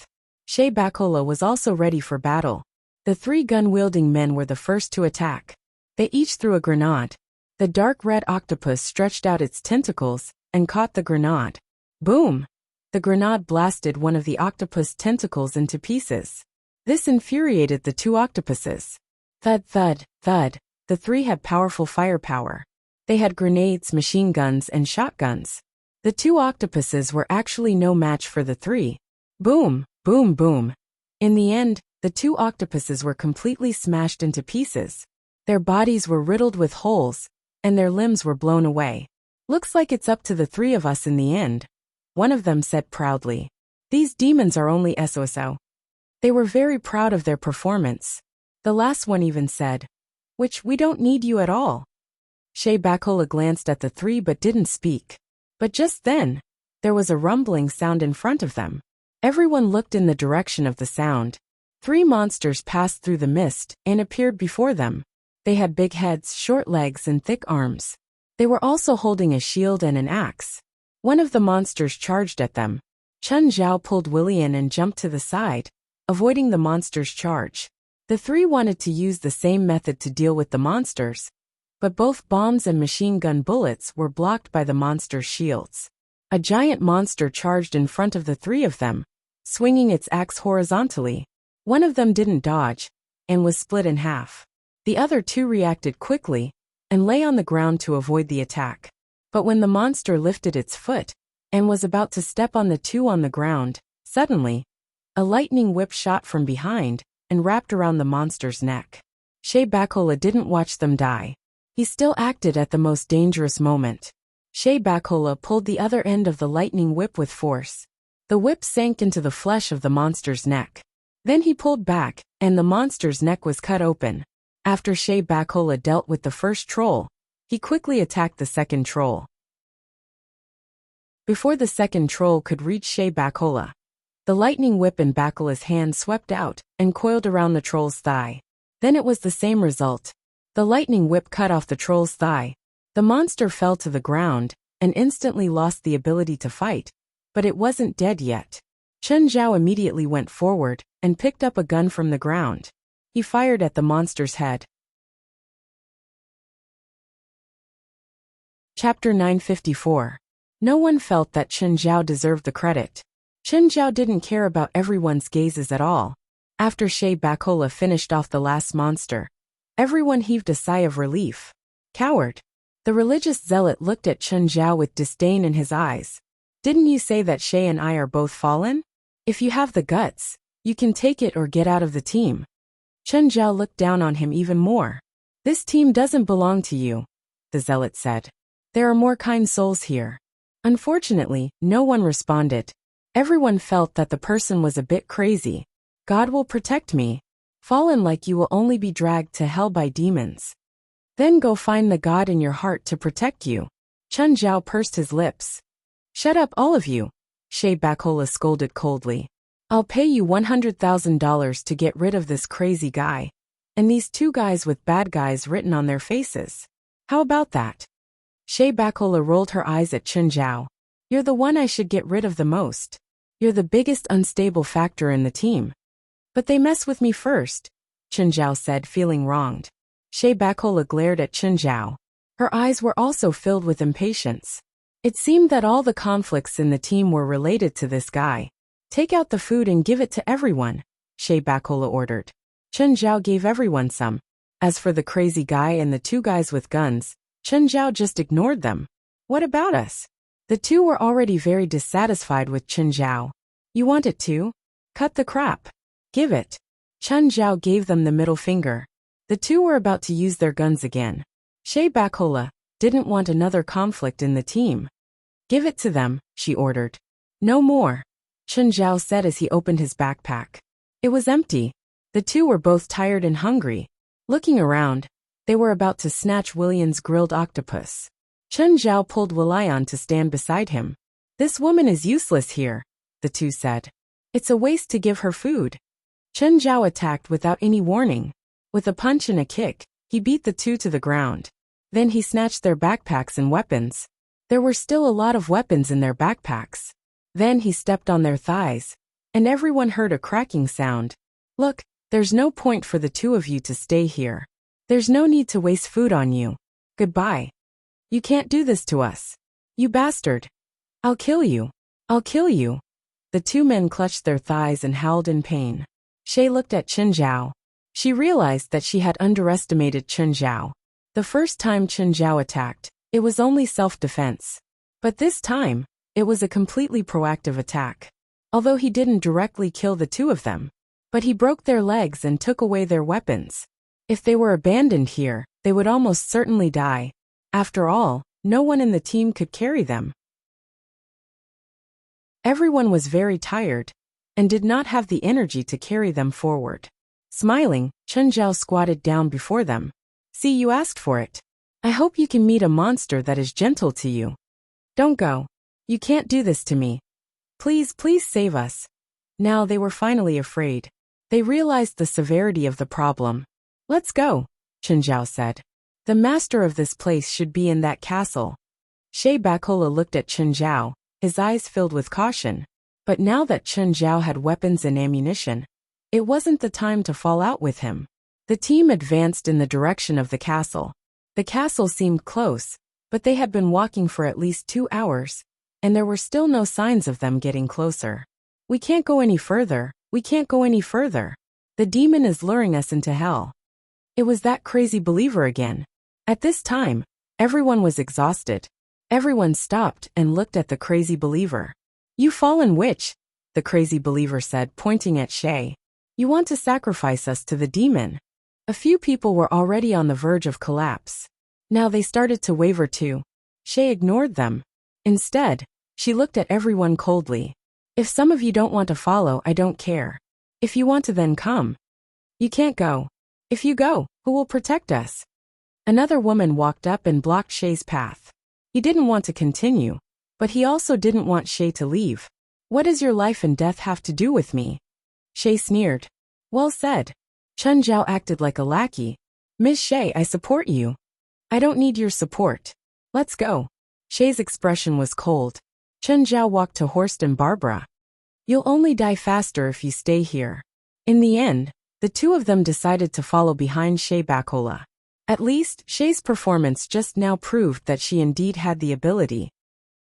Shea Bacola was also ready for battle. The 3 gun-wielding men were the first to attack. They each threw a grenade. The dark red octopus stretched out its tentacles and caught the grenade. Boom! The grenade blasted one of the octopus tentacles into pieces. This infuriated the 2 octopuses. Thud, thud, thud. The 3 had powerful firepower. They had grenades, machine guns, and shotguns. The 2 octopuses were actually no match for the 3. Boom, boom, boom. In the end, the 2 octopuses were completely smashed into pieces. Their bodies were riddled with holes, and their limbs were blown away. Looks like it's up to the 3 of us in the end, one of them said proudly. These demons are only SOSO. They were very proud of their performance. The last one even said, which we don't need you at all. Shea Bacola glanced at the 3 but didn't speak. But just then, there was a rumbling sound in front of them. Everyone looked in the direction of the sound. 3 monsters passed through the mist and appeared before them. They had big heads, short legs, and thick arms. They were also holding a shield and an axe. One of the monsters charged at them. Chen Zhao pulled Willie in and jumped to the side, avoiding the monster's charge. The 3 wanted to use the same method to deal with the monsters, but both bombs and machine gun bullets were blocked by the monster's shields. A giant monster charged in front of the 3 of them, swinging its axe horizontally. One of them didn't dodge, and was split in half. The other 2 reacted quickly, and lay on the ground to avoid the attack. But when the monster lifted its foot, and was about to step on the 2 on the ground, suddenly, a lightning whip shot from behind, and wrapped around the monster's neck. Shea Bacola didn't watch them die. He still acted at the most dangerous moment. Bacola pulled the other end of the lightning whip with force. The whip sank into the flesh of the monster's neck. Then he pulled back, and the monster's neck was cut open. After Bacola dealt with the first troll, he quickly attacked the second troll. Before the second troll could reach Bacola, the lightning whip in Bacola's hand swept out and coiled around the troll's thigh. Then it was the same result. The lightning whip cut off the troll's thigh. The monster fell to the ground and instantly lost the ability to fight, but it wasn't dead yet. Chen Zhao immediately went forward and picked up a gun from the ground. He fired at the monster's head. Chapter 954. No one felt that Chen Zhao deserved the credit. Chen Zhao didn't care about everyone's gazes at all. After Bacola finished off the last monster, everyone heaved a sigh of relief. Coward. The religious zealot looked at Chen Zhao with disdain in his eyes. Didn't you say that Shay and I are both fallen? If you have the guts, you can take it or get out of the team. Chen Zhao looked down on him even more. This team doesn't belong to you, the zealot said. There are more kind souls here. Unfortunately, no one responded. Everyone felt that the person was a bit crazy. God will protect me. Fallen like you will only be dragged to hell by demons. Then go find the God in your heart to protect you. Chen Zhao pursed his lips. Shut up all of you, Bacola scolded coldly. I'll pay you $100,000 to get rid of this crazy guy. And these two guys with bad guys written on their faces. How about that? Bacola rolled her eyes at Chen Zhao. You're the one I should get rid of the most. You're the biggest unstable factor in the team. But they mess with me first, Chen Zhao said, feeling wronged. Bacola glared at Chen Zhao. Her eyes were also filled with impatience. It seemed that all the conflicts in the team were related to this guy. Take out the food and give it to everyone, Bacola ordered. Chen Zhao gave everyone some. As for the crazy guy and the two guys with guns, Chen Zhao just ignored them. What about us? The two were already very dissatisfied with Chen Zhao. You want it too? Cut the crap. Give it. Chen Zhao gave them the middle finger. The two were about to use their guns again. Bacola didn't want another conflict in the team. Give it to them, she ordered. No more, Chen Zhao said as he opened his backpack. It was empty. The two were both tired and hungry. Looking around, they were about to snatch William's grilled octopus. Chen Zhao pulled Willian to stand beside him. This woman is useless here, the two said. It's a waste to give her food. Chen Zhao attacked without any warning. With a punch and a kick, he beat the two to the ground. Then he snatched their backpacks and weapons. There were still a lot of weapons in their backpacks. Then he stepped on their thighs, and everyone heard a cracking sound. Look, there's no point for the two of you to stay here. There's no need to waste food on you. Goodbye. You can't do this to us. You bastard. I'll kill you. I'll kill you. The two men clutched their thighs and howled in pain. Shay looked at Chen Zhao. She realized that she had underestimated Chen Zhao. The first time Chen Zhao attacked, it was only self-defense. But this time, it was a completely proactive attack. Although he didn't directly kill the two of them, but he broke their legs and took away their weapons. If they were abandoned here, they would almost certainly die. After all, no one in the team could carry them. Everyone was very tired and did not have the energy to carry them forward. Smiling, Chen Zhao squatted down before them. See, you asked for it. I hope you can meet a monster that is gentle to you. Don't go. You can't do this to me. Please, please save us. Now they were finally afraid. They realized the severity of the problem. Let's go, Chen Zhao said. The master of this place should be in that castle. Bacola looked at Chen Zhao, his eyes filled with caution. But now that Chen Zhao had weapons and ammunition, it wasn't the time to fall out with him. The team advanced in the direction of the castle. The castle seemed close, but they had been walking for at least 2 hours, and there were still no signs of them getting closer. We can't go any further. We can't go any further. The demon is luring us into hell. It was that crazy believer again. At this time, everyone was exhausted. Everyone stopped and looked at the crazy believer. You fallen witch, the crazy believer said, pointing at Shay. You want to sacrifice us to the demon. A few people were already on the verge of collapse. Now they started to waver too. Shay ignored them. Instead, she looked at everyone coldly. If some of you don't want to follow, I don't care. If you want to, then come. You can't go. If you go, who will protect us? Another woman walked up and blocked Shay's path. He didn't want to continue, but he also didn't want Shay to leave. What does your life and death have to do with me? Shay sneered. Well said. Chun Zhao acted like a lackey. Miss Shay, I support you. I don't need your support. Let's go. Shay's expression was cold. Chun Zhao walked to Horst and Barbara. You'll only die faster if you stay here. In the end, the two of them decided to follow behind Shay Bacola. At least, Shay's performance just now proved that she indeed had the ability.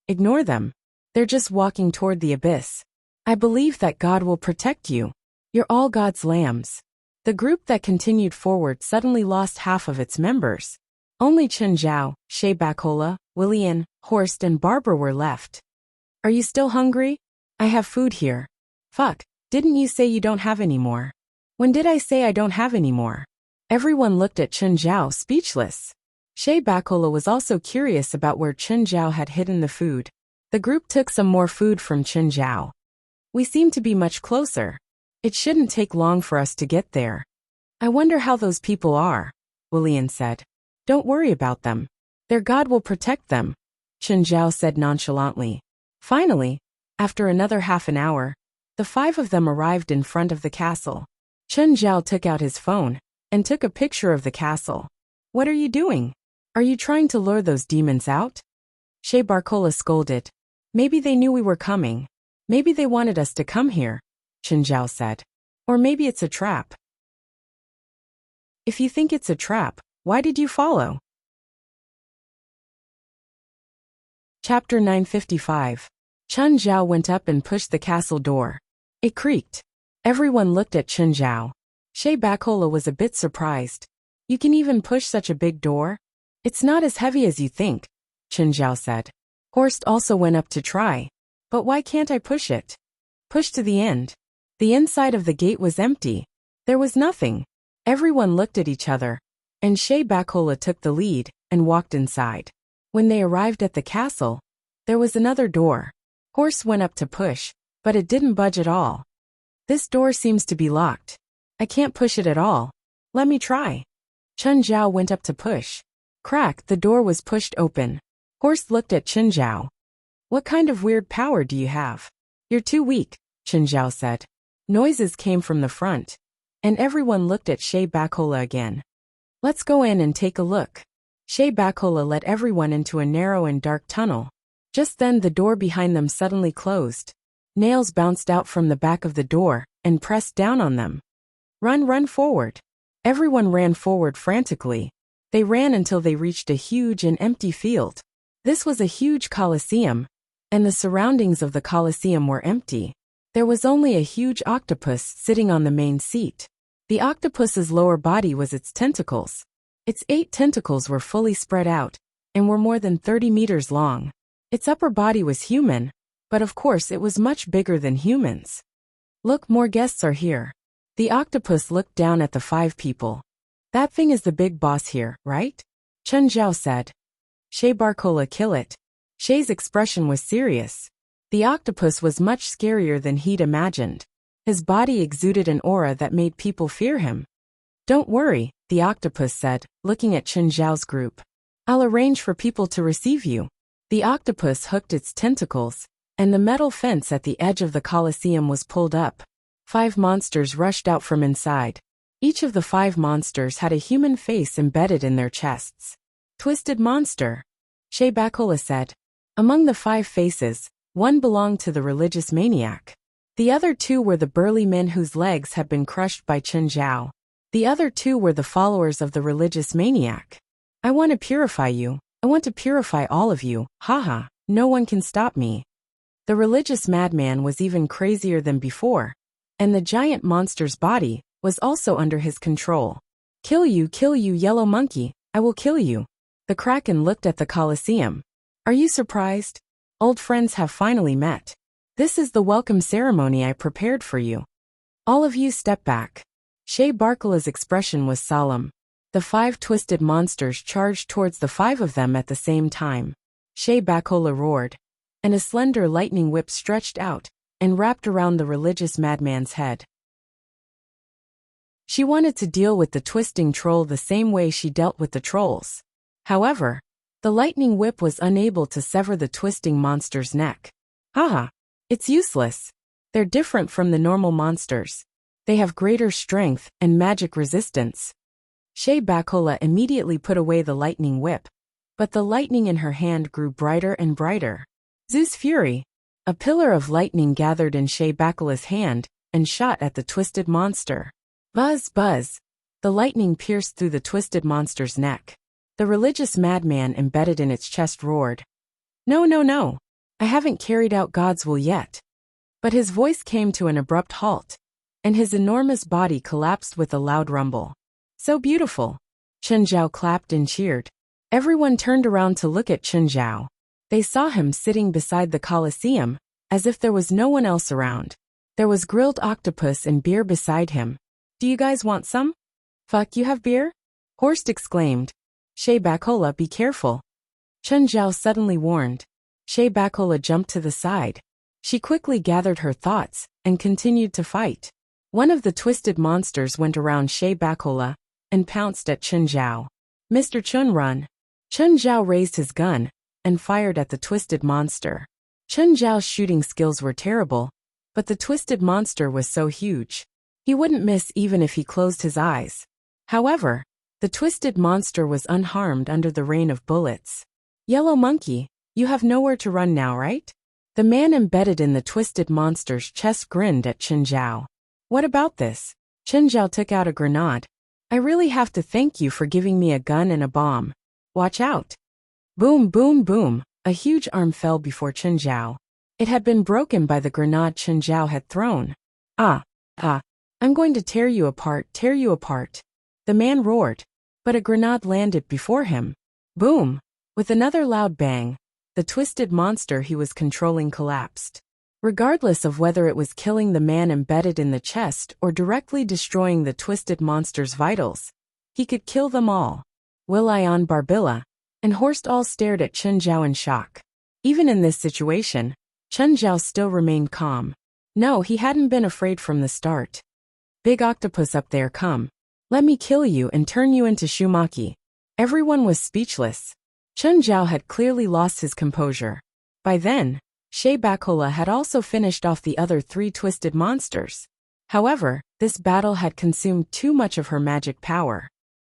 Ignore them. They're just walking toward the abyss. I believe that God will protect you. You're all God's lambs. The group that continued forward suddenly lost half of its members. Only Chun Zhao, Shay Bacola, Willian, Horst and Barbara were left. Are you still hungry? I have food here. Fuck, didn't you say you don't have any more? When did I say I don't have any more? Everyone looked at Chun Zhao speechless. Shay Bacola was also curious about where Chun Zhao had hidden the food. The group took some more food from Chun Zhao. We seem to be much closer. It shouldn't take long for us to get there. I wonder how those people are, Willian said. Don't worry about them. Their God will protect them, Chun Zhao said nonchalantly. Finally, after another half an hour, the five of them arrived in front of the castle. Chun Zhao took out his phone and took a picture of the castle. What are you doing? Are you trying to lure those demons out? Shay Bacola scolded. Maybe they knew we were coming. Maybe they wanted us to come here, Chun Zhao said. Or maybe it's a trap. If you think it's a trap, why did you follow? Chapter 955. Chun Zhao went up and pushed the castle door. It creaked. Everyone looked at Chun Zhao. Shay Bacola was a bit surprised. You can even push such a big door? It's not as heavy as you think, Chun Zhao said. Horst also went up to try. But why can't I push it? Push to the end. The inside of the gate was empty. There was nothing. Everyone looked at each other, and Shay Bacola took the lead and walked inside. When they arrived at the castle, there was another door. Horst went up to push, but it didn't budge at all. This door seems to be locked. I can't push it at all. Let me try. Chun Zhao went up to push. Crack, the door was pushed open. Horst looked at Chun Zhao. What kind of weird power do you have? You're too weak, Chun Zhao said. Noises came from the front, and everyone looked at Shay Bacola again. Let's go in and take a look. Shay Bacola led everyone into a narrow and dark tunnel. Just then the door behind them suddenly closed. Nails bounced out from the back of the door and pressed down on them. Run forward. Everyone ran forward frantically. They ran until they reached a huge and empty field. This was a huge coliseum, and the surroundings of the coliseum were empty. There was only a huge octopus sitting on the main seat. The octopus's lower body was its tentacles. Its 8 tentacles were fully spread out and were more than 30 meters long. Its upper body was human, but of course it was much bigger than humans. Look, more guests are here. The octopus looked down at the 5 people. That thing is the big boss here, right? Chun Zhao said. Shay Bacola, kill it. Shay's expression was serious. The octopus was much scarier than he'd imagined. His body exuded an aura that made people fear him. Don't worry, the octopus said, looking at Chun Zhao's group. I'll arrange for people to receive you. The octopus hooked its tentacles, and the metal fence at the edge of the coliseum was pulled up. 5 monsters rushed out from inside. Each of the 5 monsters had a human face embedded in their chests. Twisted monster, Shay Bacola said. Among the 5 faces, one belonged to the religious maniac. The other 2 were the burly men whose legs had been crushed by Chun Zhao. The other 2 were the followers of the religious maniac. I want to purify you. I want to purify all of you. Haha, no one can stop me. The religious madman was even crazier than before, and the giant monster's body was also under his control. Kill you, yellow monkey, I will kill you. The Kraken looked at the Colosseum. Are you surprised? Old friends have finally met. This is the welcome ceremony I prepared for you. All of you step back. Shay Bacola's expression was solemn. The 5 twisted monsters charged towards the 5 of them at the same time. Shea Bacola roared, and a slender lightning whip stretched out and wrapped around the religious madman's head. She wanted to deal with the twisting troll the same way she dealt with the trolls. However, the lightning whip was unable to sever the twisting monster's neck. Haha, it's useless. They're different from the normal monsters. They have greater strength and magic resistance. Shea Bacola immediately put away the lightning whip, but the lightning in her hand grew brighter and brighter. Zeus Fury! A pillar of lightning gathered in Shea Bacola's hand and shot at the twisted monster. Buzz, buzz! The lightning pierced through the twisted monster's neck. The religious madman embedded in its chest roared, "No, no, no! I haven't carried out God's will yet." But his voice came to an abrupt halt, and his enormous body collapsed with a loud rumble. So beautiful! Chen Zhao clapped and cheered. Everyone turned around to look at Chen Zhao. They saw him sitting beside the Colosseum, as if there was no one else around. There was grilled octopus and beer beside him. "Do you guys want some?" "Fuck, you have beer?" Horst exclaimed. "Shea Bacola, be careful." Chen Zhao suddenly warned. Shea Bacola jumped to the side. She quickly gathered her thoughts and continued to fight. One of the twisted monsters went around Shea Bacola and pounced at Chen Zhao. "Mr. Chun, run!" Chen Zhao raised his gun and fired at the twisted monster. Chen Zhao's shooting skills were terrible, but the twisted monster was so huge. He wouldn't miss even if he closed his eyes. However, the twisted monster was unharmed under the rain of bullets. "Yellow monkey, you have nowhere to run now, right?" The man embedded in the twisted monster's chest grinned at Chen Zhao. "What about this?" Chen Zhao took out a grenade. "I really have to thank you for giving me a gun and a bomb. Watch out." Boom, boom, boom. A huge arm fell before Chen Zhao. It had been broken by the grenade Chen Zhao had thrown. Ah, I'm going to tear you apart, tear you apart. The man roared, but a grenade landed before him. Boom! With another loud bang, the twisted monster he was controlling collapsed. Regardless of whether it was killing the man embedded in the chest or directly destroying the twisted monster's vitals, he could kill them all. Will-I-on Barbilla and Horst all stared at Chen Zhao in shock. Even in this situation, Chen Zhao still remained calm. No, he hadn't been afraid from the start. "Big octopus up there, come. Let me kill you and turn you into shumaki." Everyone was speechless. Chen Zhao had clearly lost his composure. By then, Shea Bacola had also finished off the other 3 twisted monsters. However, this battle had consumed too much of her magic power.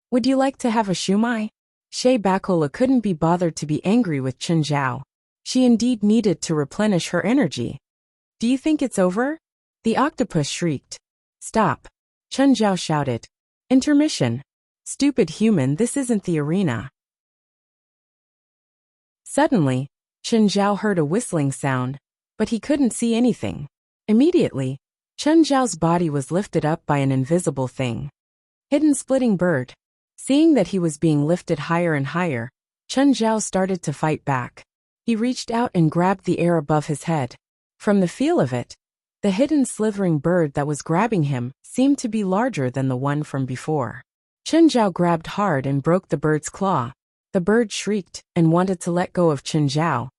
"Would you like to have a shumai?" Shea Bacola couldn't be bothered to be angry with Chen Zhao. She indeed needed to replenish her energy. "Do you think it's over?" The octopus shrieked. "Stop!" Chen Zhao shouted. "Intermission. Stupid human, this isn't the arena." Suddenly, Chen Zhao heard a whistling sound, but he couldn't see anything. Immediately, Chen Zhao's body was lifted up by an invisible thing. Hidden splitting bird. Seeing that he was being lifted higher and higher, Chen Zhao started to fight back. He reached out and grabbed the air above his head. From the feel of it, the hidden slithering bird that was grabbing him seemed to be larger than the one from before. Chen Zhao grabbed hard and broke the bird's claw. The bird shrieked and wanted to let go of Chen Zhao,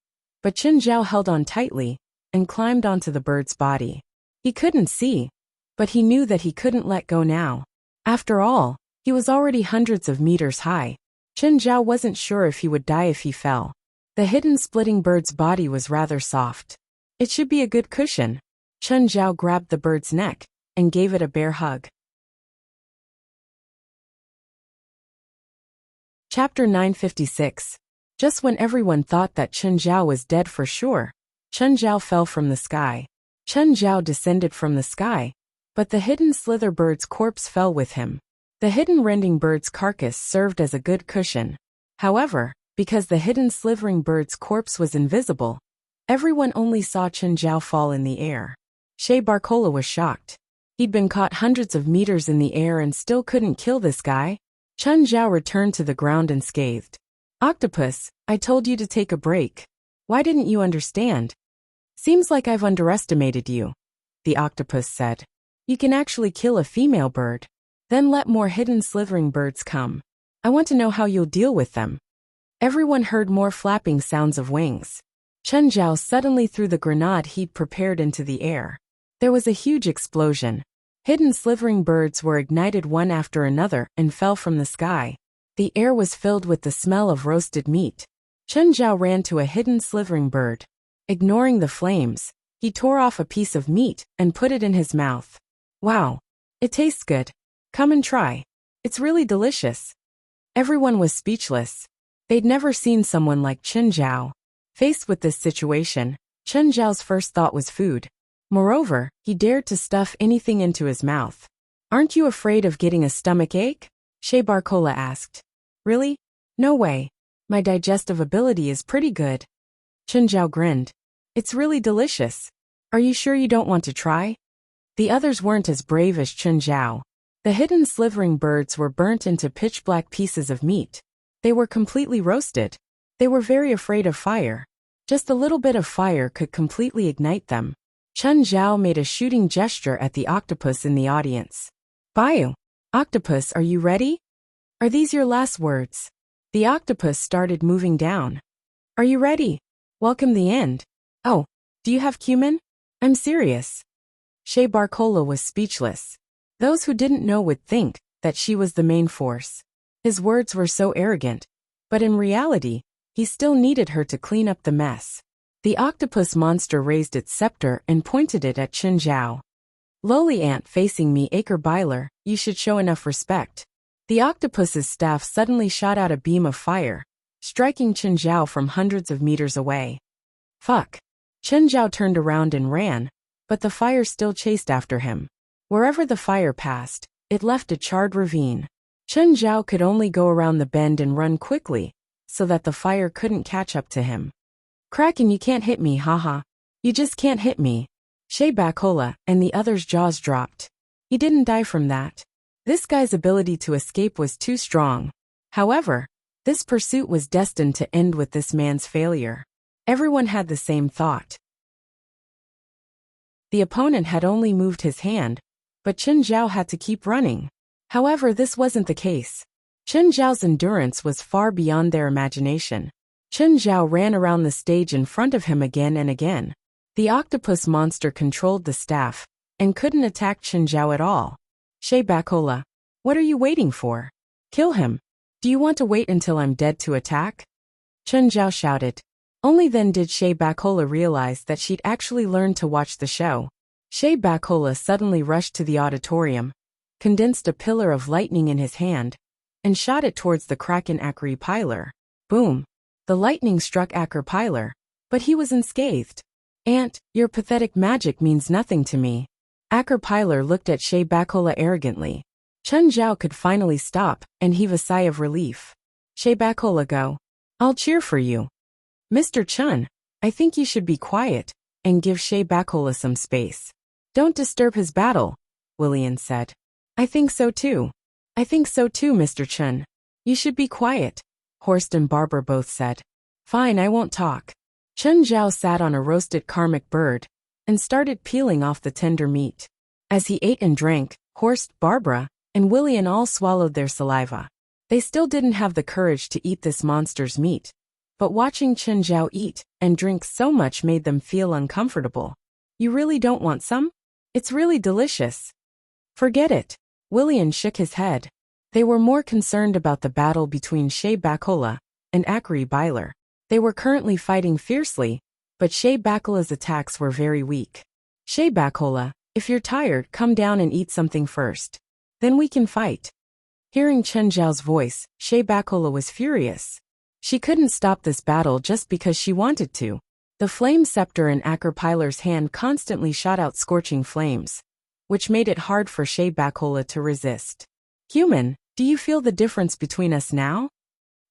but Chen Zhao held on tightly and climbed onto the bird's body. He couldn't see, but he knew that he couldn't let go now. After all, he was already hundreds of meters high. Chen Zhao wasn't sure if he would die if he fell. The hidden splitting bird's body was rather soft. It should be a good cushion. Chen Zhao grabbed the bird's neck and gave it a bear hug. Chapter 956. Just when everyone thought that Chen Zhao was dead for sure, Chen Zhao fell from the sky. Chen Zhao descended from the sky, but the hidden slither bird's corpse fell with him. The hidden rending bird's carcass served as a good cushion. However, because the hidden slithering bird's corpse was invisible, everyone only saw Chen Zhao fall in the air. Shea Bacola was shocked. He'd been caught hundreds of meters in the air and still couldn't kill this guy. Chen Zhao returned to the ground and scathed. "Octopus, I told you to take a break. Why didn't you understand? Seems like I've underestimated you," the octopus said. "You can actually kill a female bird. Then let more hidden slithering birds come. I want to know how you'll deal with them." Everyone heard more flapping sounds of wings. Chen Zhao suddenly threw the grenade he'd prepared into the air. There was a huge explosion. Hidden slithering birds were ignited one after another and fell from the sky. The air was filled with the smell of roasted meat. Chen Zhao ran to a hidden slithering bird. Ignoring the flames, he tore off a piece of meat and put it in his mouth. Wow! It tastes good. Come and try. It's really delicious. Everyone was speechless. They'd never seen someone like Chen Zhao. Faced with this situation, Chen Zhao's first thought was food. Moreover, he dared to stuff anything into his mouth. Aren't you afraid of getting a stomach ache? Barcola asked. Really? No way. My digestive ability is pretty good. Chen Zhao grinned. It's really delicious. Are you sure you don't want to try? The others weren't as brave as Chen Zhao. The hidden slithering birds were burnt into pitch-black pieces of meat. They were completely roasted. They were very afraid of fire. Just a little bit of fire could completely ignite them. Chen Zhao made a shooting gesture at the octopus in the audience. Bio, octopus, are you ready? Are these your last words? The octopus started moving down. Are you ready? Welcome the end. Oh, do you have cumin? I'm serious. Barcola was speechless. Those who didn't know would think that she was the main force. His words were so arrogant, but in reality, he still needed her to clean up the mess. The octopus monster raised its scepter and pointed it at Chen Zhao. Lowly ant facing me, Acre Byler, you should show enough respect. The octopus's staff suddenly shot out a beam of fire, striking Chen Zhao from hundreds of meters away. Fuck. Chen Zhao turned around and ran, but the fire still chased after him. Wherever the fire passed, it left a charred ravine. Chen Zhao could only go around the bend and run quickly, so that the fire couldn't catch up to him. Kraken, you can't hit me, haha. You just can't hit me. Bacola and the others' jaws dropped. He didn't die from that. This guy's ability to escape was too strong. However, this pursuit was destined to end with this man's failure. Everyone had the same thought. The opponent had only moved his hand, but Chen Zhao had to keep running. However, this wasn't the case. Chen Zhao's endurance was far beyond their imagination. Chen Zhao ran around the stage in front of him again and again. The octopus monster controlled the staff and couldn't attack Chen Zhao at all. Bacola, what are you waiting for? Kill him. Do you want to wait until I'm dead to attack? Chen Zhao shouted. Only then did Bacola realize that she'd actually learned to watch the show. Bacola suddenly rushed to the auditorium, condensed a pillar of lightning in his hand, and shot it towards the Kraken Acre Pyler. Boom! The lightning struck Acre Pyler, but he was unscathed. Ant, your pathetic magic means nothing to me. Acre Pyler looked at Bacola arrogantly. Chen Zhao could finally stop and heave a sigh of relief. Bacola, go. I'll cheer for you. Mr. Chen, I think you should be quiet and give Bacola some space. Don't disturb his battle, Willian said. I think so too. I think so too, Mr. Chen. You should be quiet, Horst and Barbara both said. Fine, I won't talk. Chen Zhao sat on a roasted karmic bird and started peeling off the tender meat. As he ate and drank, Horst, Barbara, and Willian all swallowed their saliva. They still didn't have the courage to eat this monster's meat, but watching Chen Zhao eat and drink so much made them feel uncomfortable. You really don't want some? It's really delicious. Forget it. Willian shook his head. They were more concerned about the battle between Bacola and Acre Byler. They were currently fighting fiercely, but Bacola's attacks were very weak. Bacola, if you're tired, come down and eat something first. Then we can fight. Hearing Chen Zhao's voice, Bacola was furious. She couldn't stop this battle just because she wanted to. The flame scepter in Acre Pyler's hand constantly shot out scorching flames, which made it hard for Bacola to resist. Human, do you feel the difference between us now?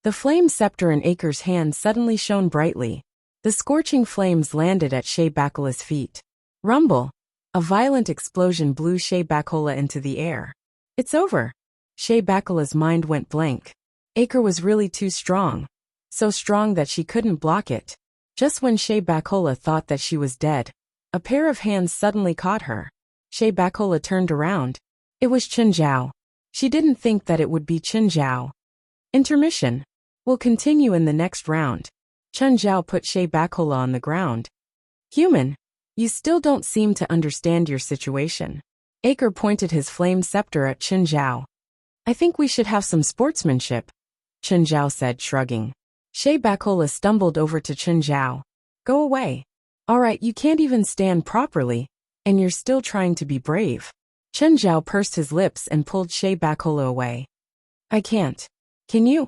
The flame scepter in Acre's hand suddenly shone brightly. The scorching flames landed at Bacola's feet. Rumble! A violent explosion blew Bacola into the air. It's over. Bacola's mind went blank. Acre was really too strong. So strong that she couldn't block it. Just when Bacola thought that she was dead, a pair of hands suddenly caught her. Bacola turned around. It was Chen Zhao. She didn't think that it would be Chen Zhao. Intermission. We'll continue in the next round. Chun Zhao put Shay Bakola on the ground. Human, you still don't seem to understand your situation. Acre pointed his flame scepter at Chun Zhao. I think we should have some sportsmanship, Chun Zhao said, shrugging. Shay Bakola stumbled over to Chun Zhao. Go away. Alright, you can't even stand properly, and you're still trying to be brave. Chun Zhao pursed his lips and pulled Shay Bakola away. I can't. Can you?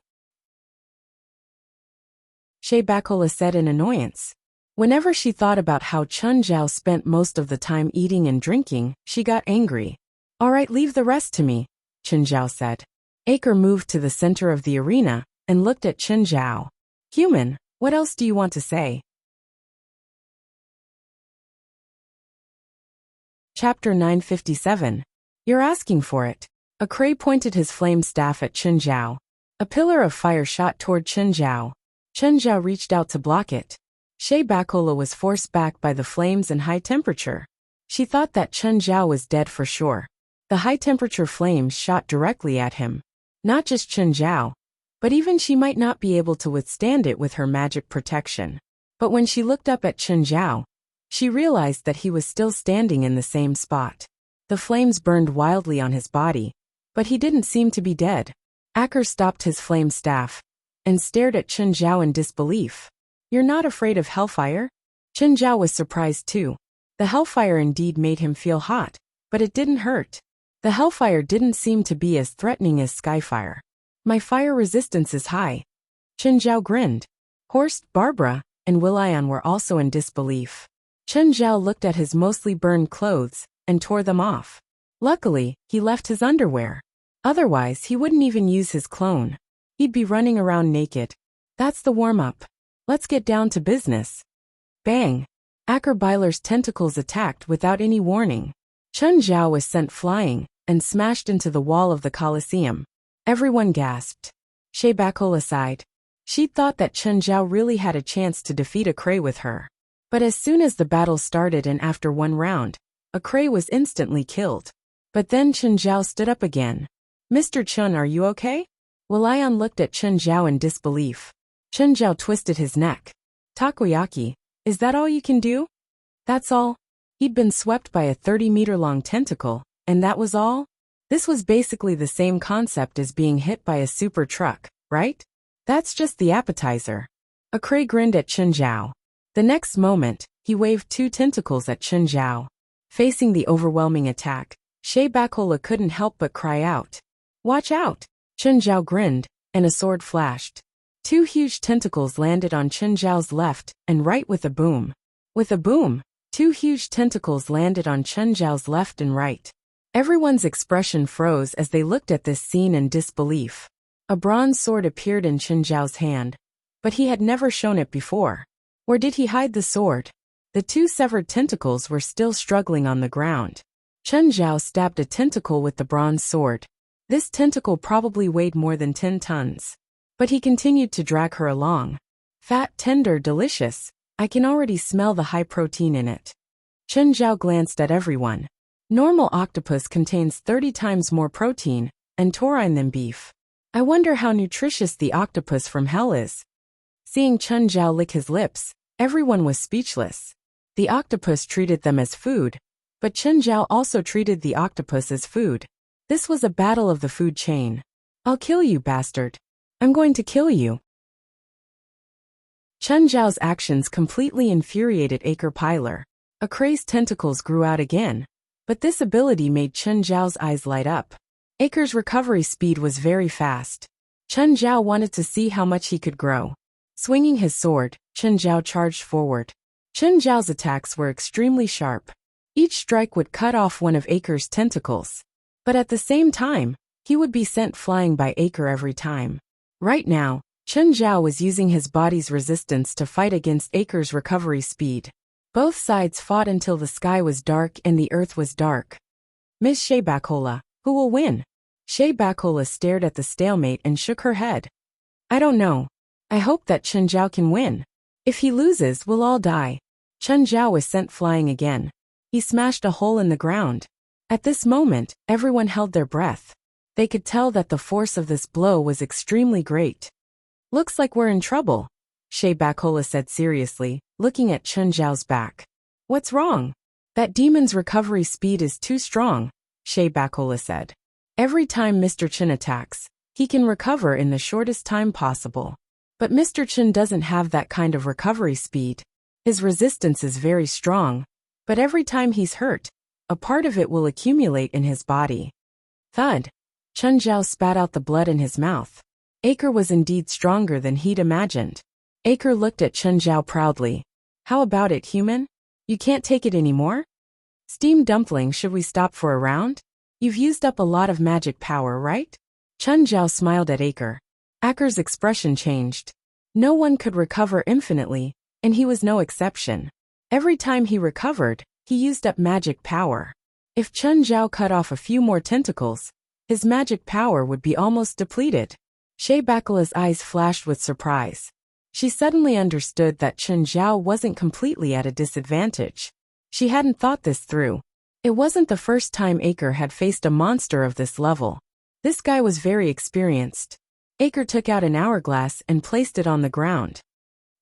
Shay Bakola said in annoyance. Whenever she thought about how Chun Zhao spent most of the time eating and drinking, she got angry. Alright, leave the rest to me, Chun Zhao said. Acre moved to the center of the arena and looked at Chun Zhao. Human, what else do you want to say? Chapter 957. You're asking for it. Acre pointed his flame staff at Chun Zhao. A pillar of fire shot toward Chun Zhao. Chun Zhao reached out to block it. Shay Bakola was forced back by the flames and high temperature. She thought that Chun Zhao was dead for sure. The high-temperature flames shot directly at him. Not just Chun Zhao, but even she might not be able to withstand it with her magic protection. But when she looked up at Chun Zhao, she realized that he was still standing in the same spot. The flames burned wildly on his body, but he didn't seem to be dead. Acre stopped his flame staff and stared at Chun Zhao in disbelief. You're not afraid of hellfire? Chun Zhao was surprised too. The hellfire indeed made him feel hot, but it didn't hurt. The hellfire didn't seem to be as threatening as skyfire. My fire resistance is high. Chun Zhao grinned. Horst, Barbara, and Willian were also in disbelief. Chun Zhao looked at his mostly burned clothes and tore them off. Luckily, he left his underwear. Otherwise, he wouldn't even use his clone. He'd be running around naked. That's the warm-up. Let's get down to business. Bang! Acre Byler's tentacles attacked without any warning. Chun Zhao was sent flying and smashed into the wall of the Colosseum. Everyone gasped. Shay Bakola sighed. She'd thought that Chun Zhao really had a chance to defeat Acre with her. But as soon as the battle started and after one round, Acre was instantly killed. But then Chun Zhao stood up again. Mr. Chun, are you okay? Willian looked at Chun Zhao in disbelief. Chun Zhao twisted his neck. Takoyaki, is that all you can do? That's all? He'd been swept by a 30-meter-long tentacle, and that was all? This was basically the same concept as being hit by a super truck, right? That's just the appetizer. Acre grinned at Chun Zhao. The next moment, he waved two tentacles at Chun Zhao. Facing the overwhelming attack, Shay Bakola couldn't help but cry out. Watch out! Chun Zhao grinned, and a sword flashed. Two huge tentacles landed on Chun Zhao's left and right with a boom. With a boom, two huge tentacles landed on Chun Zhao's left and right. Everyone's expression froze as they looked at this scene in disbelief. A bronze sword appeared in Chun Zhao's hand, but he had never shown it before. Where did he hide the sword? The two severed tentacles were still struggling on the ground. Chun Zhao stabbed a tentacle with the bronze sword. This tentacle probably weighed more than 10 tons. But he continued to drag her along. Fat, tender, delicious. I can already smell the high protein in it. Chun Zhao glanced at everyone. Normal octopus contains 30 times more protein and taurine than beef. I wonder how nutritious the octopus from hell is. Seeing Chun Zhao lick his lips, everyone was speechless. The octopus treated them as food, but Chun Zhao also treated the octopus as food. This was a battle of the food chain. I'll kill you, bastard. I'm going to kill you. Chun Zhao's actions completely infuriated Acre Pyler. Acre's tentacles grew out again, but this ability made Chun Zhao's eyes light up. Acre's recovery speed was very fast. Chun Zhao wanted to see how much he could grow. Swinging his sword, Chun Zhao charged forward. Chun Zhao's attacks were extremely sharp. Each strike would cut off one of Acre's tentacles. But at the same time, he would be sent flying by Acre every time. Right now, Chun Zhao was using his body's resistance to fight against Acre's recovery speed. Both sides fought until the sky was dark and the earth was dark. Miss Shay Bakola, who will win? Shay Bakola stared at the stalemate and shook her head. I don't know. I hope that Chun Zhao can win. If he loses, we'll all die. Chun Zhao was sent flying again. He smashed a hole in the ground. At this moment, everyone held their breath. They could tell that the force of this blow was extremely great. Looks like we're in trouble, Bakola said seriously, looking at Chun Zhao's back. What's wrong? That demon's recovery speed is too strong, Bakola said. Every time Mr. Chen attacks, he can recover in the shortest time possible. But Mr. Chen doesn't have that kind of recovery speed. His resistance is very strong, but every time he's hurt, a part of it will accumulate in his body. Thud. Chun Zhao spat out the blood in his mouth. Acre was indeed stronger than he'd imagined. Acre looked at Chun Zhao proudly. How about it, human? You can't take it anymore? Steam dumpling, should we stop for a round? You've used up a lot of magic power, right? Chun Zhao smiled at Acre. Acre's expression changed. No one could recover infinitely, and he was no exception. Every time he recovered, he used up magic power. If Chun Zhao cut off a few more tentacles, his magic power would be almost depleted. Bakola's eyes flashed with surprise. She suddenly understood that Chun Zhao wasn't completely at a disadvantage. She hadn't thought this through. It wasn't the first time Acre had faced a monster of this level. This guy was very experienced. Acre took out an hourglass and placed it on the ground.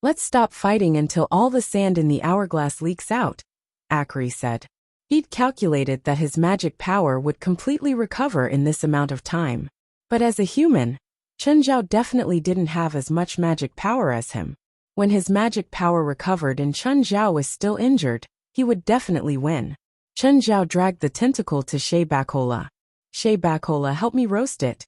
Let's stop fighting until all the sand in the hourglass leaks out, Acre said. He'd calculated that his magic power would completely recover in this amount of time. But as a human, Chun Zhao definitely didn't have as much magic power as him. When his magic power recovered and Chun Zhao was still injured, he would definitely win. Chun Zhao dragged the tentacle to Bakola. Bakola, help me roast it.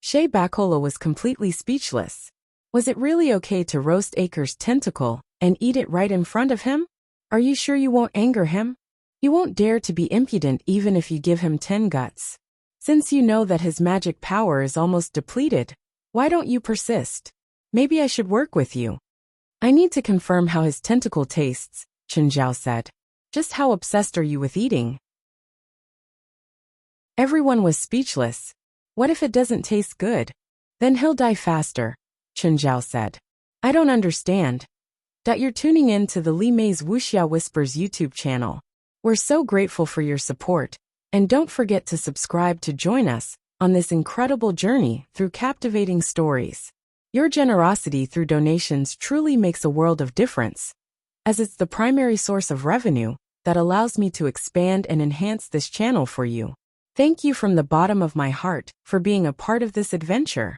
Bakola was completely speechless. Was it really okay to roast Acre's tentacle and eat it right in front of him? Are you sure you won't anger him? He won't dare to be impudent even if you give him 10 guts. Since you know that his magic power is almost depleted, why don't you persist? Maybe I should work with you. I need to confirm how his tentacle tastes, Chun Zhao said. Just how obsessed are you with eating? Everyone was speechless. What if it doesn't taste good? Then he'll die faster, Chun Zhao said. I don't understand. You're tuning in to the Li Mei's Wuxia Whispers YouTube channel. We're so grateful for your support, and don't forget to subscribe to join us on this incredible journey through captivating stories. Your generosity through donations truly makes a world of difference, as it's the primary source of revenue that allows me to expand and enhance this channel for you. Thank you from the bottom of my heart for being a part of this adventure.